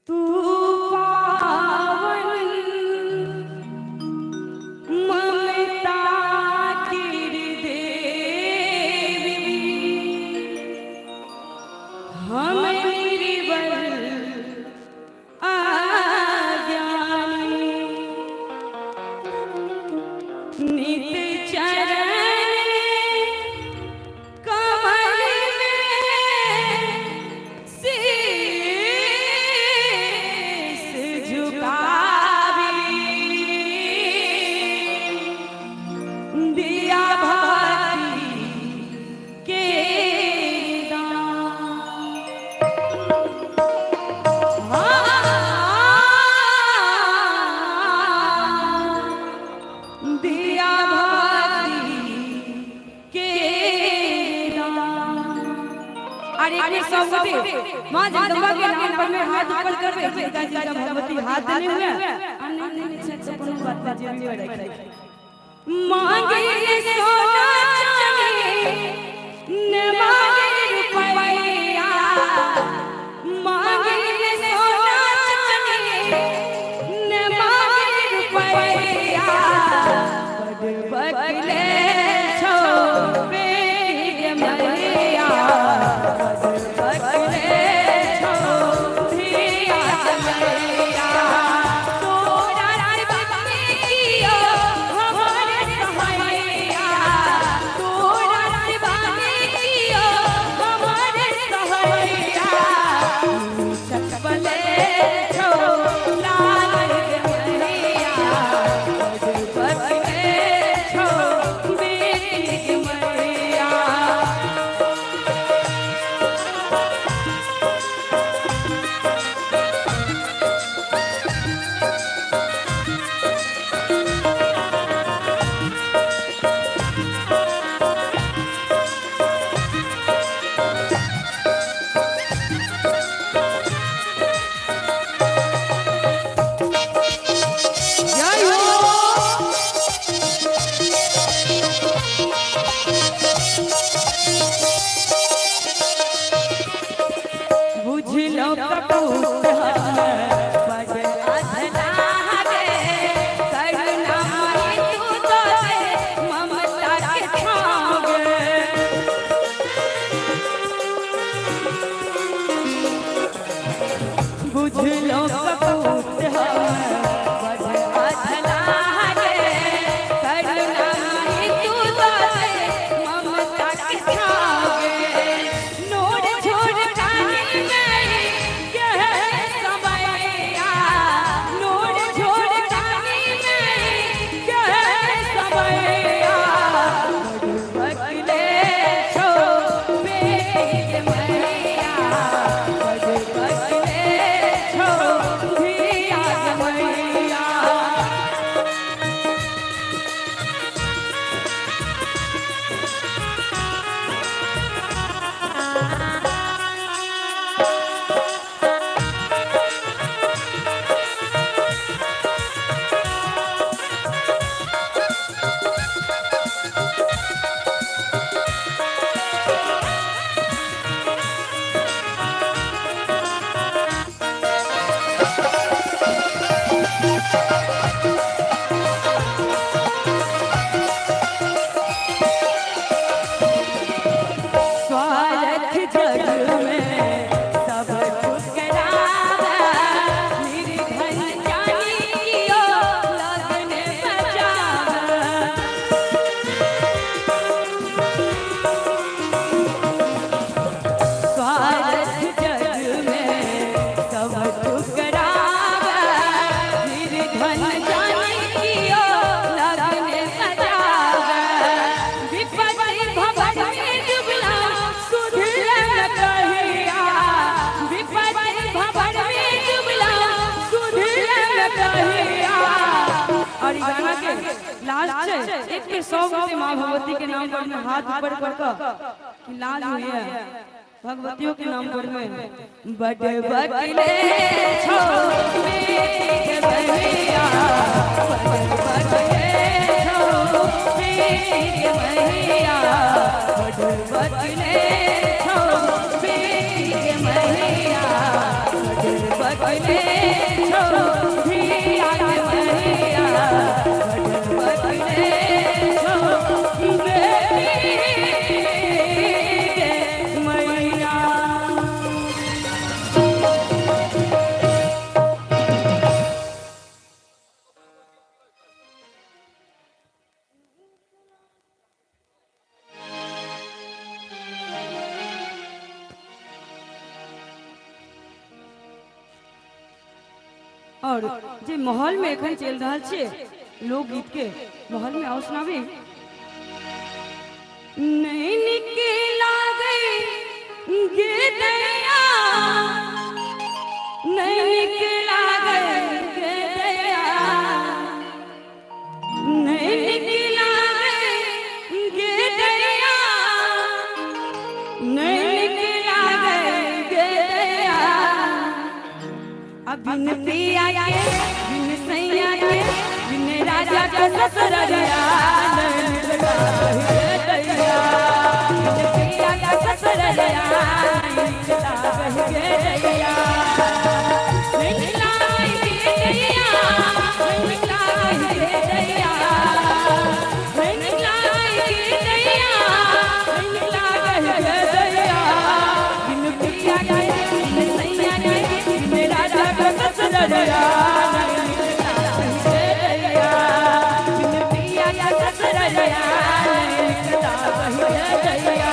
तू पावन ममता की देवी हम नित चरण कमल में शीश झुकावी दिया भक्ति के दिया अरे सब माँ जगदम्बा के नाम पर मैं हाथ ऊपर कर रही थी जगदम्बा भगवती हाथ देने हुए मांगे सोना चांदी न मांगे रुपया मांगे सोना चांदी न मांगे रुपया बदले छो बेटी मैया लास्ट एक के 100 गो माँ भगवती के नाम पर में हाथ ऊपर कर कि लाल हुई है भगवतियों के नाम पर में बड़े बकले छो के भैया बड़े बकले छो के भैया बड़े बकले छो के भैया बड़े बकले छो भैया और जे माहौल में एखन चल रहा छे लोकगीत के माहौल में आओ सुनाबी। नहीं निकला गई गे दैया, नहीं निकला गई गे दैया, नहीं निकला गई गे दैया, नहीं निकला गई गे दैया। अब बिन पिया के बिन सैया के बिन राजा का ससुररिया नहीं निकला गे दैया, बिन पिया का ससुररिया नहीं निकला गे दैया, नहीं निकला गे दैया, नहीं निकला गे दैया, नहीं निकला गे दैया, नहीं निकला गे दैया। बिन पिया के बिन सैया के बिन राजा का ससुररिया नहीं निकला गे दैया, बिन पिया का ससुररिया नहीं निकला गे दैया।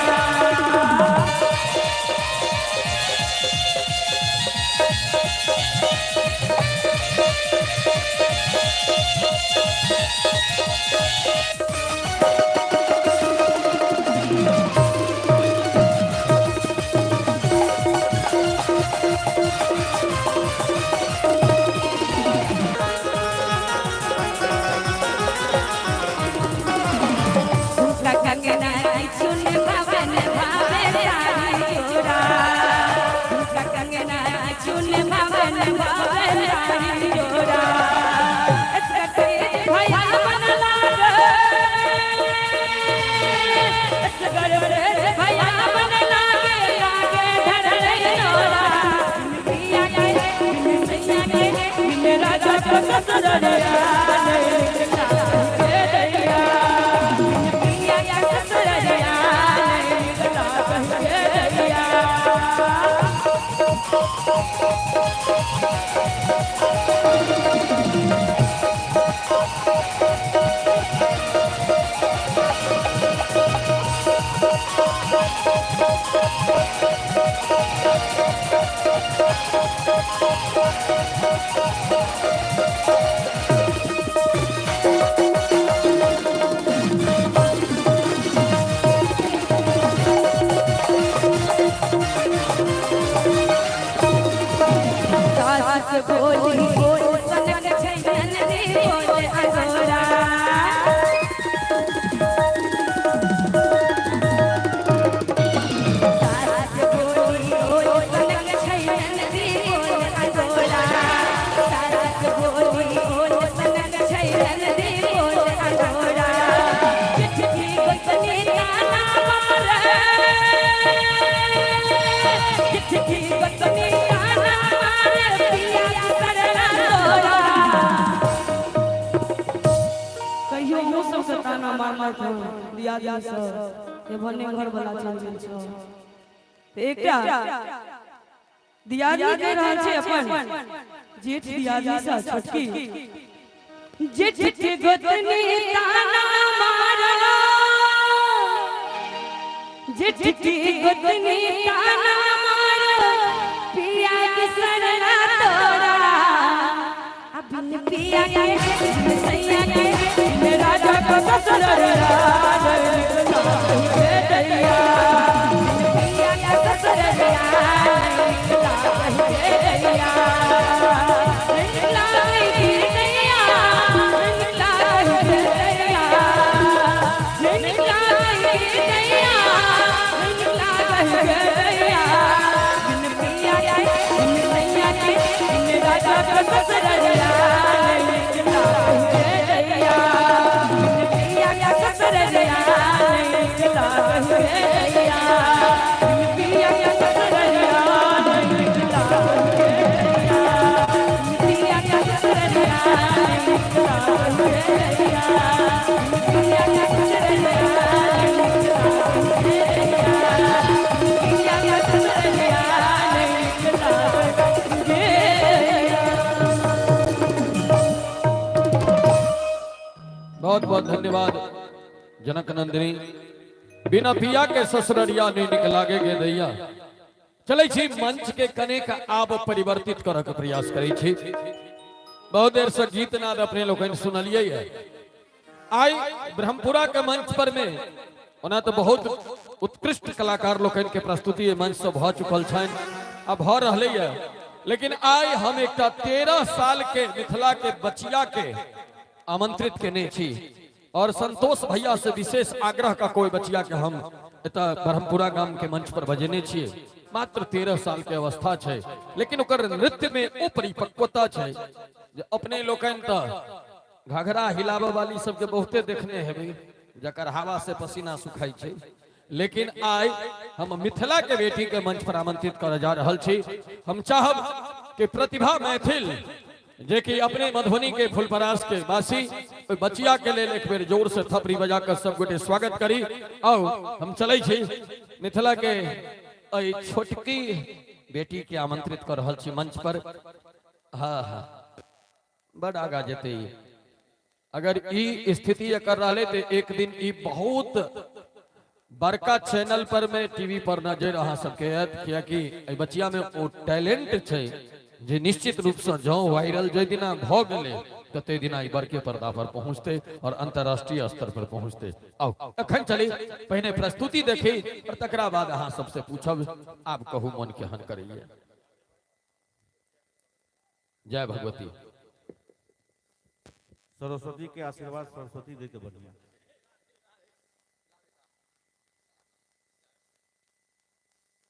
बोली बोल सनक छैन रे बोल अगोरा, सास बोली बोल सनक छैन रे बोल अगोरा, सास बोली बोल सनक छैन रे बोल अगोरा। चिट्ठी गोतनी ताना मारे, चिट्ठी गोतनी ताना मारे पिया सरला तोरा। कहियो मौसम से ताना मार मार के दिया दिया सब ये भने घर वाला चल गेल छ। त एकटा दियादी कह रहल छै अपन जेठ दियादी सा छोटकी, जेठ के गोतनी ताना मारला, जेठ के गोतनी ताना मारला पिया के सरला तोरा। अब बिन पिया के बिन सैया के बिन राजा का ससुररिया नहीं निकला गे दैया, बिन पिया का ससुररिया नहीं निकला गे दैया, नहीं निकला गे दैया, नहीं निकला गे दैया, नहीं निकला गे दैया, नहीं निकला गे दैया। बिन पिया के बिन सैया के बिन राजा का ससुररिया नहीं निकला गे दैया, बिन पिया का ससुररिया नहीं निकला गे दैया, बिन पिया का ससुररिया नहीं निकला गे दैया, बिन पिया का ससुररिया नहीं निकला गे दैया, बिन पिया का ससुररिया नहीं निकला गे दैया, बिन पिया का ससुररिया नहीं निकला गे दैया। बहुत बहुत धन्यवाद जनक नंदिनी। बिना पिया के ससुररिया नहीं निकला गे दैया। चले छी मंच के कने का आब परिवर्तित करक प्रयास करे छी। बहुत देर से गीत नाद अपने लोग सुनलिए है। आई ब्रह्मपुरा के मंच पर में ओना तो बहुत उत्कृष्ट कलाकार लोग के प्रस्तुति मंच से भ चुकल छन, अब भ रहले है। लेकिन आई हम एक 13 साल के मिथिला के बचिया के आमंत्रित केने छी और संतोष भैया से विशेष आग्रह का कोई बचिया के हम एता ब्रह्मपुरा गांव के मंच पर बजेने छिए। मात्र 13 साल के अवस्था है, लेकिन ओकर नृत्य में ओ परिपक्वता है जे अपने लोकन तो घघरा हिलाबे वाली सबके बहुते देखने हेबे जकर हवा से पसीना सुखाई छे। लेकिन आज हम मिथिला के बेटी के मंच पर आमंत्रित कर जा रहल छी। हम चाहब कि प्रतिभा मैथिल जे कि अपने मधुबनी के फुलपरास के वासी बचिया के लिए एक बेर जोर से थपड़ी बजाकर सब गोटे स्वागत करी। आओ हम चले छी मिथिला के छोटकी बेटी के आमंत्रित कर रहल छी मंच पर। हाँ हाँ बड़ आगा जेते अगर ई स्थिति कर रहा तो एक दिन ई बहुत बड़का चैनल पर में टीवी पर नजर अहाँ सबके क्या कि बचिया में वो टैलेंट है जे निश्चित रूप से जो वायरल जे दिना भ गए तो ते दिना ई बड़के पर्दा पर पहुंचते और अंतरराष्ट्रीय स्तर पर पहुंचते। आओ अखन चली पहले प्रस्तुति देखी और तकरा बाद अहाँ सबसे पूछब आप कहू मन के हन करिए। जय भगवती। सरस्वती के आशीर्वाद सरस्वती दे के बढ़िया।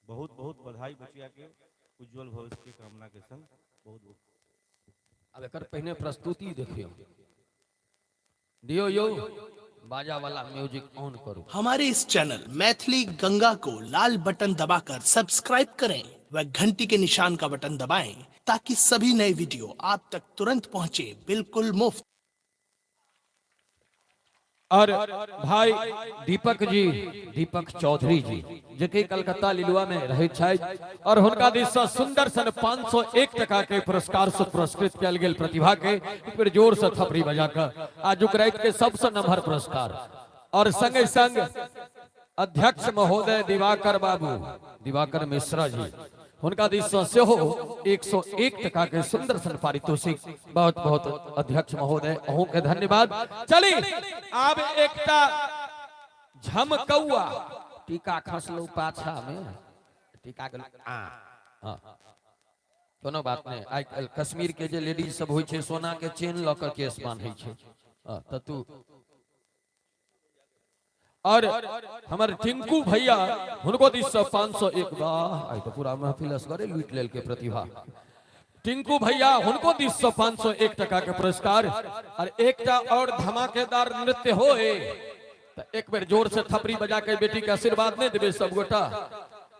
बहुत बहुत बधाई बचिया के उज्जवल भविष्य की कामना के संग बहुत बहुत। अब एक पहले प्रस्तुति देखियो दियो यो बाजा वाला म्यूजिक ऑन करो। हमारे इस चैनल मैथिली गंगा को लाल बटन दबाकर सब्सक्राइब करें व घंटी के निशान का बटन दबाएं ताकि सभी नए वीडियो आप तक तुरंत पहुंचे बिल्कुल मुफ्त। और भाई दीपक जी, दीपक चौधरी जी जे कलकत्ता लिलुआ में रहे और हुनका दिस से सुंदर सन 501 टका के पुरस्कार से पुरस्कृत किया गेल प्रतिभा के फिर जोर से थपड़ी बजाकर आज रात के सबसे नम्हर पुरस्कार। और संगे संग अध्यक्ष महोदय दिवाकर बाबू दिवाकर मिश्रा जी उनका दिस से 101 टका के सुंदर सन पारितोषिक। बहुत बहुत अध्यक्ष महोदय अहों के धन्यवाद। चली अब एकटा झमकौआ टीका खसलो पाछा में टीका के कोनो बात नहीं। आई कश्मीर के जे लेडीज सब होय छे सोना के चेन ल कर केस बांधै छे त तू और हमारे टिंकू भैया उनको दिस 501 वाह आई तो पूरा महफिल असगरे लूट लेल के प्रतिभा। टिंकू भैया उनको दिस 501 टका के पुरस्कार। और एकटा और धमाकेदार नृत्य होए तो एक बार जोर से थपड़ी बजा के बेटी के आशीर्वाद नहीं देबे सब गोटा।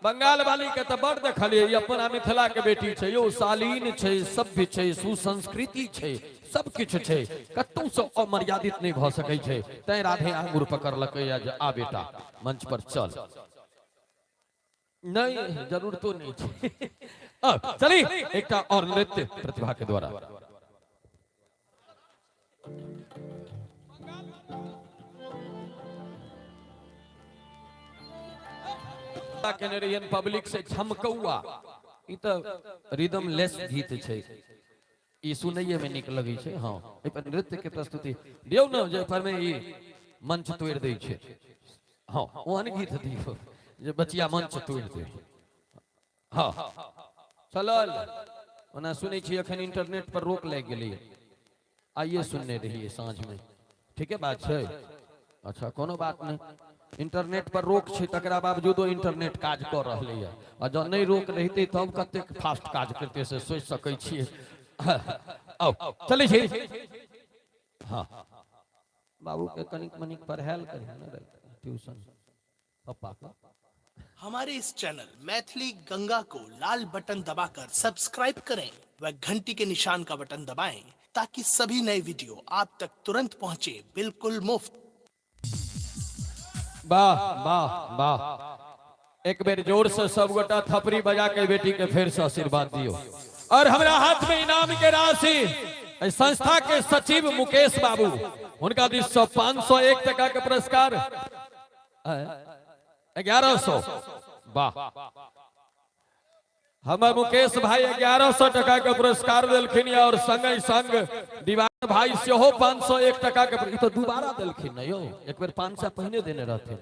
बंगाल वाली के तो बड़ देखलिए अपना मिथिला के बेटी छे यो शालीन छे सभ्य छे सुसंस्कृति छे सब किछ छे कतौ से अमर्यादित नहीं भ सकै छे। तै राधे आंगुर पकड़ लके या आ बेटा मंच पर चल नहीं जरूर तो नहीं छे। अब चली एकटा और नृत्य प्रतिभा के द्वारा। कैनेडियन पब्लिक से झमकौआ ई तो रिदम लेस गीत छे ई सुनैये में निक लगै छे। हां ए पर नृत्य के प्रस्तुति दियौ न जे पर में ई मंच तोड़ दै छे। हां ओहन गीत दियौ जे बचिया मंच तोड़ दे। हां चलल ओना सुनै छी अखन इंटरनेट पर रोक लाग गेलै आइए सुनने रहिए साँझ में ठीक है बात छे। अच्छा कोनो बात नहीं इंटरनेट पर रोक छे तकरा बावजूदो इंटरनेट काज कर रहले है और जब नहीं रोक रहते तब कते फास्ट काज करते से सोच सकै छिए। आओ चले छी। हाँ बाबू के कनिक मनिक पढ़ायल करी ना ट्यूशन पापा का। हमारे इस चैनल मैथिली गंगा को लाल बटन दबाकर सब्सक्राइब करें व घंटी के निशान का बटन दबाएं ताकि सभी नए वीडियो आप तक तुरंत पहुंचे बिल्कुल मुफ्त। वाह वाह वाह एक बेर जोर से सब गोटा थपड़ी बजा के बेटी के फिर से आशीर्वाद दियो। और हमारा हाथ में इनाम के राशि संस्था के सचिव मुकेश बाबू उनका दिस 501 टका के पुरस्कार 1100 वाह हमारे मुकेश भाई 1100 टका के पुरस्कार दिलखिन और संगे संग दीवान भाई सेहो 501 टका के तो दोबारा दिलखिन यो एक बेर 500 पहले देने रहते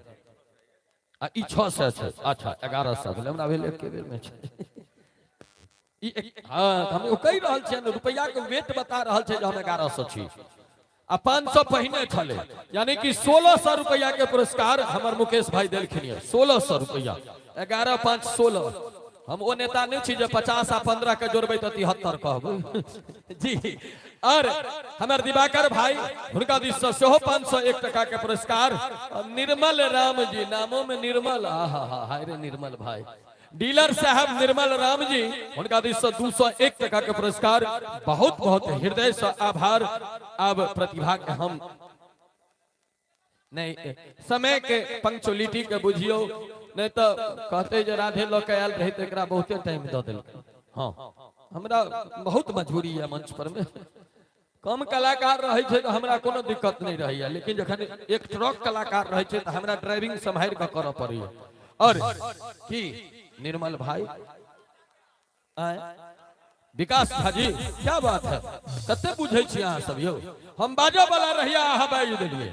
आ ई 600 छै अच्छा 1100 भेल हमरा भेल एक बेर में छै ई हां हम ओ कहि रहल छियै रुपया के वेट बता रहल छै जे हम 1100 छी आ 500 पहिने छले यानी कि 1600 रुपया के पुरस्कार हमर मुकेश भाई दिलखिन 1600 रुपया 11 5 16 हम ओ नेता नहीं छी जे 50 आ 15 के जोड़बै त 73 कहबै जी और हमर दिवाकर भाई हुनका दिस से सेहो 501 टका के पुरस्कार निर्मल राम जी नामों में निर्मल आहा हाय रे निर्मल भाई डीलर साहब निर्मल राम जी उनका दिस से 201 टका के पुरस्कार बहुत बहुत हृदय से आभार। अब प्रतिभा के हम नहीं समय के पंक्चुअलिटी के बुझियो नहीं तो कहते जे राधे लोग आयल रही तो एकरा बहुते टाइम द देल। हाँ हमरा बहुत मजबूरी है मंच पर में कम कलाकार रहे छे तो हमरा कोनो दिक्कत नहीं रही है लेकिन जखन एक ट्रक कलाकार रहे छे तो हमरा ड्राइविंग संभाल के करऽ पड़ी है। और की निर्मल भाई विकास भाजी क्या बात है कते बुझे छी अहाँ सब यो हम बाजो वाला रहिया अहाँ बाजि देलिए।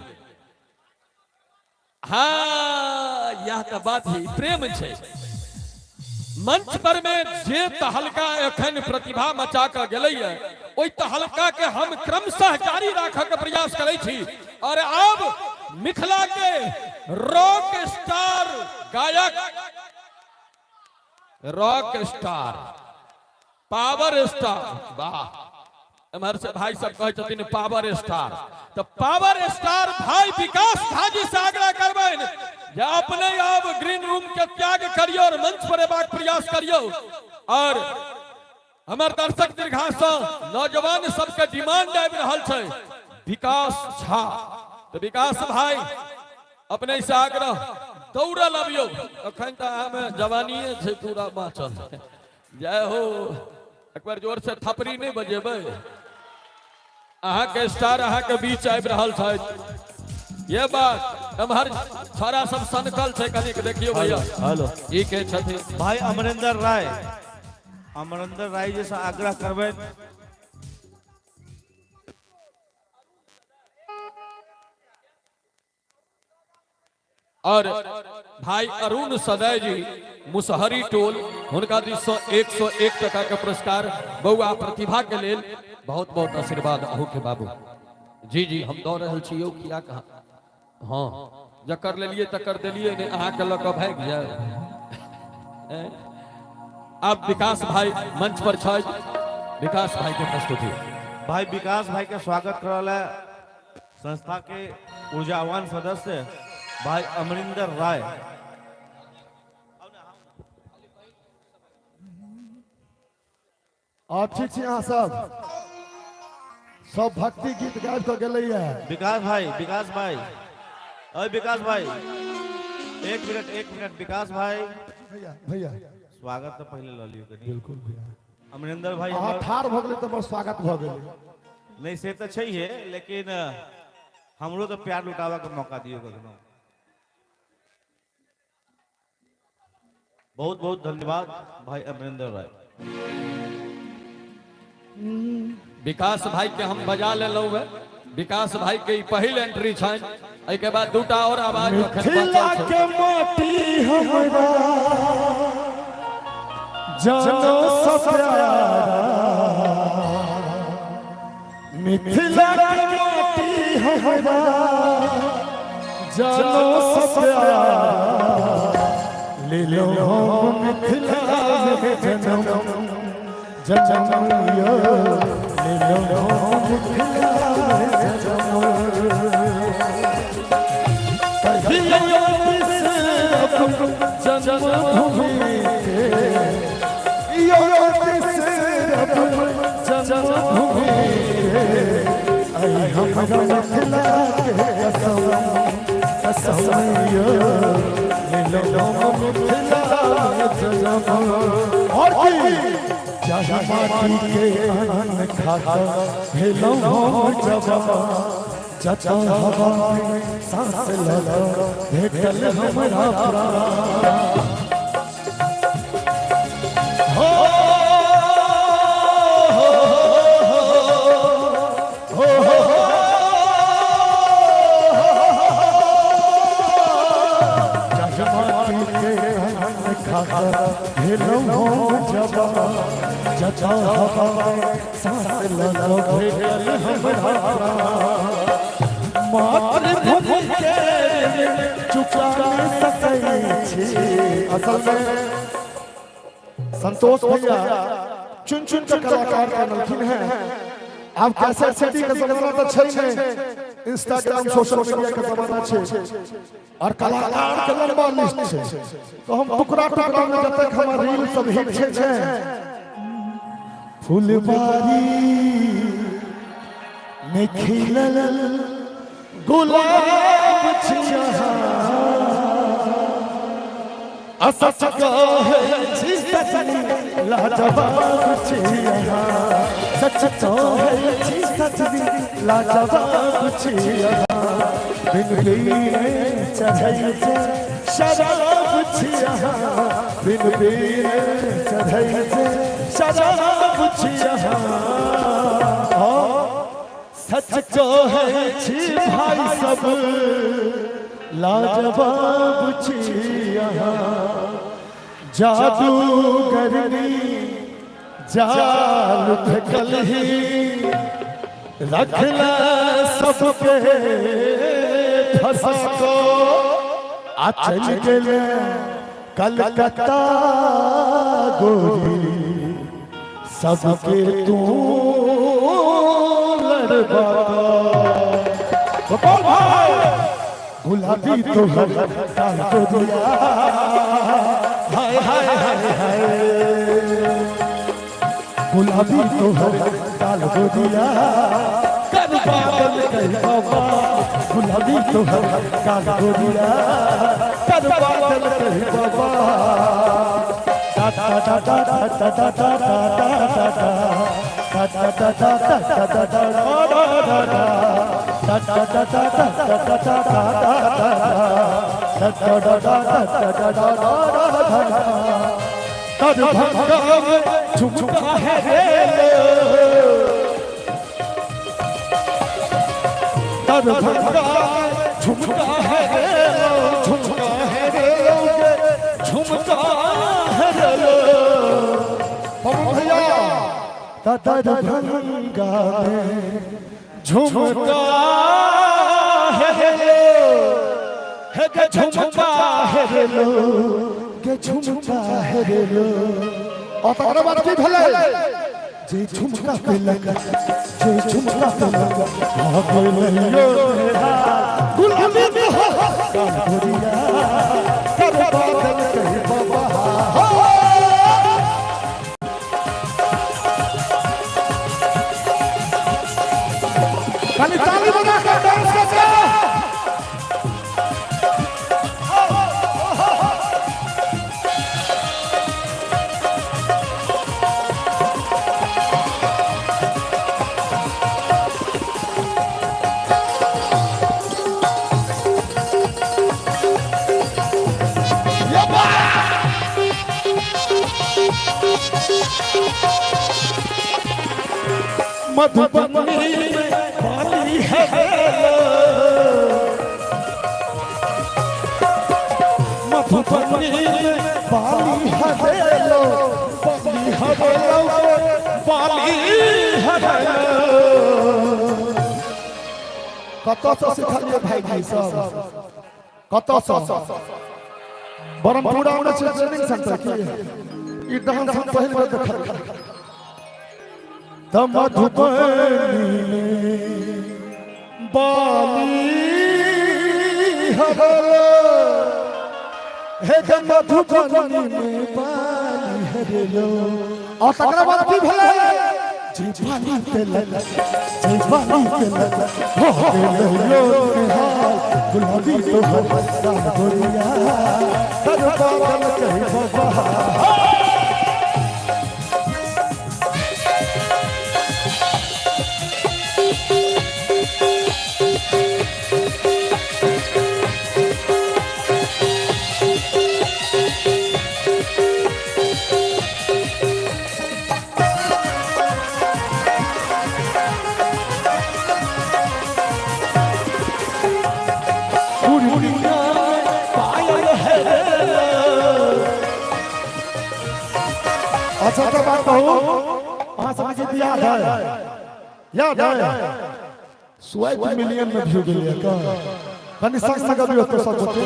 हाँ यह तो बात ही प्रेम छे मंच पर में जे तहलका एखन प्रतिभा मचा के गेलै है ओई तहलका के हम क्रमशः जारी राखऽ के प्रयास करै छी। और अब मिथिला के रॉक स्टार गायक रॉक स्टार पावर स्टार वाह हमारे से भाई सब कहे छथिन पावर स्टार तो पावर स्टार भाई विकास भाजी से आग्रह करबैन जे अपने आप ग्रीन रूम के त्याग करियो और मंच पर एबाक प्रयास करियो। और हमार दर्शक दीर्घा से नौजवान सबके डिमांड आबि रहल छै विकास झा तो विकास भाई अपने से आग्रह दौड़ल अबियो अखन तो हमें जवानी छै पूरा बाँचल जय हो एक बार जोर से थपरी नहीं बजेबै अहाँ के स्टार अहाँ के बीच आबि रहल छै ये बात हमार छोरा सब सनकल छै कनी के देखियो भैया हेलो ई के छथिन भाई अमरेंद्र राय जैसा आग्रह करबै और भाई अरुण सदै जी मुसहरी टोल हुनका दिस से 101 टका के पुरस्कार बउआ प्रतिभा के लेल बहुत बहुत आशीर्वाद अहू के बाबू जी जी हम दौड़ रहे छी यो किया कहा हाँ जकर लेलिए तकर देलिए ने अहाँ के लक भाग जाए। अब विकास भाई मंच पर छै विकास भाई के प्रस्तुति भाई विकास भाई के स्वागत करल है संस्था के ऊर्जावान सदस्य भाई अमरिंदर राय। ठीक छी अहाँ सब भक्ति गीत गाबि कऽ गेलै है। विकास भाई अरे विकास भाई एक मिनट विकास भाई भैया स्वागत तो पहले ल लियो कनी बिल्कुल भैया अमरिंदर भाई अहाँ ठाढ़ भ गेलै तऽ बस स्वागत भ गेलै नहीं से तो छैहे लेकिन हमरो तो प्यार लुटावा के मौका दियो कखनो। बहुत बहुत धन्यवाद भाई अमरिंदर राय। विकास भाई के हम बजा लेलौ है विकास भाई के पहले एंट्री छन एहि के बाद दूटा और आवाज मिथिला के माटी हमरा जानो सब प्यारा मिथिला के माटी हमरा जानो सब प्यारा ले लो मिथिला में जन्म यो ले लो मिथिला में जन्मभूमि जन्मभूमि हमरा मिथिला के कसम यो ले लो मिथिला जन्म और जहाँ माटी के अन्न खाता हेलो जवान जता हवा में सांस लगा भेटल हमरा प्राण असल में संतोष भैया चुन चुन के कलाकार का नमकीन है। आप कैसे सीडी का जमाना तो छै नहीं, इंस्टाग्राम सोशल मीडिया का जमाना छै और कलाकार के लंबा लिस्ट छै। तो हम टुकड़ा टुकड़ा में जब तक हमार रील सब हिट छै फुलबारी में खिलल गुलाब छिया असच कहे छी सजनी लाजवाब छिया सच कहे छी सजनी लाजवाब छिया बिन पीने चढ़ै छै शराब छिया बिन पीने चढ़ै छै शराब छिया सच कहे छी भाई सब लाजवाब छिया जादूगरनी जाल फेकल ही रखला सबके फंसा को आ चल गेले कलकत्ता गोरी सबके तू लड़बा गोपाल भाई गुलाबी तो काल को दिया हाय हाय हाय हाय गुलाबी तो काल को दिया कर पागल कहीं बाबा गुलाबी तो काल को दिया कर पागल कहीं बाबा टा टा टा टा टा टा टा टा टा टा झुमका है झुमका है भैया दरभंगा में झुमका है के झुमका है लो के झुमका है लो और तकर बाद की भेलै जे झुमका पे लगा जे झुमका पे लगा आ गेलै यो गुलाबी हो कांवरिया कर बादल कहीं बाबा ताली बजा कर डांस करते मधुबनी में पानी है मधुबनी में पानी है लो पानी है लो पानी है कतो से सिखलिए भाई भाई सब कतो से बरमपुरा में ट्रेनिंग सेंटर की ई डांस हम पहले बार देखल त मधुबनी बाली हरो हे ग मधुबनी में बाली हरो और तकरा बाद की भेलै जीवानी पे लगा जीवानी पे लगा हो गेलै यो निहाल गुलाबी तो हल्का गोरिया कर बादल कहीं बाबा सच बात कहूँ, 5 बजे याद है 1 मिलियन में व्यू गेलिए का कनी संग संग भी तो सब होते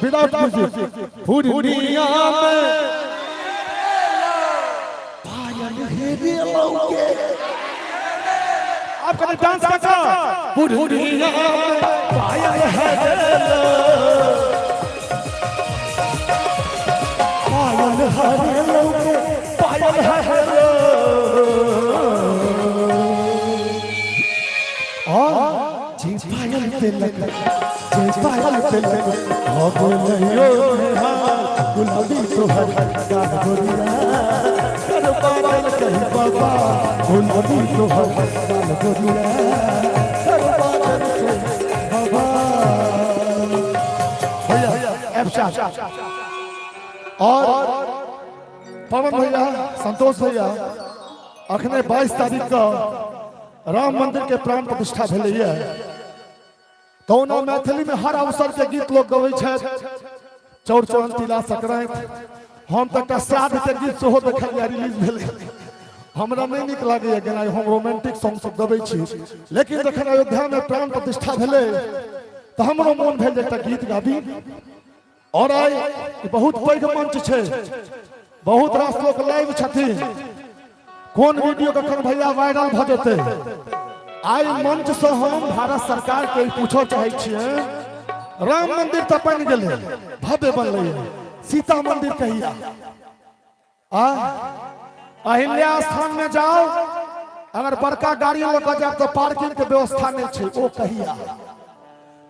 विदाउट म्यूजिक पूरी दुनिया में पायल हेरे लौके आप कभी डांस करता पूरी दुनिया में पायल हेरे लौके पायल हेरे पायल तिलक अब नयो गुलाबी तोहर गाल गोरिया कर पागल कहीं बाबा गुलाबी तोहर गाल गोरिया कर पागल कहीं बाबा भैया एफशा और पवन भैया संतोष भैया अखने 22 तारीख का राम मंदिर के प्राण प्रतिष्ठा भेलैया कौना मैथिली में हर अवसर के गीत लोग गवे छथि चौड़चन तिला संक्रांति हम तक श्राद्ध के गीत सेहो देखलिए रिलीज भेलै हमरा नहीं नीक लागैया गाना हम रोमांटिक सॉन्ग सब गबै छी लेकिन जखन अयोध्या में प्राण प्रतिष्ठा भेलै तो हमरो मन भेल एकटा गीत गाबी और आई बहुत पैघ मंच छै बहुत रास लोग लाइव छथिन कौन वीडियो कखन भैया वायरल भ जेतै आई मंच से हम भारत सरकार के पूछो चाहे छियै राम मंदिर तो बन गेलै भव्य बनलै सीता मंदिर कहिया अहिल्या स्थान में जाओ अगर बड़का गाड़ी लेकर जाए तो पार्किंग के व्यवस्था नहीं छै ओ कहिया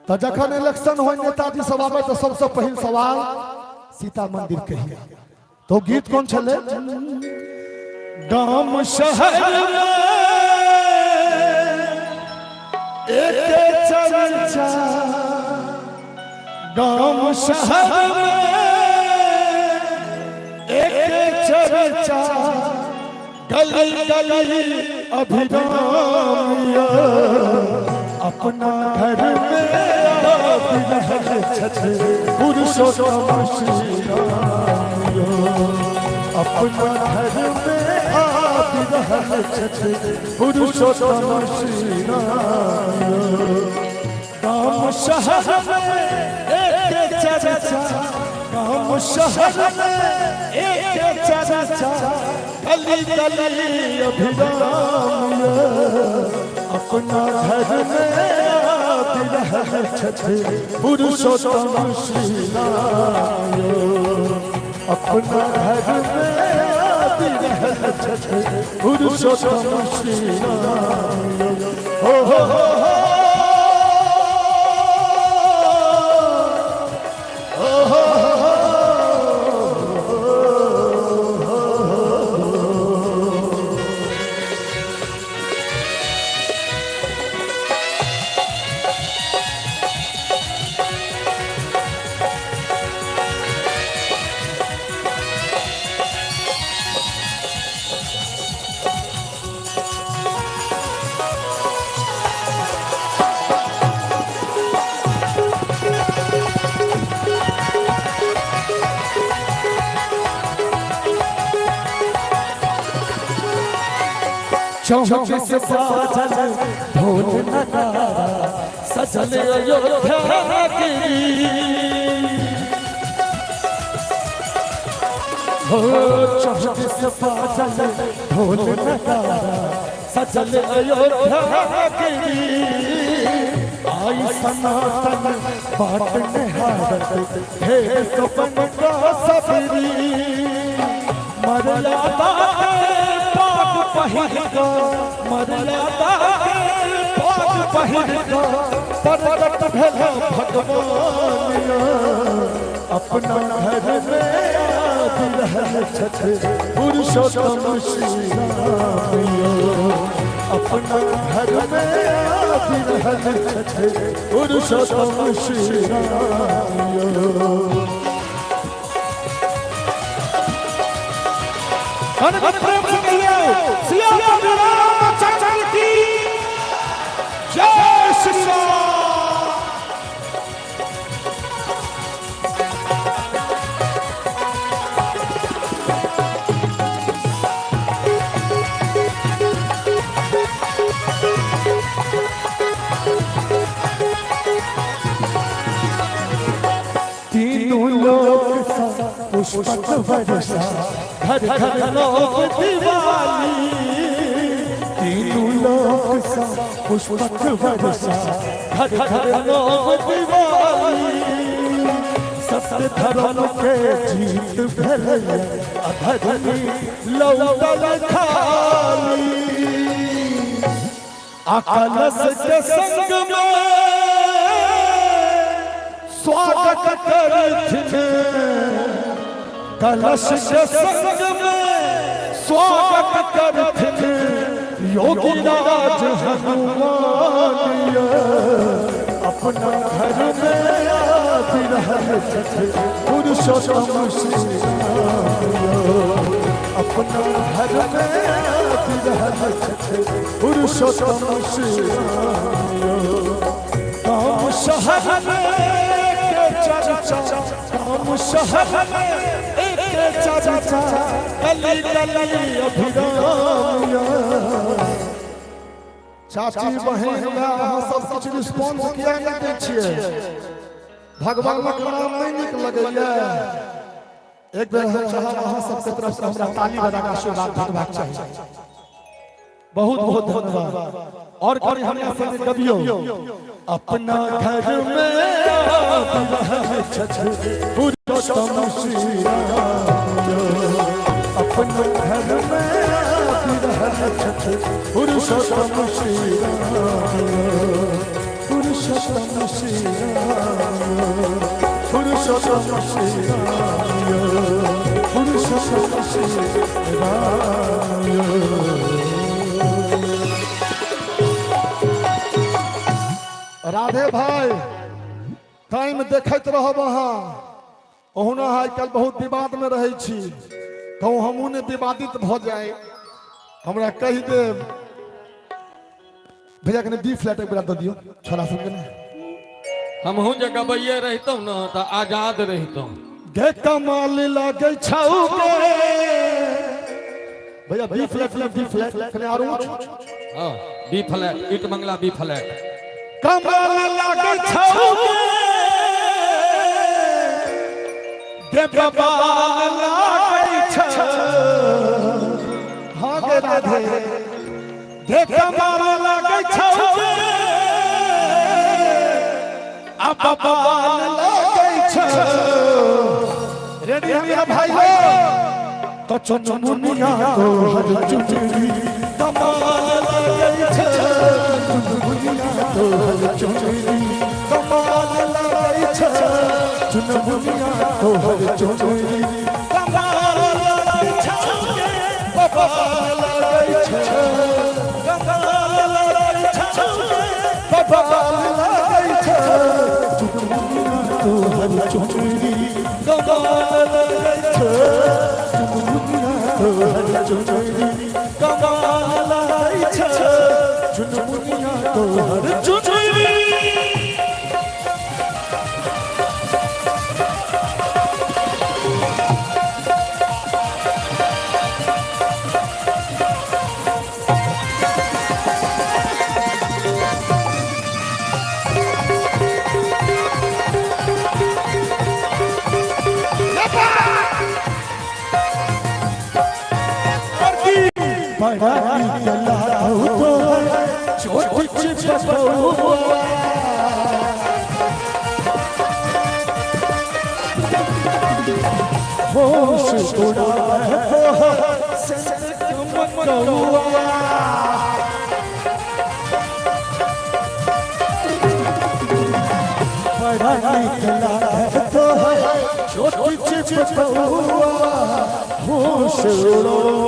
तो जखन इलेक्शन हो नेताजी सब आवे तो सबसे पहिल सवाल सीता मंदिर कहिया तो गीत कौन छले गाम शहर एक चर्चा गाम शहर एक चर्चा गली गली अभिरामिया अपना घर में पुरुषोत्तम श्री रामिया अपना घर में पुरुषोत्तम श्री राम गाम शहर में एक चर्चा गाम शहर में एक चर्चा गली गली अभिराम अपना घर में पुरुषोत्तम श्री राम अपना घर में पुरुषोत्तम श्री राम हो चौक से बाजल ढोल नगारा सजल अयोध्या की हो चौक से बाजल ढोल नगारा सजल अयोध्या की आई सनातन बाट निहारत हे सपन का सबरी मर्यादा पहिरगा मर्यादा पाग पहिरगा प्रकट भेला भगवान अपना घर में रहल छथि पुरुषोत्तम श्री राम अपना घर में रहल छथि पुरुषोत्तम श्री राम प्रेम से कहिए सिया रामचंद्र की जय श्री राम। तीनों लोक सा पुष्पक वर्षा घर घर लोक दिवाली तीनों लोक सा पुष्पक वर्षा घर घर लोक दिवाली सत्य धर्म के जीत भले अधर्मी लौटल खाली कलश के संग में स्वागत करथिन कलश के संग में स्वागत करथिन योगी राज हनुमान अपना घर में आदि रहल छथिन पुरुषोत्तम श्री राम अपना घर में आदि रहल छथिन पुरुषोत्तम श्री राम काम शहर में काम शहर में एक चर्चा गली गली अभिराम चाची बहन अहाँ सब कुछ रिस्पॉन्स किया नहीं दै छियै भगवान के नाम नहीं निक लगैया एक बेर हम चाहब अहाँ सबके तरफ से हमरा ताली बजा के आशीर्वाद भेटबाक चाही बहुत बहुत धन्यवाद और हमरा संग कवियो अपना घर में रहल छथिन पुरुषोत्तम श्री राम अपना घर में रहल छथिन पुरुषोत्तम श्री राम पुरुषोत्तम श्री राम पुरुषोत्तम श्री राम पुरुषोत्तम श्री राम राधे भाई टाइम देखत रहब अहाँ ओहुना आइ काल्हि बहुत विवाद में रहे छी कहूँ हमहूँ ने विवादित भ जाए हमरा कहि देब भैया के बी फ्लैट एक बेरा दे दियो छोरा सबके ने हमहूँ जे गबैये रहितौं न त आजाद रहितौं गे कमाल लागे छौ के भैया बी फ्लैट कने आरो हां बी फ्लैट ईट मंगला बी फ्लैट कमाल लागे छौ गे बबाल लागे छौ हां गे राधे गे कमाल लागे छौ आ बबाल लागे छौ रेडी हमरा भाई हो तो चुनमुनिया तो हर चुनरी कमाल लागे छौ तो हर चुनरी कमाल लागे छौ चुनमुनिया तो हर चुनरी कमाल लागे छौ बबाल लागे छौ कमाल लागे छौ बबाल लागे छौ चुनमुनिया तो हर चुनरी कमाल लागे छौ चुनमुनिया तो हर चुनरी कमाल लागे छौ चुनमुनिया तो हर चुनरी बड़ा निकला तो छोटी चिपकौआ होश उड़ा कौआ बड़ा निकला तो छोटी चिपकौआ होश उड़ा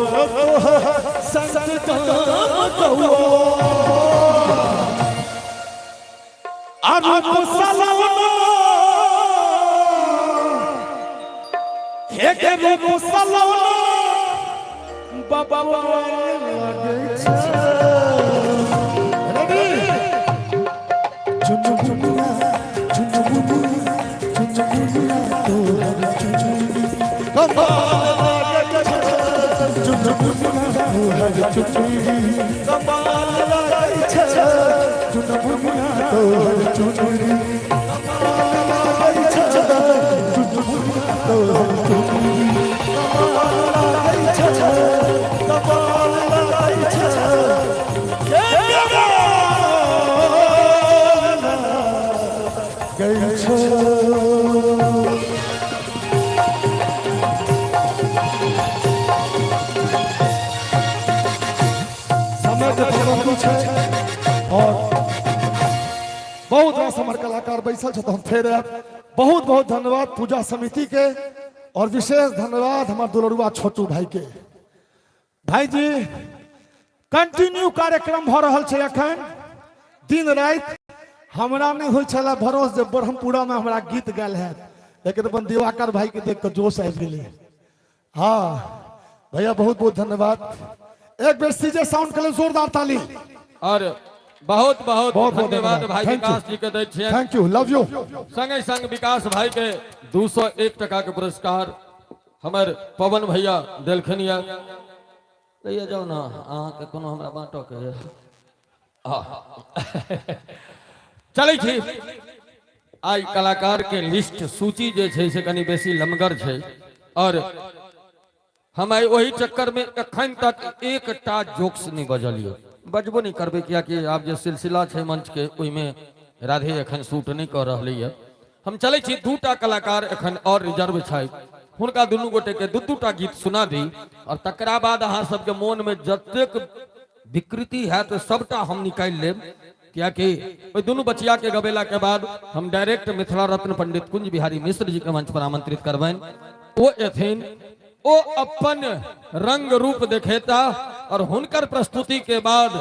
अरुप सलौना एक रूप सलौना बाबा लागे छै रेडी चुनमुनिया चुनमुनिया चुनमुनिया तो चुनमुनी कमाल लागे छै चुनमुनिया तो हर चुनरी कमाल लागे छै चुनमुनिया तो हर चुनरी कमाल लागे छै कलाकार बैसल छे तो हम फेर आएब। बहुत बहुत धन्यवाद पूजा समिति के और विशेष धन्यवाद हमारे दुलरुआ छोटू भाई के। भाई जी कंटिन्यू कार्यक्रम भ रहल छे एखन दिन रात। हमरा नहीं होय छला भरोस जे ब्रह्मपुरा में हमरा गीत गायल है, लेकिन अपन दिवाकर भाई के देख के जोश आबि गेलै। हाँ भैया बहुत बहुत धन्यवाद। एक बेर सीजे साउंड के लिए जोरदार ताली। और बहुत बहुत बहुत धन्यवाद भाई Thank you. विकास जी के दै छियनि। Thank you, love you. संगे संग विकास भाई के 201 टका के पुरस्कार हमर पवन भैया देलखिन या लइए जाओ ना अहाँ के कोनो हमरा बाँटो के चलै छी। आई कलाकार के लिस्ट सूची जे छै से कनी बेसी लमगर छै और हम आई वही चक्कर में एखन तक एकटा जोक्स नहीं बजलिए, बजबो नहीं करबे कियाकि आब जे सिलसिला छै मंच के ओहि में राधे एखन शूट नहीं कर रहलै है। हम चले छी दूटा कलाकार एखन और रिजर्व छै, हुनका दुनू गोटे के दू दूटा गीत सुना दी और तकरा बाद अहाँ सबके मोन में जतेक विकृति है तो सबटा हम निकाल लेब। कियाकि ओहि दुनू बचिया के गबेला के बाद हम डायरेक्ट मिथिला रत्न पंडित कुंज बिहारी मिश्र जी के मंच पर आमंत्रित करबैन। ओ एथिन, ओ अपन रंग रूप देखेता और हुनकर प्रस्तुति के बाद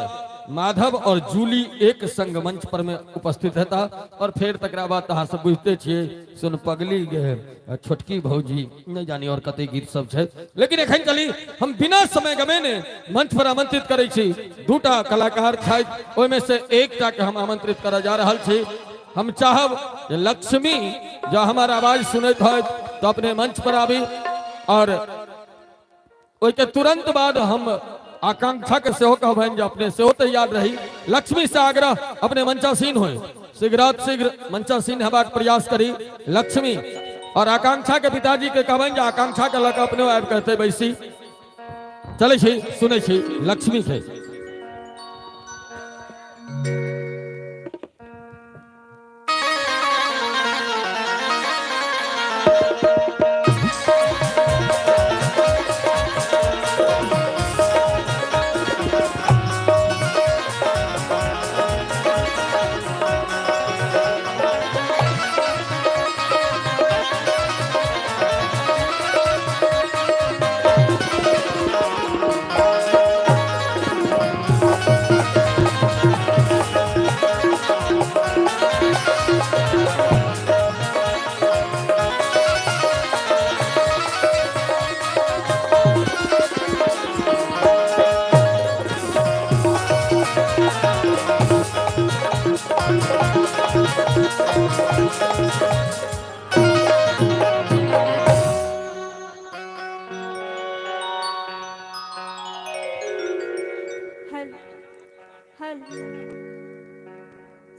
माधव और जूली एक संग मंच पर में उपस्थित हेता और फिर तकरा बाद अहाँ सब बुझते छियै सुन पगली गे छोटकी भौजी नहीं जानी और कते गीत सब छै। लेकिन एखन चली हम बिना समय गमेने मंच पर आमंत्रित करै छी दूटा कलाकार छथि, ओहि में से एकटा के हम आमंत्रित करऽ जा रहल छी। हम चाहब जे लक्ष्मी जो हमार आवाज सुनैत होत तो अपने मंच पर आबी और ओहि के तुरंत बाद हम आकांक्षा के सेहो कहबनि जे अपने सेहो तैयार रही। लक्ष्मी से आग्रह अपने मंचासीन होए, शीघ्र मंचासीन हेबाक प्रयास करी लक्ष्मी। और आकांक्षा के पिताजी के कहबनि जे आकांक्षा के लक अपने आबि कहते बैसी। चले छी सुनै छी लक्ष्मी के।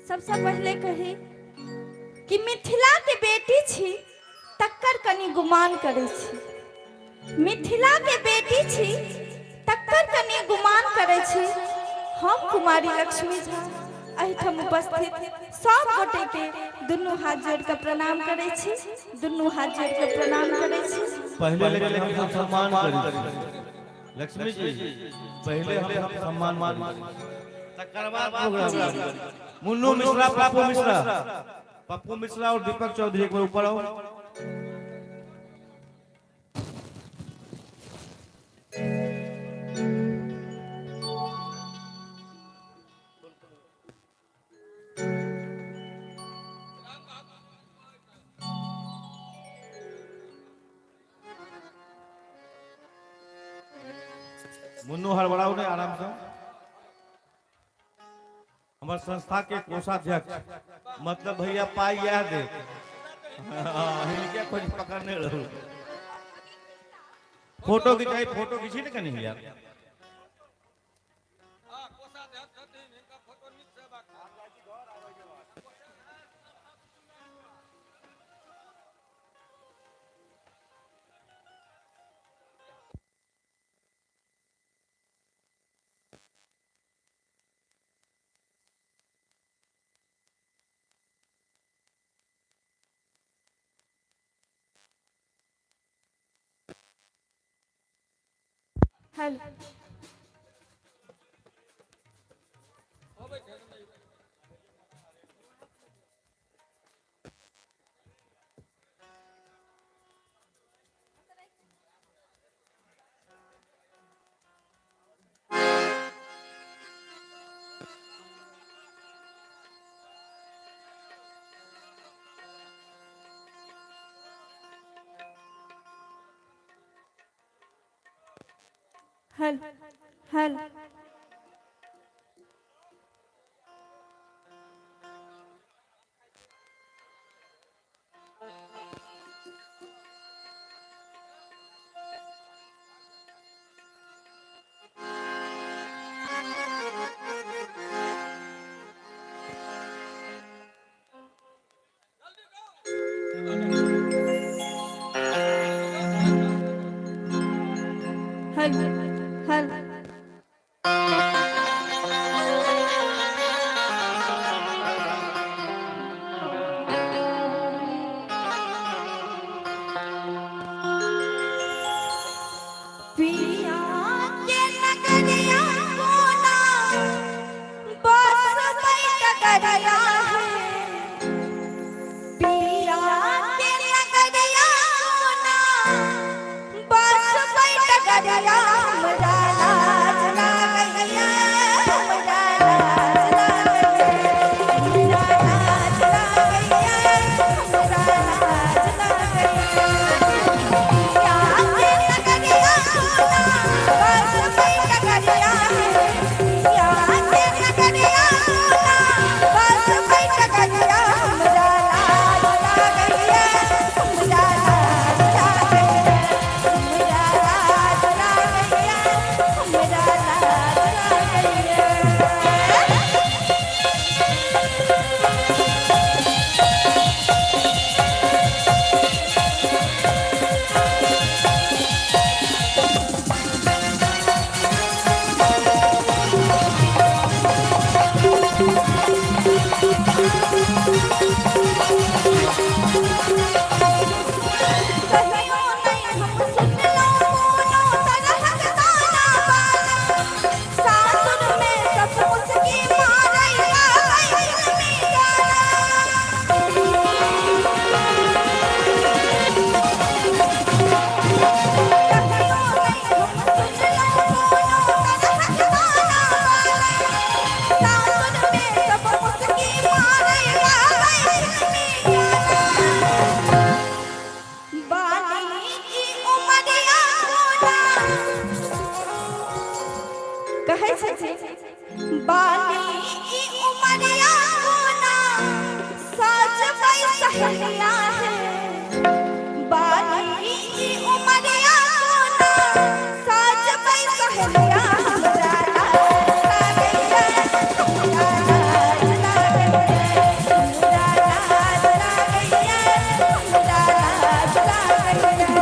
सबसे पहले कही कि मिथिला के बेटी छी तक्कर कनी गुमान करे छी। मिथिला के बेटी छी तक्कर कनी गुमान करे छी। हम कुमारी लक्ष्मी झा एहिठाम उपस्थित सब गोटे के दुनू हाथ जोड़ के प्रणाम करे छी। दुनू हाथ जोड़ के प्रणाम करे छी। पहले लेकिन हम सम्मान करी लक्ष्मी जी, पहले हम सम्मान मानी तकर बाद प्रोग्राम। मुन्नू मिश्रा, पप्पू मिश्रा और दीपक चौधरी एक बार ऊपर आओ। मुन्नू हड़बड़ाओ ने आराम से। हमारे संस्था के कोषाध्यक्ष मतलब भैया पाई याद दे कुछ पकड़ने रहो। फोटो खिंचाई, फोटो खींची ना कहीं यार। हेलो हल हल हल हल पिया के नगरिया कोना बस बैठगरिया है पिया के नगरिया कोना बस बैठगरिया हमरा लाज लागैया हमरा लाज लागैया हमरा लाज लागैया हमरा लाज लागैया पिया के नगरिया कोना बस बैठगरिया है पिया के नगरिया कोना बस बैठगरिया हमरा लाज लागैया हमरा लाज लागैया हमरा लाज लागैया हमरा लाज लागैया कहियो नहीं हम सुनलो कोनो तरहक ताना बाना सासुर में ससुर की मारैया फिल्मी गाना कहियो नहीं हम सुनलो कोनो तरहक ताना बाना सासुर में ससुर की मारैया फिल्मी गाना बाली की उमरिया कोना कहै छै बाली की उमरिया कोना सजबै सहलिया है बाली की उमरिया कोना सजबै सहलिया हमरा लाज लागैया हमरा लाज लागैया हमरा लाज लागैया हमरा लाज लागैया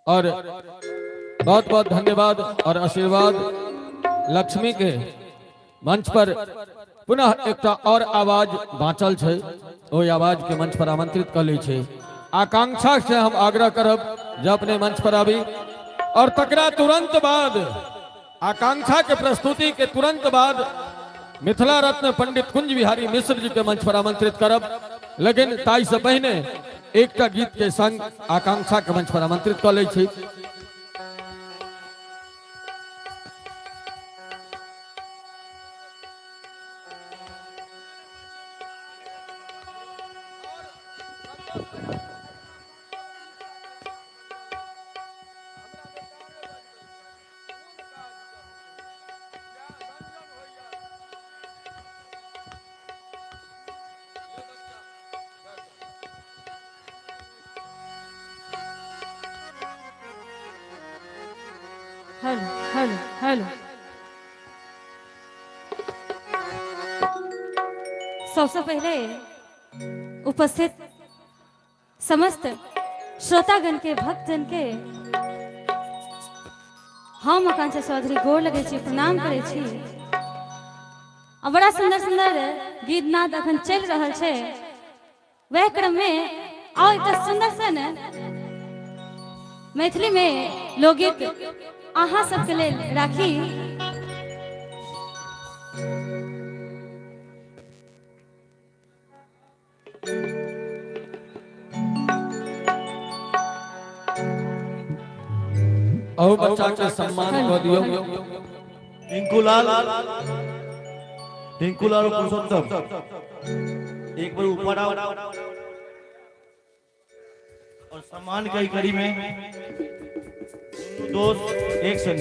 और बहुत बहुत धन्यवाद और आशीर्वाद लक्ष्मी के मंच पर पुनः एक और आवाज बाँचल है, ओहि आवाज के मंच पर आमंत्रित कर ली छे। आकांक्षा से हम आग्रह करब जब अपने मंच पर आवी और तकरा तुरंत बाद आकांक्षा के प्रस्तुति के तुरंत बाद मिथिला रत्न पंडित कुंज बिहारी मिश्र जी के मंच पर आमंत्रित करब, लेकिन ताई से पहले एक गीत के संग आकांक्षा के मंच पर आमंत्रित कर ली छी। हेलो हेलो हेलो सबसे पहले उपस्थित समस्त श्रोतागण के भक्तजन के हम आकांक्षा चौधरी गोर लगे छी, प्रणाम करे छी। और बड़ा सुंदर सुंदर गीत नाद अखन चल रहा है, वह क्रम में और एक सुंदर सन मैथिली में लोकगीत अहाँ सबके लेल राखी। और बच्चा के सम्मान कर दियो। टिंकुलाल पुरुषोत्तम एक बार ऊपर आओ और सम्मान की कड़ी में दोस्त एक संग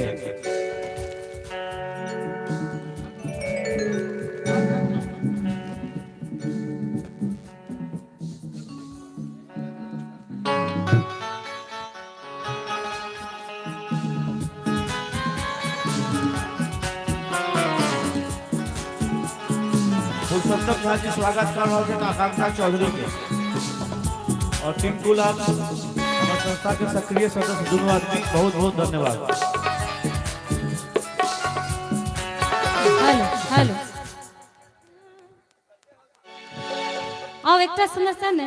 पुरुषोत्तम झा जी स्वागत कर रहे हैं आकांक्षा चौधरी के और टिंकुलाल हमारे संस्था के सक्रिय सदस्य दोनों आदमी बहुत बहुत धन्यवाद। हेलो हेलो अब एक सुंदर सन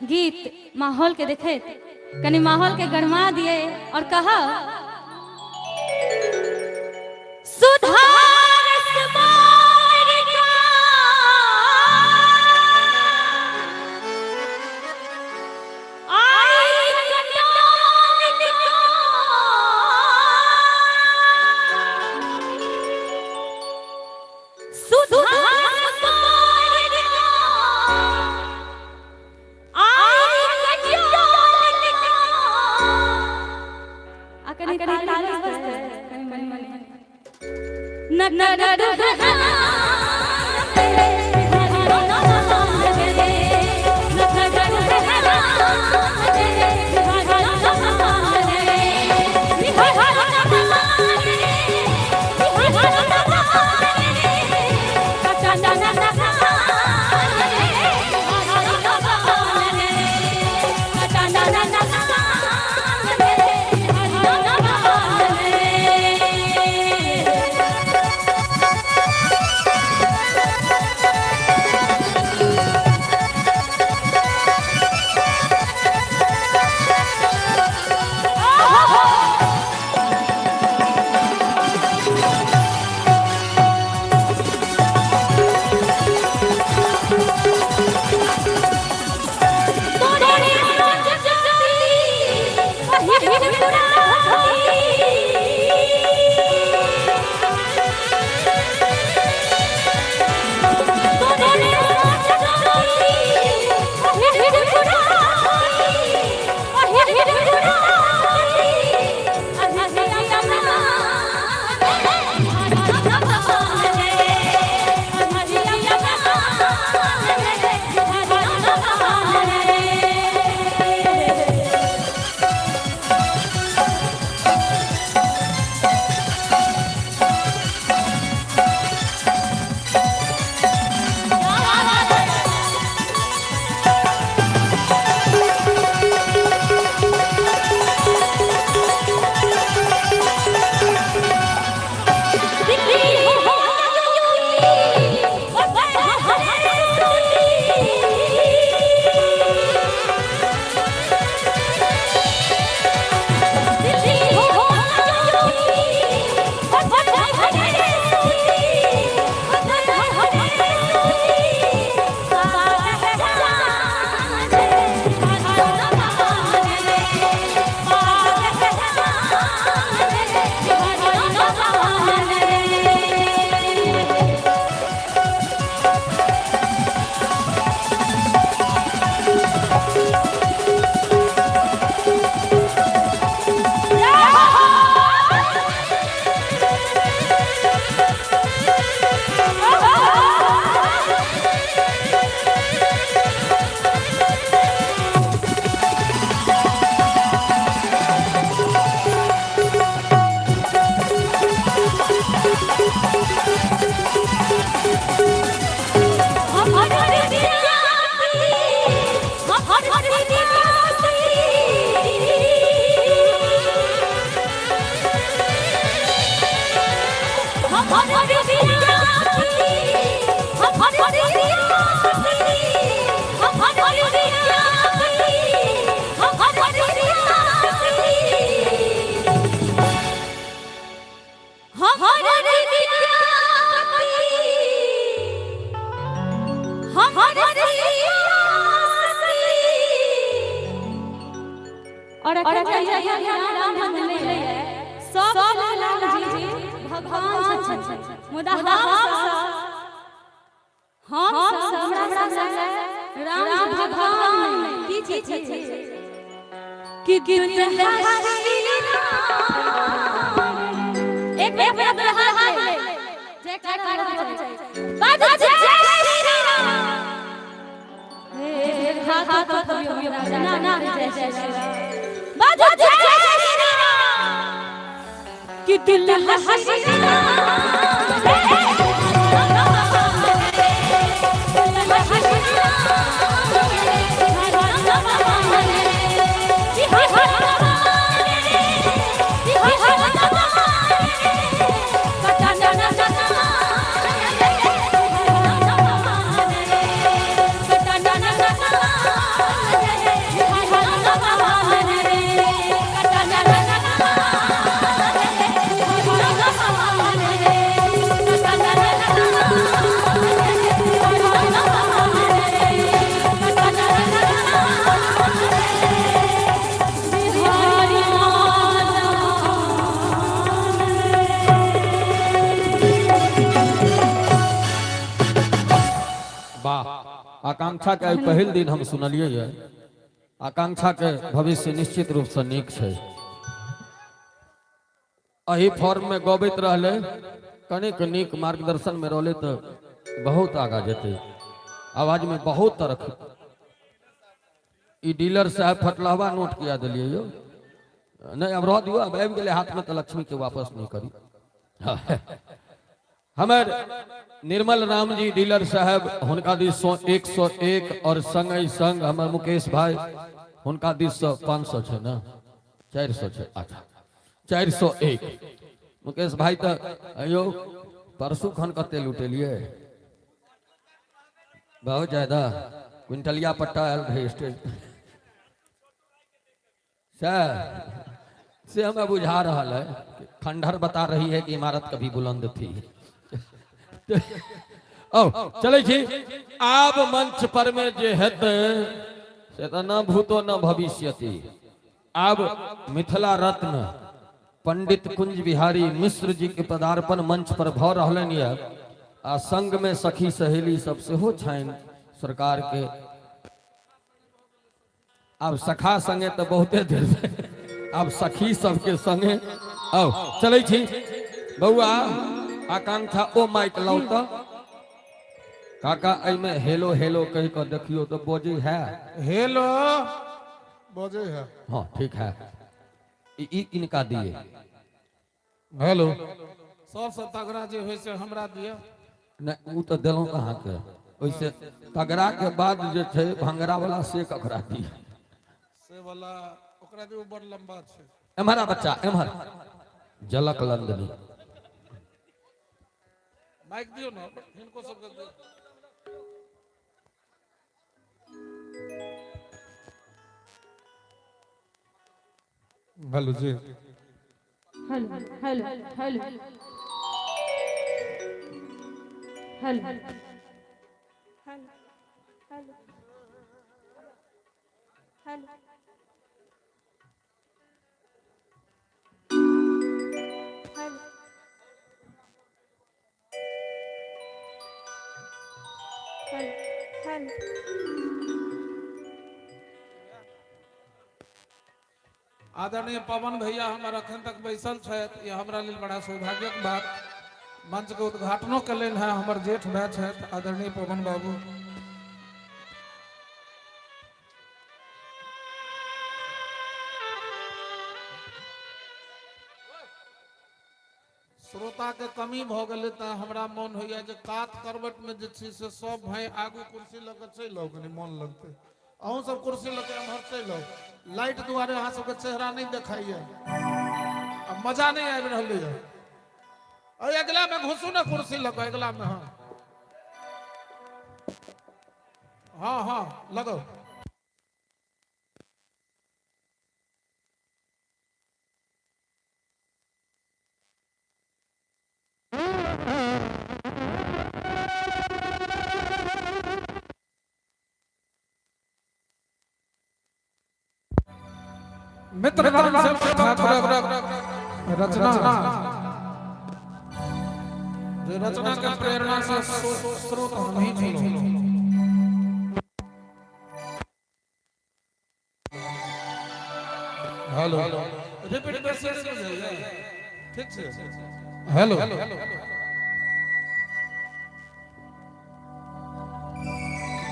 गीत माहौल के देखे कनी माहौल के गरमा दिए और कहा सुधार और अखन राम धन ले सब लाल जी भगवान छथिन मुदा हम हमरा संग राम भगवान की चीज छथिन कि दुल्हा श्री राम एक हाथ ले जय कर बाज जय श्री राम हाथ ना जय श्री राम बाज जय श्री राम कि दुल्हा श्री आकांक्षा के पहल दिन हम सुनलिए है। आकांक्षा के भविष्य निश्चित रूप से नीक है। अही फॉर्म में गबैत रहले कनिक नीक मार्गदर्शन में रहले तो बहुत आगा जेते। आवाज में बहुत तरक। ई डीलर साहब फटलावा नोट किया दिलिए यो नहीं अब रह दियो अब आबि गेले हाथ में तो लक्ष्मी के वापस नहीं करी। हमार निर्मल राम जी डीलर साहब हुनका दिस 101 और संग संग हमार मुकेश भाई हुनका दिस 500 है ना 400 है। अच्छा 401 मुकेश भाई तो अयो परसों खन कते लुटेलिए बहुत ज्यादा क्विंटलिया पट्टा आयल रहे स्टेज से हमें बुझा रहा है। खंडहर बता रही है कि इमारत कभी बुलंद थी। चले छी आब मंच पर में जे हेते से त न भूतो न भविष्यति। आब मिथिला रत्न पंडित कुंज बिहारी मिश्र जी के पदार्पण मंच पर भ रहलन ये आ संग में सखी सहेली सब से हो छाइन सरकार के। अब सखा संगे तो बहुते देर से अब सखी सबके संगे चले छी बउआ आकांक्षा ओ माइक लाउ तो काका आई में हेलो हेलो कह कर देखियो तो बोझे है हेलो बोझे है। हाँ ठीक है इनका दिए हेलो सब तगड़ा जे होय से हमरा दिया नहीं वो तो दिलों कहाँ के वैसे तगड़ा के बाद जे थे भंगरा वाला से ककरा दिए से वाला ओकरा दियो बड़ लंबा छे। हमारा बच्चा एमहर झलक लंदनी माइक दियो ना इनको सब दियो। हेलो जी hello hello hello hello hello आदरणीय पवन भैया हमारा अखन तक बैसल छथि। यह हमरा लेल बड़ा सौभाग्यक बात। मंच के उद्घाटनो कलेन है हमर जेठ भाई छथि आदरणीय पवन बाबू। श्रोता के कमी भ गेले त हमरा मन होइया जे कात करवट में जे छै से सब भाई आगू कुर्सी ल के चलि आउ कनी मन लगते। अहूँ सब कुर्सी ल के एम्हर चलि आउ। लाइट दुआरे अहाँ सबके चेहरा नहीं दिखाइए अब मजा नहीं आबि रहले है। अरे अगला में घुसू ना कुर्सी ल के अगला में। हाँ हाँ लगाओ। मित्र रचना जो रचना के प्रेरणा से स्रोत हम ही चलो। हेलो रिपीट बेसिस पे जाइए ठीक से। हेलो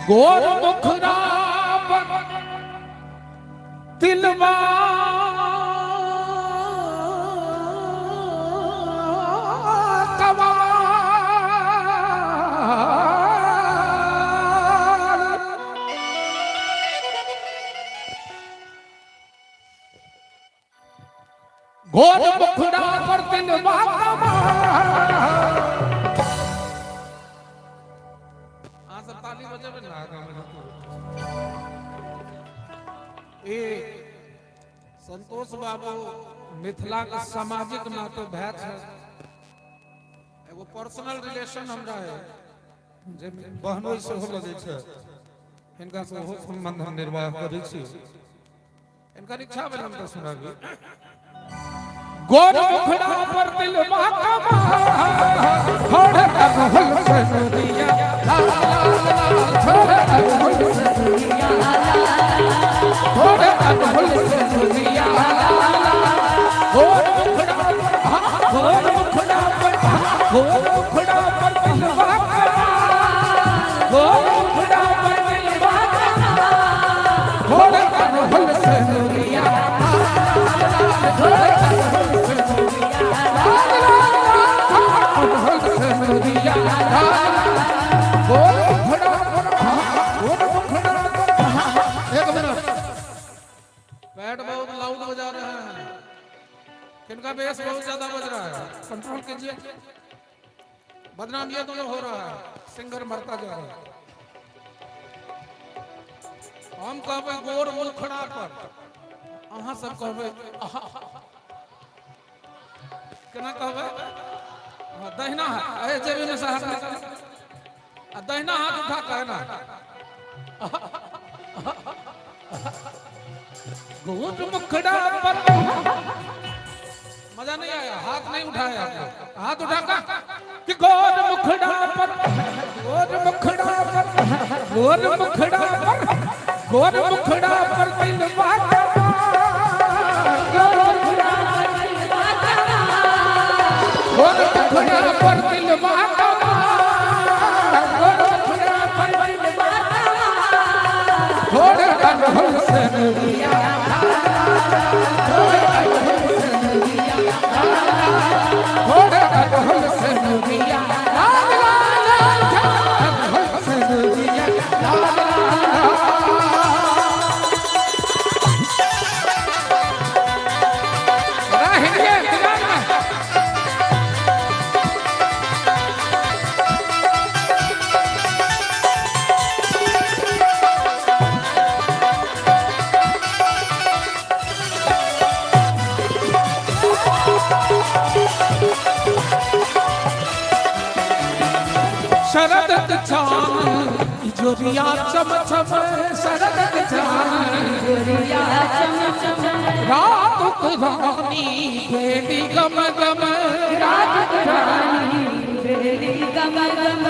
गोर मुखरा तिलवा गोर मुखड़ा पर तिलवा सब ताली बजे में ना ए संतोष बाबू मिथिला का सामाजिक नाते भैत है एगो पर्सनल रिलेशन हमरा है जे बहनोई से हो लगे छै इनका से हो संबंध हम निर्वाह करै छी। इनका इच्छा भेल हम तो सुनाबी। गोर मुखड़ा पर तिलवा कमा थोड़े कहल से दिया थोड़े कहल से दिया थोड़े कहल से दिया गोर मुखड़ा पर तिलवा कमा गोर मुखड़ा पर तिलवा कमा थोड़े कहल से दिया बैट बहुत लाउड बजा रहे हैं, किनका बेस बहुत ज्यादा बज रहा है, कंट्रोल कीजिए। बदनाम ये दोनों हो रहा है, सिंगर मरता जा रहा है। हम कहबे गोर मुखड़ा पर, अहाँ सब कहबे केना कहबे दहिना है जेबी में से हाथ दहिना हाथ उठा कहना गोर मुखड़ा पर मजा नहीं आया, हाथ नहीं उठाया आपने, हाथ उठा कि गोर मुखड़ा पर गोर मुखड़ा पर गोर मुखड़ा पर गोर मुखड़ा पर तिलवा गोर मुखड़ा पर तिलवा गोर मुखड़ा पर तिलवा थोड़े कहल से दिया थोड़े कहल से दिया शरद चान जोरिया चम चम शरद चान जोरिया चम चम रात रानी बेटी गम गम रात रानी बेटी गम गम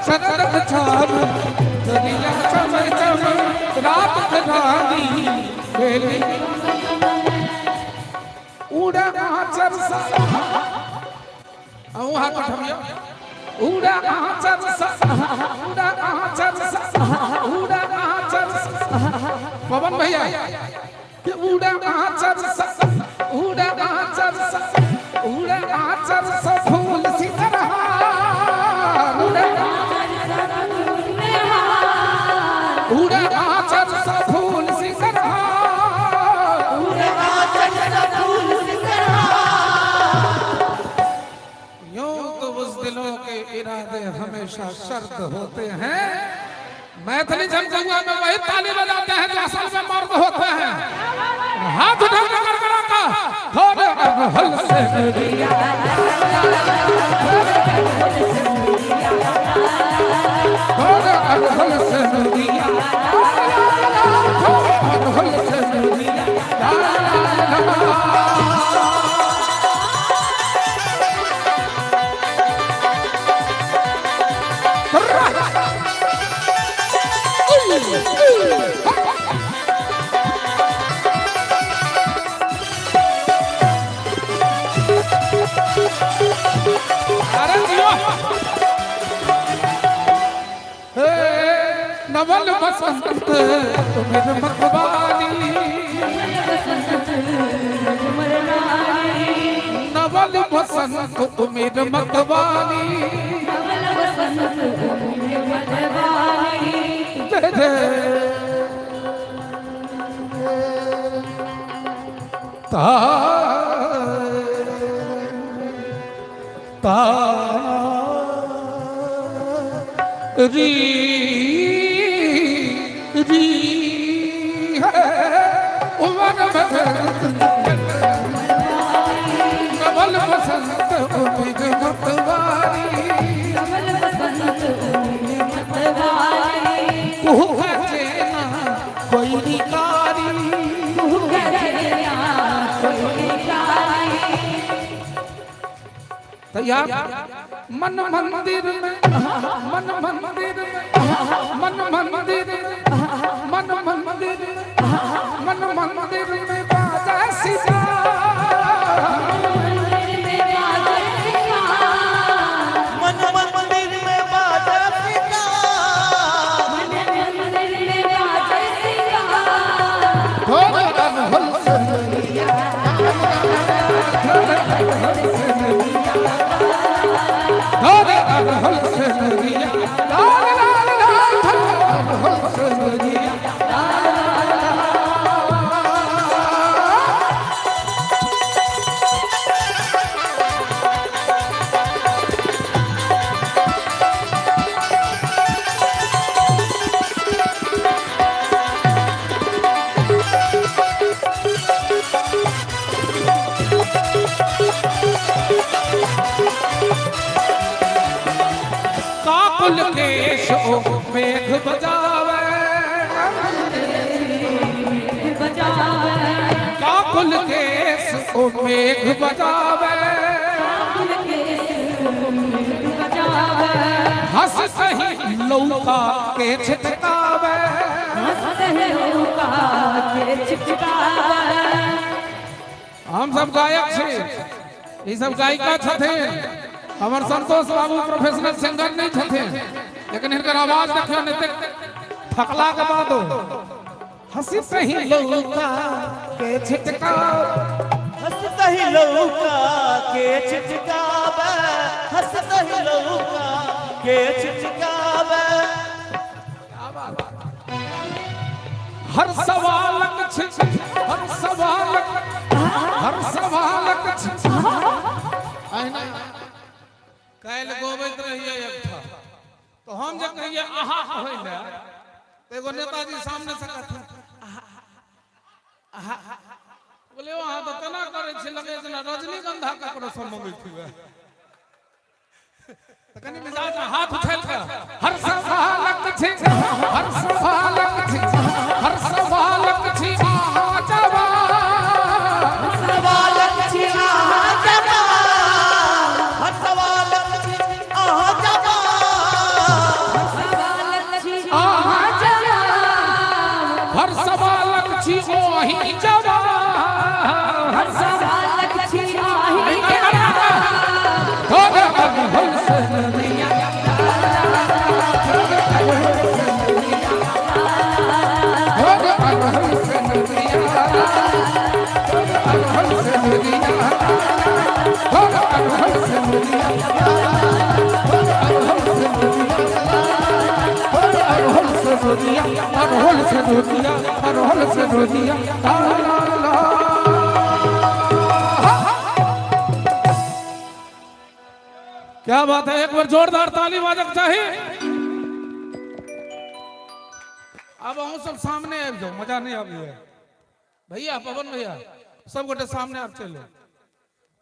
शरद चान जोरिया चम चम रात रानी बेटी उड़ा आचर सा औ हाथ उठाइए उड़ा आचर सा उड़ा आचर सा उड़ा आचर सा पवन भैया कि उड़ा आचर सा उड़ा आचर सा उड़ा आचर सा फूल सी तरह उड़ा आचर सा फूल सी तरह इरादे हमेशा शर्त होते हैं। मैथिली जनगंगा में वही ताली बजाते हैं जो असल में मर्द होते हैं। हाथ उठा कर नवल बसंत तुमिर मखबानी नवल बसंत तुमिर मखबानी जय जय री री है उमर नवल बसंत उमिर मतवारी कुहू है ना कोई निकारी तैयार मन मंदिर में मन मंदिर में मन मंदिर मन मंदिर मन मंदिर में बाजा सीता मन मंदिर में बाजा सीता काकुल केश ओ मेघ बजावे काकुल केश ओ मेघ बजावे हंस सही लौका के छिटकावे हम सब गायक छे ई सब गायिका छथिन हमर संतोष बाबू प्रोफेशनल सिंगर नहीं छथे लेकिन इनकर आवाज देखियो ने थकला के बाद हंसी सही लौका के छिटका हंसता ही लौका के छिटकावे हंसता ही लौका के छिटकावे हर सवालक हर सवालक आईना काल गोबैत रहिए एक था तो हम जब कहिए आहा होइले तो एगो नेताजी सामने से कहथिन आहा बोले वहां तो तना करे छै लगे जना रजनीगंधा ककरो सब मंगै थिवे त कनी मिजाज में हाथ उठाल के हर सवालक छै हर सवालक छै हर सवालक छै आहा जवा सवालक छी आहा जवा हर सवालक छी आहा जवा हर सवालक छी ओही जवा हर सवालक छी ओही जवा होगा हल से दुनिया होगा हल से दुनिया हल से दुनिया होगा हल से दुनिया क्या बात है, एक बार जोरदार ताली बाजक चाहिए। अब हम सब सामने आ जाओ, मजा नहीं आ है भैया, पवन भैया, सब गोटे सामने आप चलो,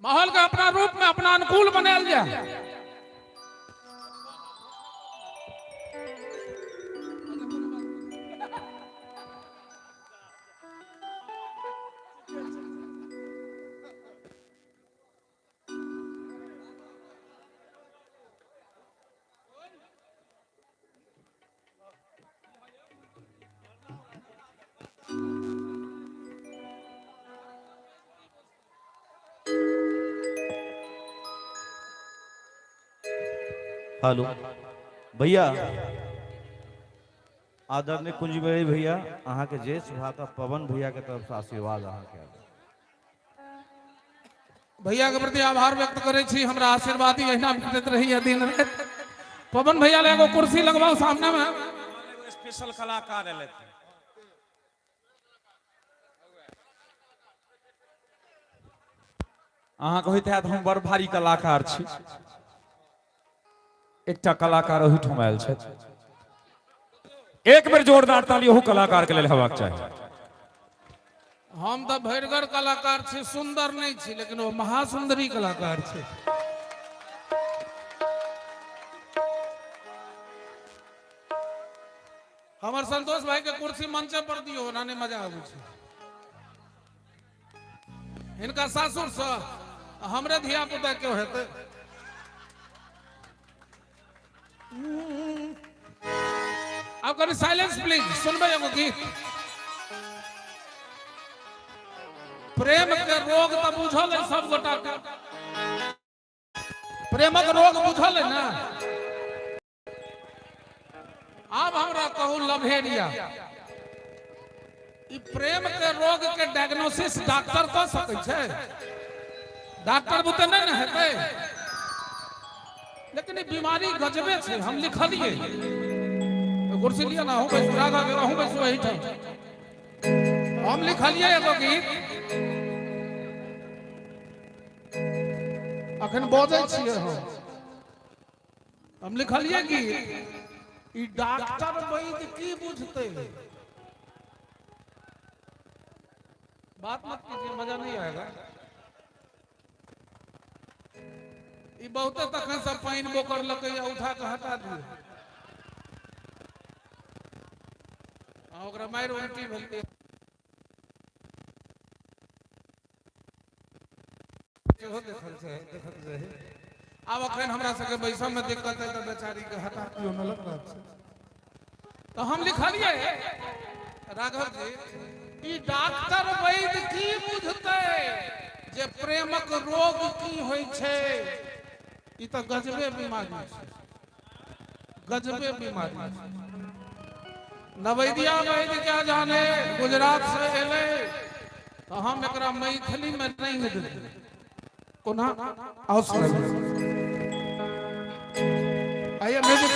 माहौल का अपना रूप में अपना अनुकूल बनाया जाए। हेलो भैया, आदरणीय कुंज बिहारी भैया अहाँ के ज्येष्ठ भाता पवन भैया के तरफ से आशीर्वाद अहाँ के भैया के प्रति आभार व्यक्त करे छी। हमरा आशीर्वाद ही अहिना भेटैत रही दिन रात। पवन भैया ले एगो कुर्सी लगवाओ सामने में। स्पेशल कलाकार एले अहाँ कहैत हैत हम बड़ भारी कलाकार छी। एकटा कलाकार ओहिठाम आयल छथि। एक बेर जोरदार ताली ओहो कलाकार के लेल हेबाक चाही। हम तो भैरगर कलाकार छी, सुंदर नहीं छी, लेकिन वो महासुंदरी कलाकार छी। हमार संतोष भाई के कुर्सी मंचे पर दियो, नानी मजा आबे छै। इनका सासुर से हमरे धिया पुता क्यों हेते। आप करी साइलेंस प्लीज, सुनबे एगो गीत। प्रेम के रोग तो बुझल है सब गोटा के। प्रेमक रोग बुझल है ना। अब हमरा कहू लभेरिया, ई प्रेम के रोग के डायग्नोसिस डॉक्टर कर सकै छै। डॉक्टर बुते नहीं न हेतै, लेकिन ई बीमारी गजबे छै। हम लिखलिए कुर्सी लिया ना, हूँ बैसू राधा के रहूँ बैसू वही ठाम। हम लिखलिए एगो गीत अखन बजै छियै हम लिखलिए गीत। ई डॉक्टर वैद्य की बुझते। बात मत कीजिए, मजा नहीं आएगा। ई बहुते तखन से पानी बोकर लके उठा के हटा दिए। ओकरा मारि उल्टी भेलते। अब अखन हमरा सबके बैसम में दिक्कत है तो बेचारी के हटा दियो न लग। तो हम लिखलिए राघव जी, ई डॉक्टर वैद्य की बुझते जे प्रेमक रोग की होय छै। ई तो गजबे बीमारी छै, गजबे बीमारी छै। नवैदिया वैद्य क्या जाने, गुजरात से एले तो हम एकरा मैथिली में नहीं देते। कोना अवसर आइए म्यूजिक।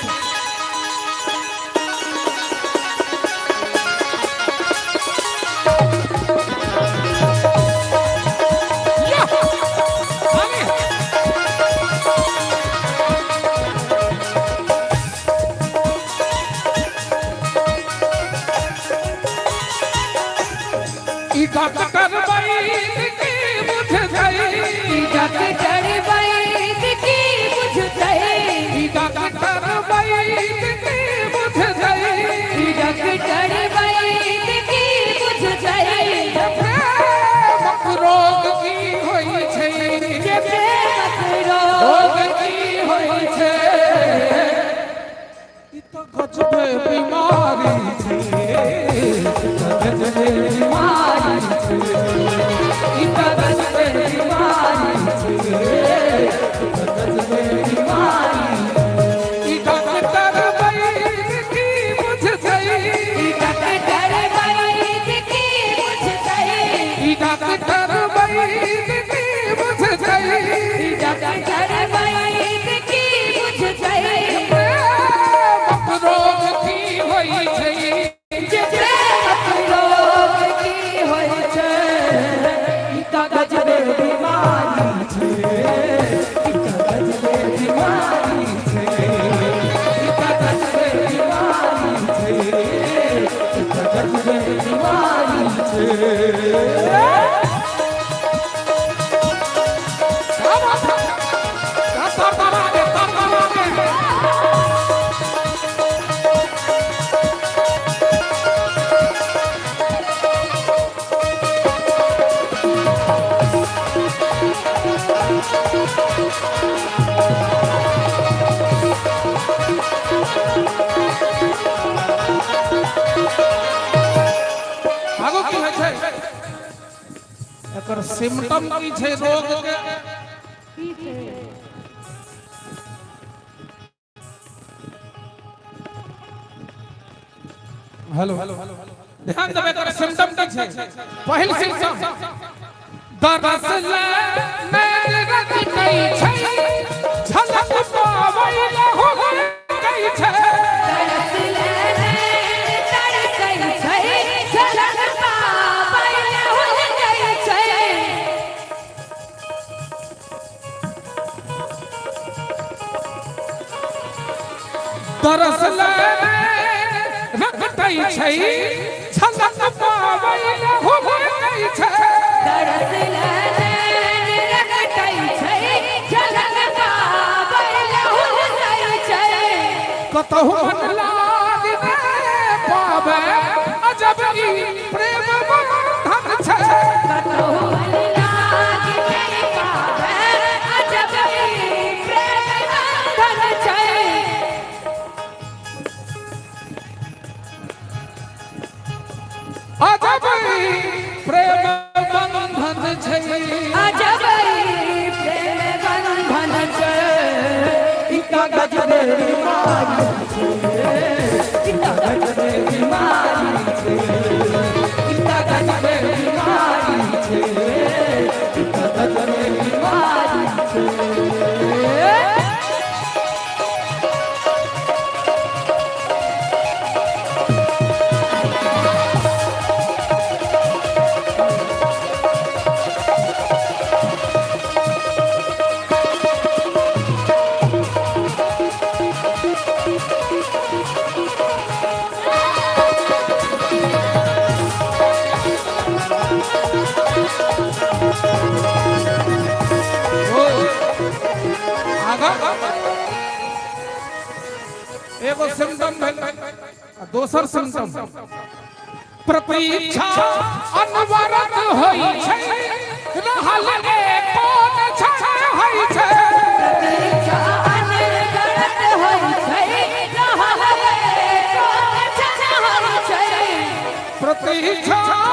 डॉक्टर वैद्य की बुझ गई, डॉक्टर वैद्य की बुझ गई, डॉक्टर वैद्य की बुझ गई, डॉक्टर वैद्य की बुझ गई। प्रेमक रोग की होई छै, जे प्रेमक रोग की होई छै। ई तो गजबे बीमारी छै, गजबे बीमारी छै। ई तो गजबे बीमारी छै, गजबे बीमारी। ई डॉक्टर वैद्य की बुझ गई, डॉक्टर वैद्य की बुझ गई, ई डॉक्टर वैद्य की बुझ गई, डॉक्टर वैद्य की बुझ गई। प्रेमक रोग की होई छै, जे प्रेमक रोग की होय छै। ई तो गजबे बीमारी छै, ई तो गजबे बीमारी छै, ई तो गजबे बीमारी छै, ई तो गजबे बीमारी छै। आगो की होइ छै, एकर सिम्टम की छै रोग के। हेलो ध्यान देबे कर सिम्टम की छै पहिल सिम्टम दरस ले मेरे रति कई छै झलक पावै हो कई छै दरस ले मेरे तरसै छै झलक पावै हो कई छै दरस ले रखतै छै झलक पावै हो कई छै दरस ले मेरे रखतै छै झलक पावै हो कई छै कतहु मन लाग ने पावे अजब ई प्रेम बंधन छै कतहु मन लाग नहीं पावे अजब ई प्रेम बंधन छै अजब ई प्रेम बंधन छै अजब ई प्रेम बंधन छै इका गजबे बीमारी छै इका गजबे बीमारी छै इका गजबे बीमारी छै इका गजबे बीमारी छै एगो सिम्टम भेल दोसर सिम्टम प्रतीक्षा अनवरत होई छै रहल ने कोन छै होई छै प्रतीक्षा अनवरत होई छै रहल ने कोन छै होई छै प्रतीक्षा